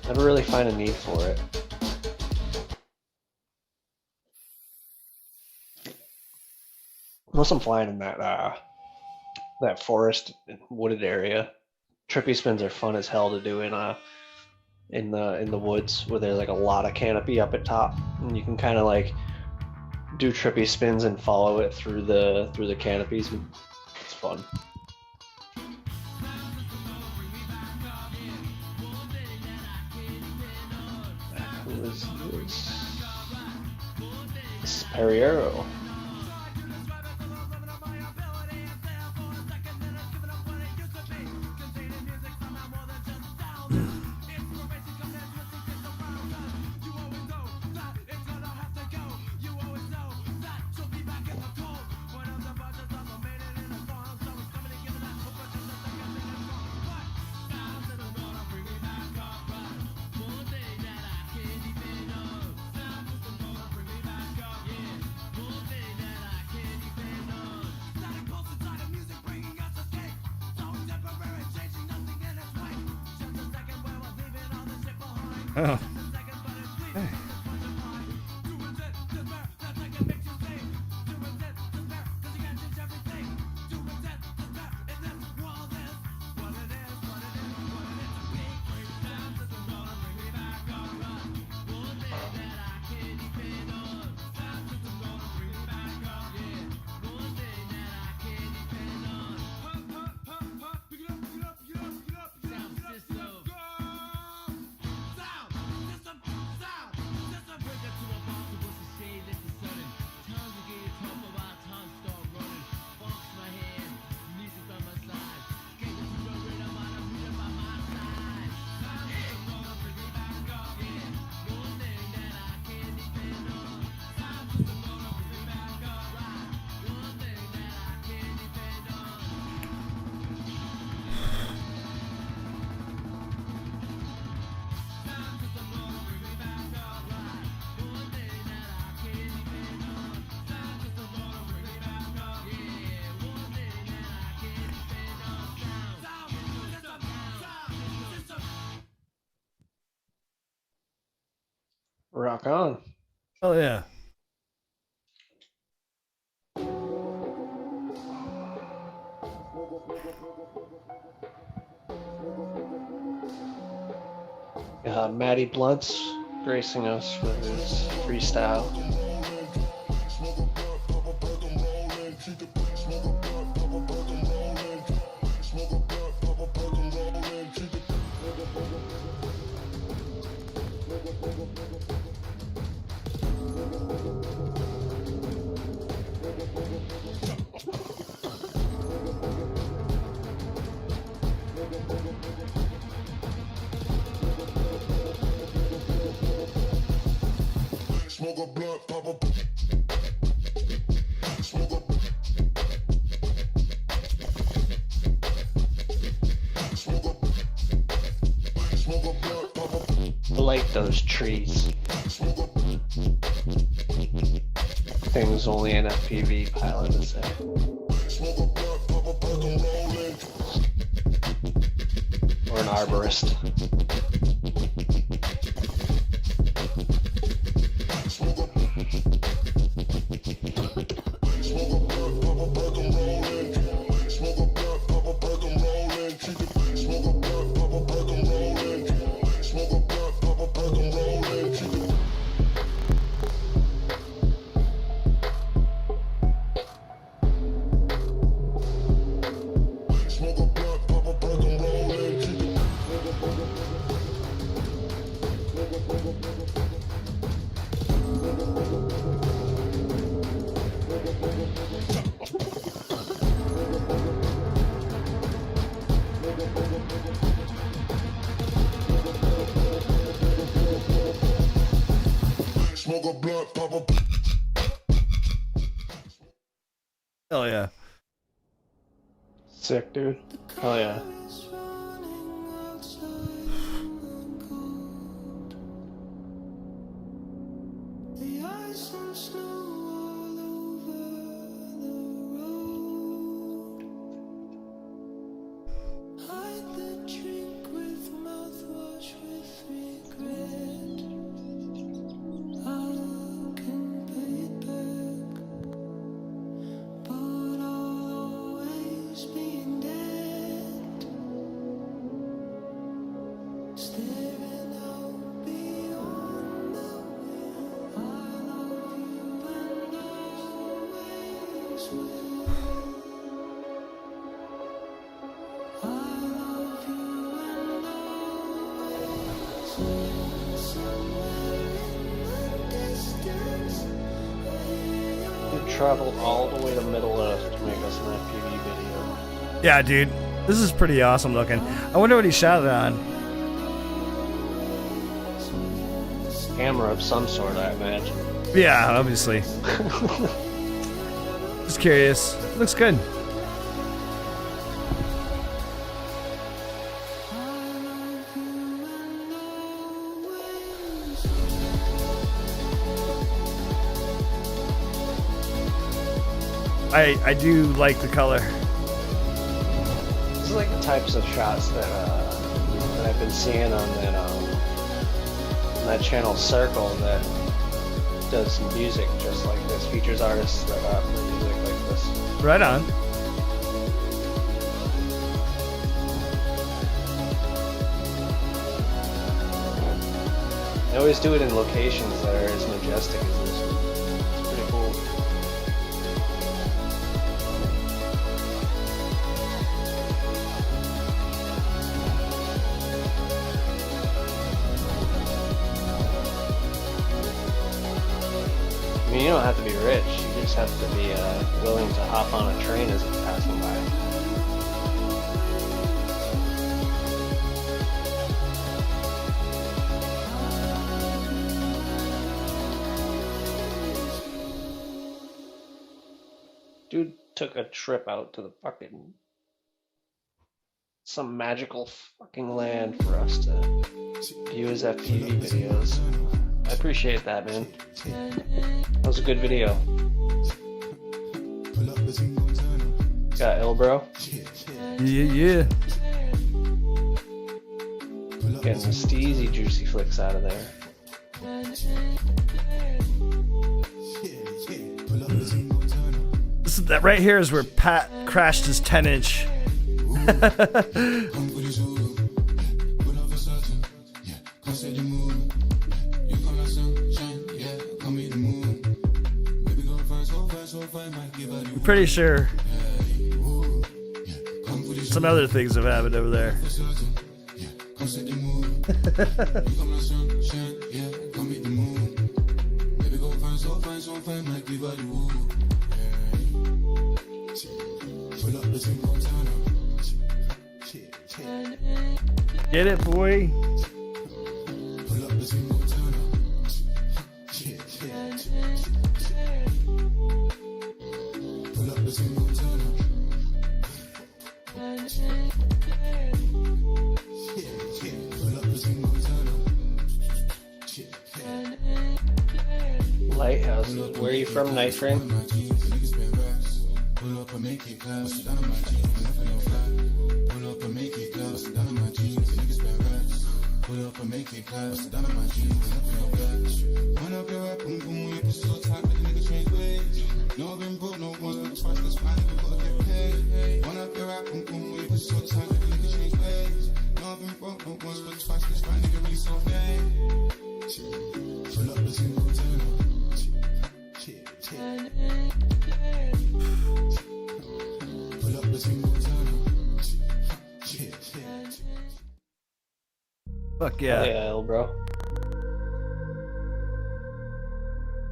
Never really find a need for it. Unless I'm flying in that forest wooded area. Trippy spins are fun as hell to do in the woods where there's like a lot of canopy up at top, and you can kind of like do trippy spins and follow it through the canopies. It's fun. Who is this? This is Perriero. Oh. Okay. Rock on. Oh yeah. Matty Blunt's gracing us with his freestyle. I like those trees. Things only an FPV pilot would say. Or an arborist. Hell yeah. Sick, dude. Hell yeah. Traveled all the way to Middle Earth to make us an FPV video. Yeah, dude. This is pretty awesome looking. I wonder what he shot it on. Camera of some sort, I imagine. Yeah, obviously. Just curious. Looks good. I do like the color. These are like the types of shots that I've been seeing on that in that channel Circle that does music just like this, features artists that do music like this. Right on. They always do it in locations that are as majestic as this. It's pretty cool. I mean, you don't have to be rich. You just have to be willing to hop on a train as it's passing by. Dude took a trip out to the fucking some magical fucking land for us to view his FPV videos. I appreciate that, man. That was a good video. Got ill, bro. Yeah. Getting the steezy juicy flicks out of there. That right here is where Pat crashed his 10-inch. I'm pretty sure some other things have happened over there. Get it, boy. Lighthouse. Where are you from, Night Frame? Fuck yeah. Oh, yeah, L bro.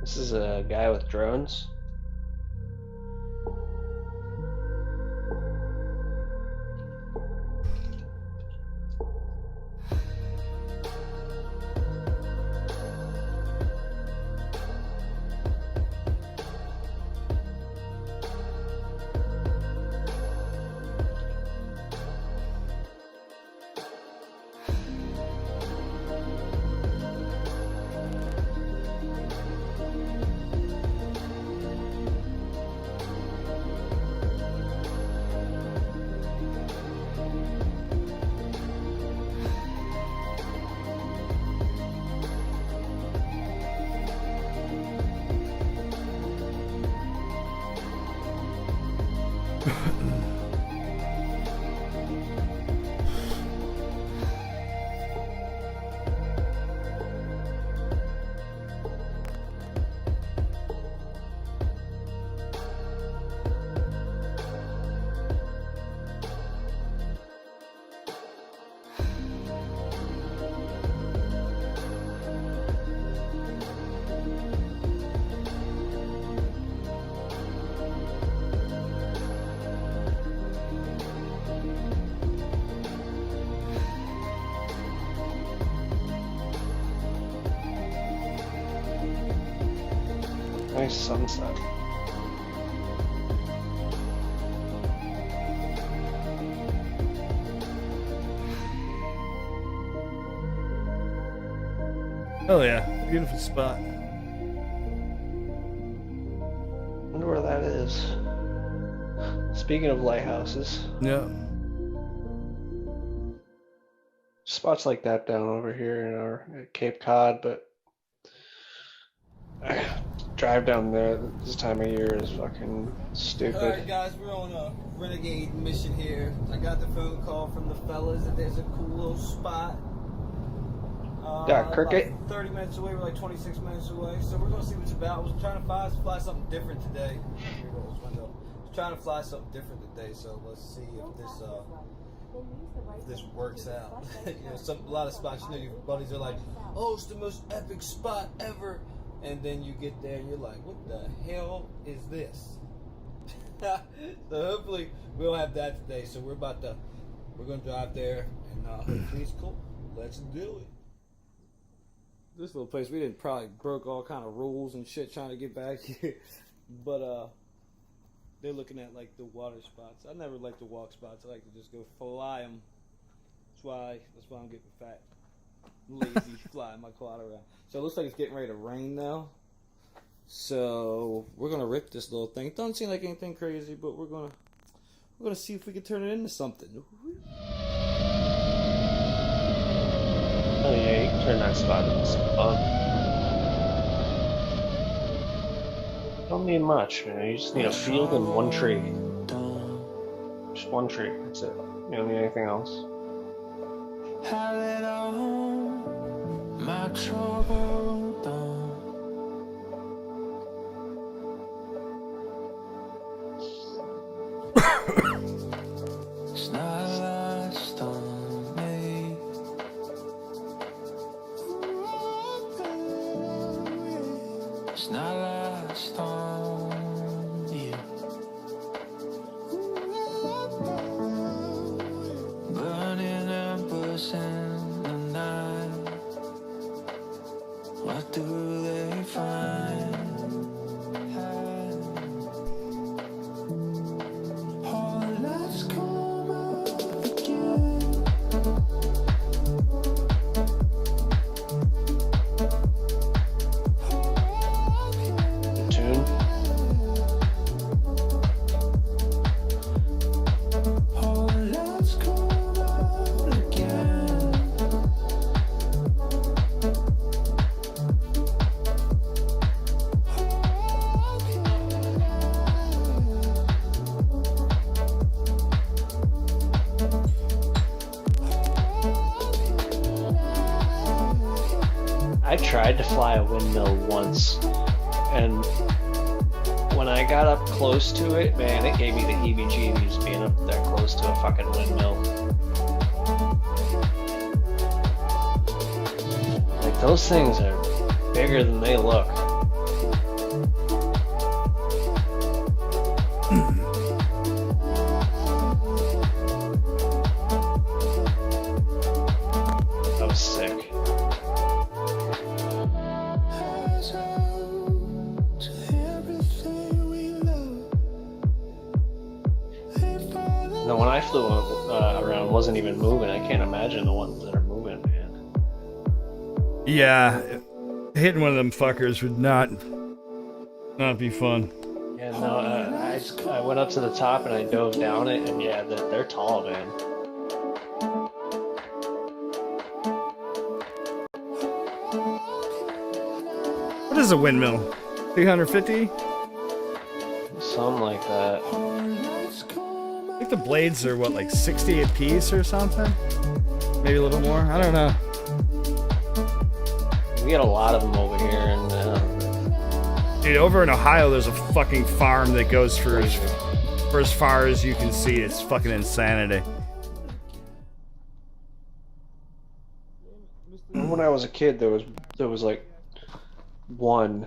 This is a guy with drones. Nice sunset. Oh yeah, beautiful spot. Wonder where that is. Speaking of lighthouses. Yeah. spots like that down over here in our at Cape Cod, but drive down there this time of year is fucking stupid. Alright guys, we're on a renegade mission here. I got the phone call from the fellas that there's a cool little spot. Cricket? About 30 minutes away, we're like 26 minutes away. So we're gonna see what it's about. We're trying to fly something different today. Here goes this window. We're trying to fly something different today, so let's see if this works out. You know, a lot of spots, you know, your buddies are like, oh, it's the most epic spot ever. And then you get there and you're like, what the hell is this? So hopefully we'll have that today. So we're gonna drive there and hopefully it's cool. Let's do it. This little place, we didn't probably broke all kind of rules and shit trying to get back here. But they're looking at like the water spots. I never like to walk spots. I like to just go fly them. That's why I'm getting fat. Lazy flying my quad around. So it looks like it's getting ready to rain now. So we're gonna rip this little thing. It doesn't seem like anything crazy, but we're gonna see if we can turn it into something. Oh yeah, you can turn that spot into some fun. Don't need much, man. You just need a field and one tree. Just one tree. That's it. You don't need anything else. My trouble done. It's not lost on me. It's not lost on you. Burning embers in the night. What do they find? Oh, let's come out again. Tune. Oh, let's come out again. I tried to fly a windmill once, and when I got up close to it, man, it gave me the heebie-jeebies being up there close to a fucking windmill. Like, those things are bigger than they look. That was sick. No, when I flew around, wasn't even moving. I can't imagine the ones that are moving, man. Yeah, hitting one of them fuckers would not be fun. Yeah, no, I went up to the top and I dove down it, and yeah, they're tall, man. What is a windmill? 350? Something like that. I think the blades are what, like 60 a piece or something? Maybe a little more? I don't know. We get a lot of them over here, and dude, over in Ohio, there's a fucking farm that goes for as far as you can see. It's fucking insanity. when I was a kid, there was like one,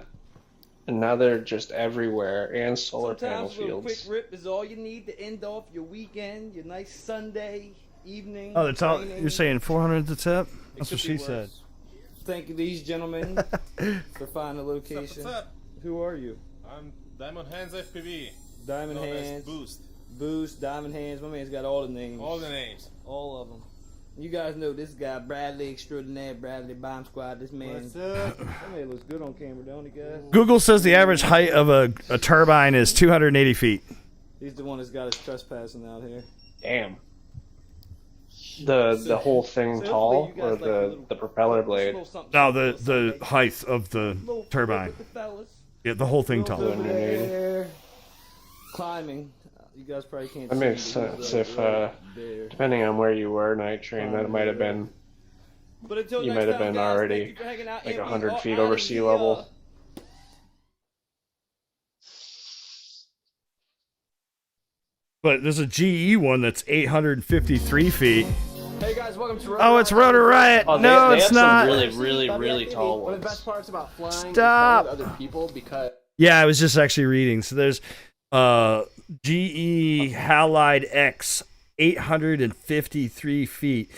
and now they're just everywhere, and solar panel Sometimes a little fields. quick rip is all you need to end off your weekend, your nice Sunday evening. Oh, that's all. training. You're saying 400 the tip? That's It what could be she said. worse. Thank you, these gentlemen, for finding a location. What's up? Who are you? I'm Diamond Hands FPV. Diamond known as Hands. Boost. Boost, Diamond Hands. My man's got all the names. All the names. All of them. You guys know this guy, Bradley Extraordinaire, Bradley Bomb Squad. This man. What's up? That man looks good on camera, don't he, guys? Google says the average height of a turbine is 280 feet. He's the one that's got us trespassing out here. Damn. The whole thing tall, or the propeller blade? No, the height of the turbine. Yeah, the whole thing tall. There, climbing. You guys probably can't That see. makes sense. If depending on where you were, Night Train, that might have been. You might have been already like 100 feet over sea level. But there's a GE one that's 853 feet. Hey guys, welcome to Oh, it's Rotor Riot. Oh, No, they it's have not. some really tall One of the ones. best parts about flying Stop. is flying with other people because Yeah, I was just actually reading. So there's GE Halide X, 853 feet.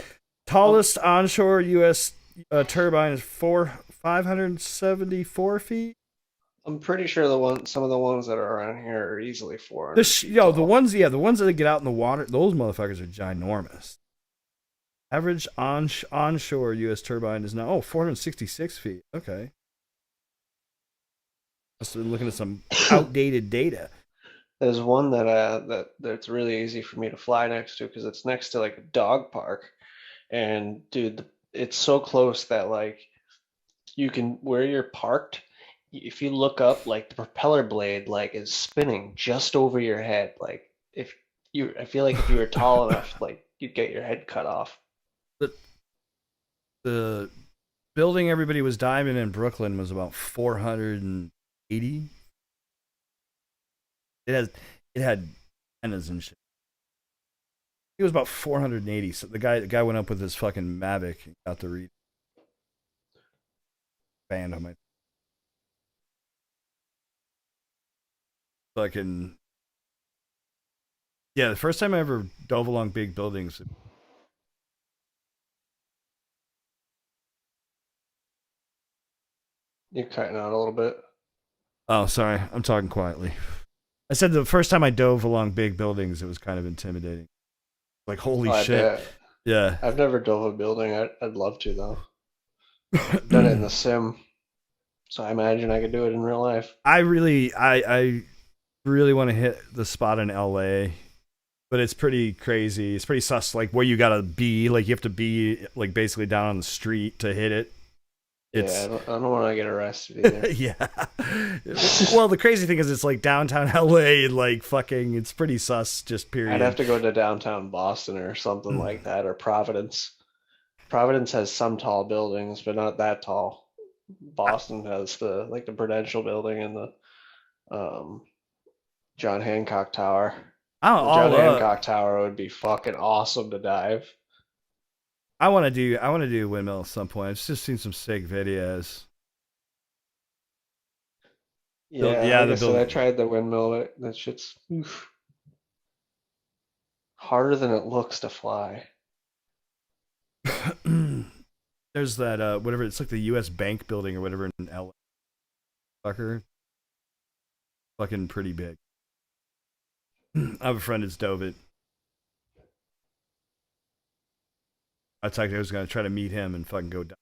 Tallest onshore U.S. Turbine is 574 feet. I'm pretty sure some of the ones that are around here are easily 400. The ones that get out in the water, those motherfuckers are ginormous. Average onshore U.S. turbine is now 466 feet. Okay. Must have been looking at some outdated data. There's one that's really easy for me to fly next to because it's next to like a dog park, and dude, it's so close that like you can where you're parked. If you look up, like the propeller blade like is spinning just over your head. Like I feel like if you were tall enough, like you'd get your head cut off. The building everybody was diving in Brooklyn was about 480. It had antennas and shit. It was about 480. So the guy went up with his fucking Mavic and got the read. Band on my fucking. Yeah, the first time I ever dove along big buildings. You're cutting out a little bit. Oh, sorry. I'm talking quietly. I said the first time I dove along big buildings, it was kind of intimidating. Like, holy shit. Bet. Yeah. I've never dove a building. I'd love to though. I've done it in the sim, so I imagine I could do it in real life. I really want to hit the spot in LA, but it's pretty crazy. It's pretty sus. Like where you gotta be, like you have to be like basically down on the street to hit it. I don't want to get arrested either. Yeah. Well, the crazy thing is it's like downtown LA and like fucking it's pretty sus just period. I'd have to go to downtown Boston or something like that, or Providence. Providence has some tall buildings, but not that tall. Boston has the Prudential building and the John Hancock Tower. The John Hancock Tower would be fucking awesome to dive. I want to do a windmill at some point. I've just seen some sick videos. Yeah, I tried the windmill, but that shit's harder than it looks to fly. There's that whatever, it's like the US Bank building or whatever in LA. Fucker. Fucking pretty big. I have a friend that's dove it. I was gonna try to meet him and fucking go down.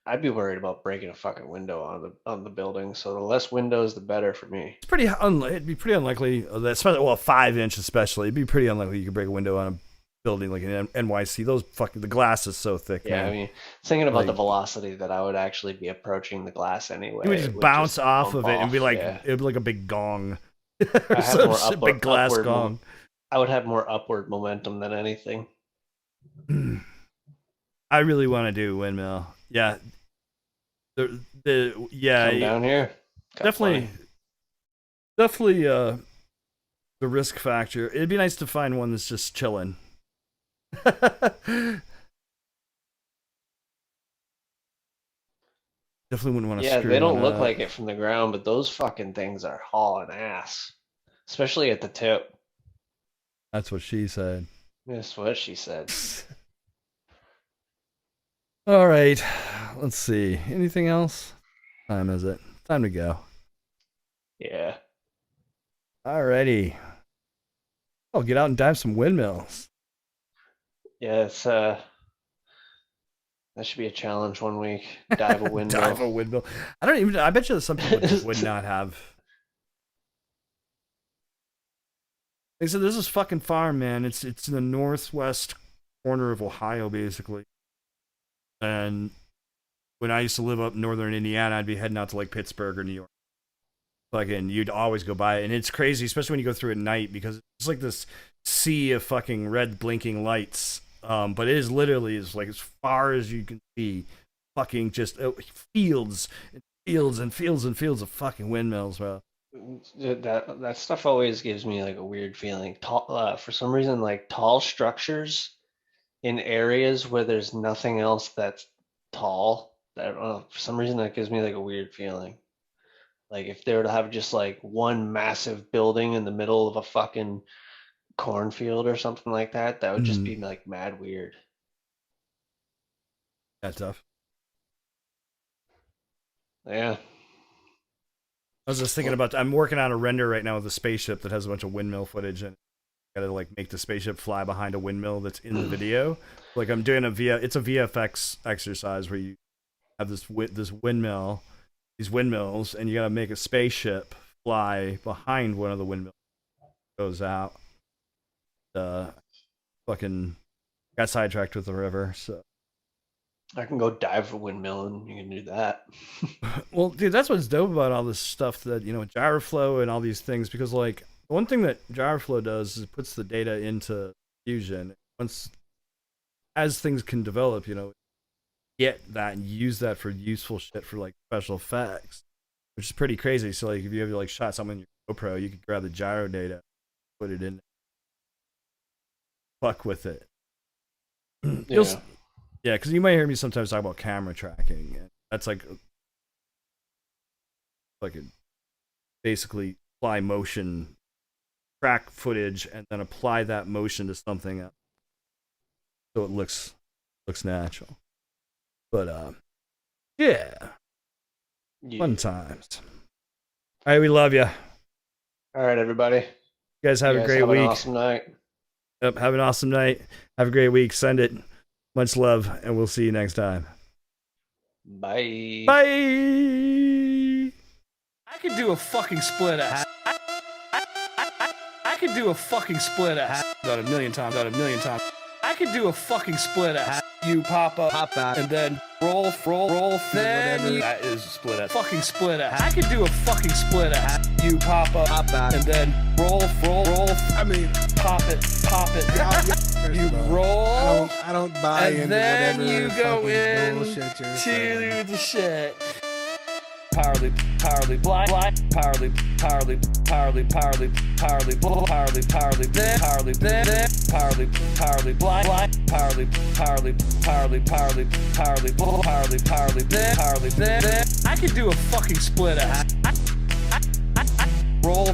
I'd be worried about breaking a fucking window on the building. So the less windows, the better for me. It's it'd be pretty unlikely. Especially, well, 5-inch especially. It'd be pretty unlikely you could break a window on a building like in NYC. The glass is so thick. Yeah, man. I mean, thinking about the velocity that I would actually be approaching the glass anyway. You would just bounce off of it and be like, it'd be like a big gong. Big glass gong. I would have more upward momentum than anything. I really want to do windmill. Yeah. Come down here. Definitely the risk factor. It'd be nice to find one that's just chilling. Definitely wouldn't want to screw they don't one look up. like it from the ground, but those fucking things are hauling ass. Especially at the tip. That's what she said. That's what she said. All right. Let's see. Anything else? What time is it? Time to go. Yeah. Alrighty. I'll get out and dive some windmills. Yeah, it's That should be a challenge one week. Dive a windmill. Dive a windmill. I bet you some people just would not have. They said this is fucking farm, man. It's in the northwest corner of Ohio, basically. And when I used to live up in northern Indiana, I'd be heading out to like Pittsburgh or New York. Fucking, you'd always go by it, and it's crazy, especially when you go through at night, because it's like this sea of fucking red blinking lights. But it is literally like as far as you can see, fucking just fields and fields and fields and fields of fucking windmills, bro. That stuff always gives me like a weird feeling. Tall, for some reason, like tall structures in areas where there's nothing else that's tall. I don't know. For some reason, that gives me like a weird feeling. Like if they were to have just like one massive building in the middle of a fucking cornfield or something like that, that would just be like mad weird. That's tough. Yeah. I was just thinking about. I'm working on a render right now with a spaceship that has a bunch of windmill footage, and I gotta like make the spaceship fly behind a windmill that's in the video. Like I'm doing it's a VFX exercise where you have this windmill. These windmills, and you gotta make a spaceship fly behind one of the windmills. Goes out. Fucking got sidetracked with the river, so I can go dive a windmill and you can do that. Well, dude, that's what's dope about all this stuff that, you know, Gyroflow and all these things, because like one thing that Gyroflow does is it puts the data into Fusion. As things can develop, you know, get that and use that for useful shit for like special effects, which is pretty crazy. So like if you ever like shot something in your GoPro, you could grab the gyro data, put it in, fuck with it. Yeah, because you might hear me sometimes talk about camera tracking, and that's like basically apply motion, track footage, and then apply that motion to something else, so it looks natural. But yeah, fun times. All right, we love you. All right, everybody. You guys have a great week. An awesome night. Yep, have an awesome night. Have a great week. Send it. Much love, and we'll see you next time. Bye. Bye. I could do a fucking split ass. I could do a fucking split ass. About a million times. I could do a fucking split ass. You pop out, and then roll, then that is split ass. Fucking split ass. I could do a fucking split ass. You pop out, and then roll. I mean, pop it. You roll. I don't buy into then whatever you go in bullshit you're saying. to the shit. Powerly, blind, powerly, then, powerly, blind, powerly, then. I could do a fucking split ass. Roll,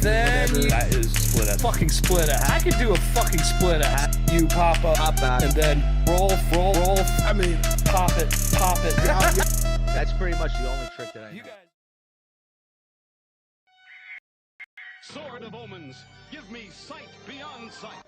then. That is split ass. Fucking split ass. I could do a fucking split ass. You pop out, and then roll. I mean, pop it. That's pretty much the only trick that I know. Sword of Omens, give me sight beyond sight.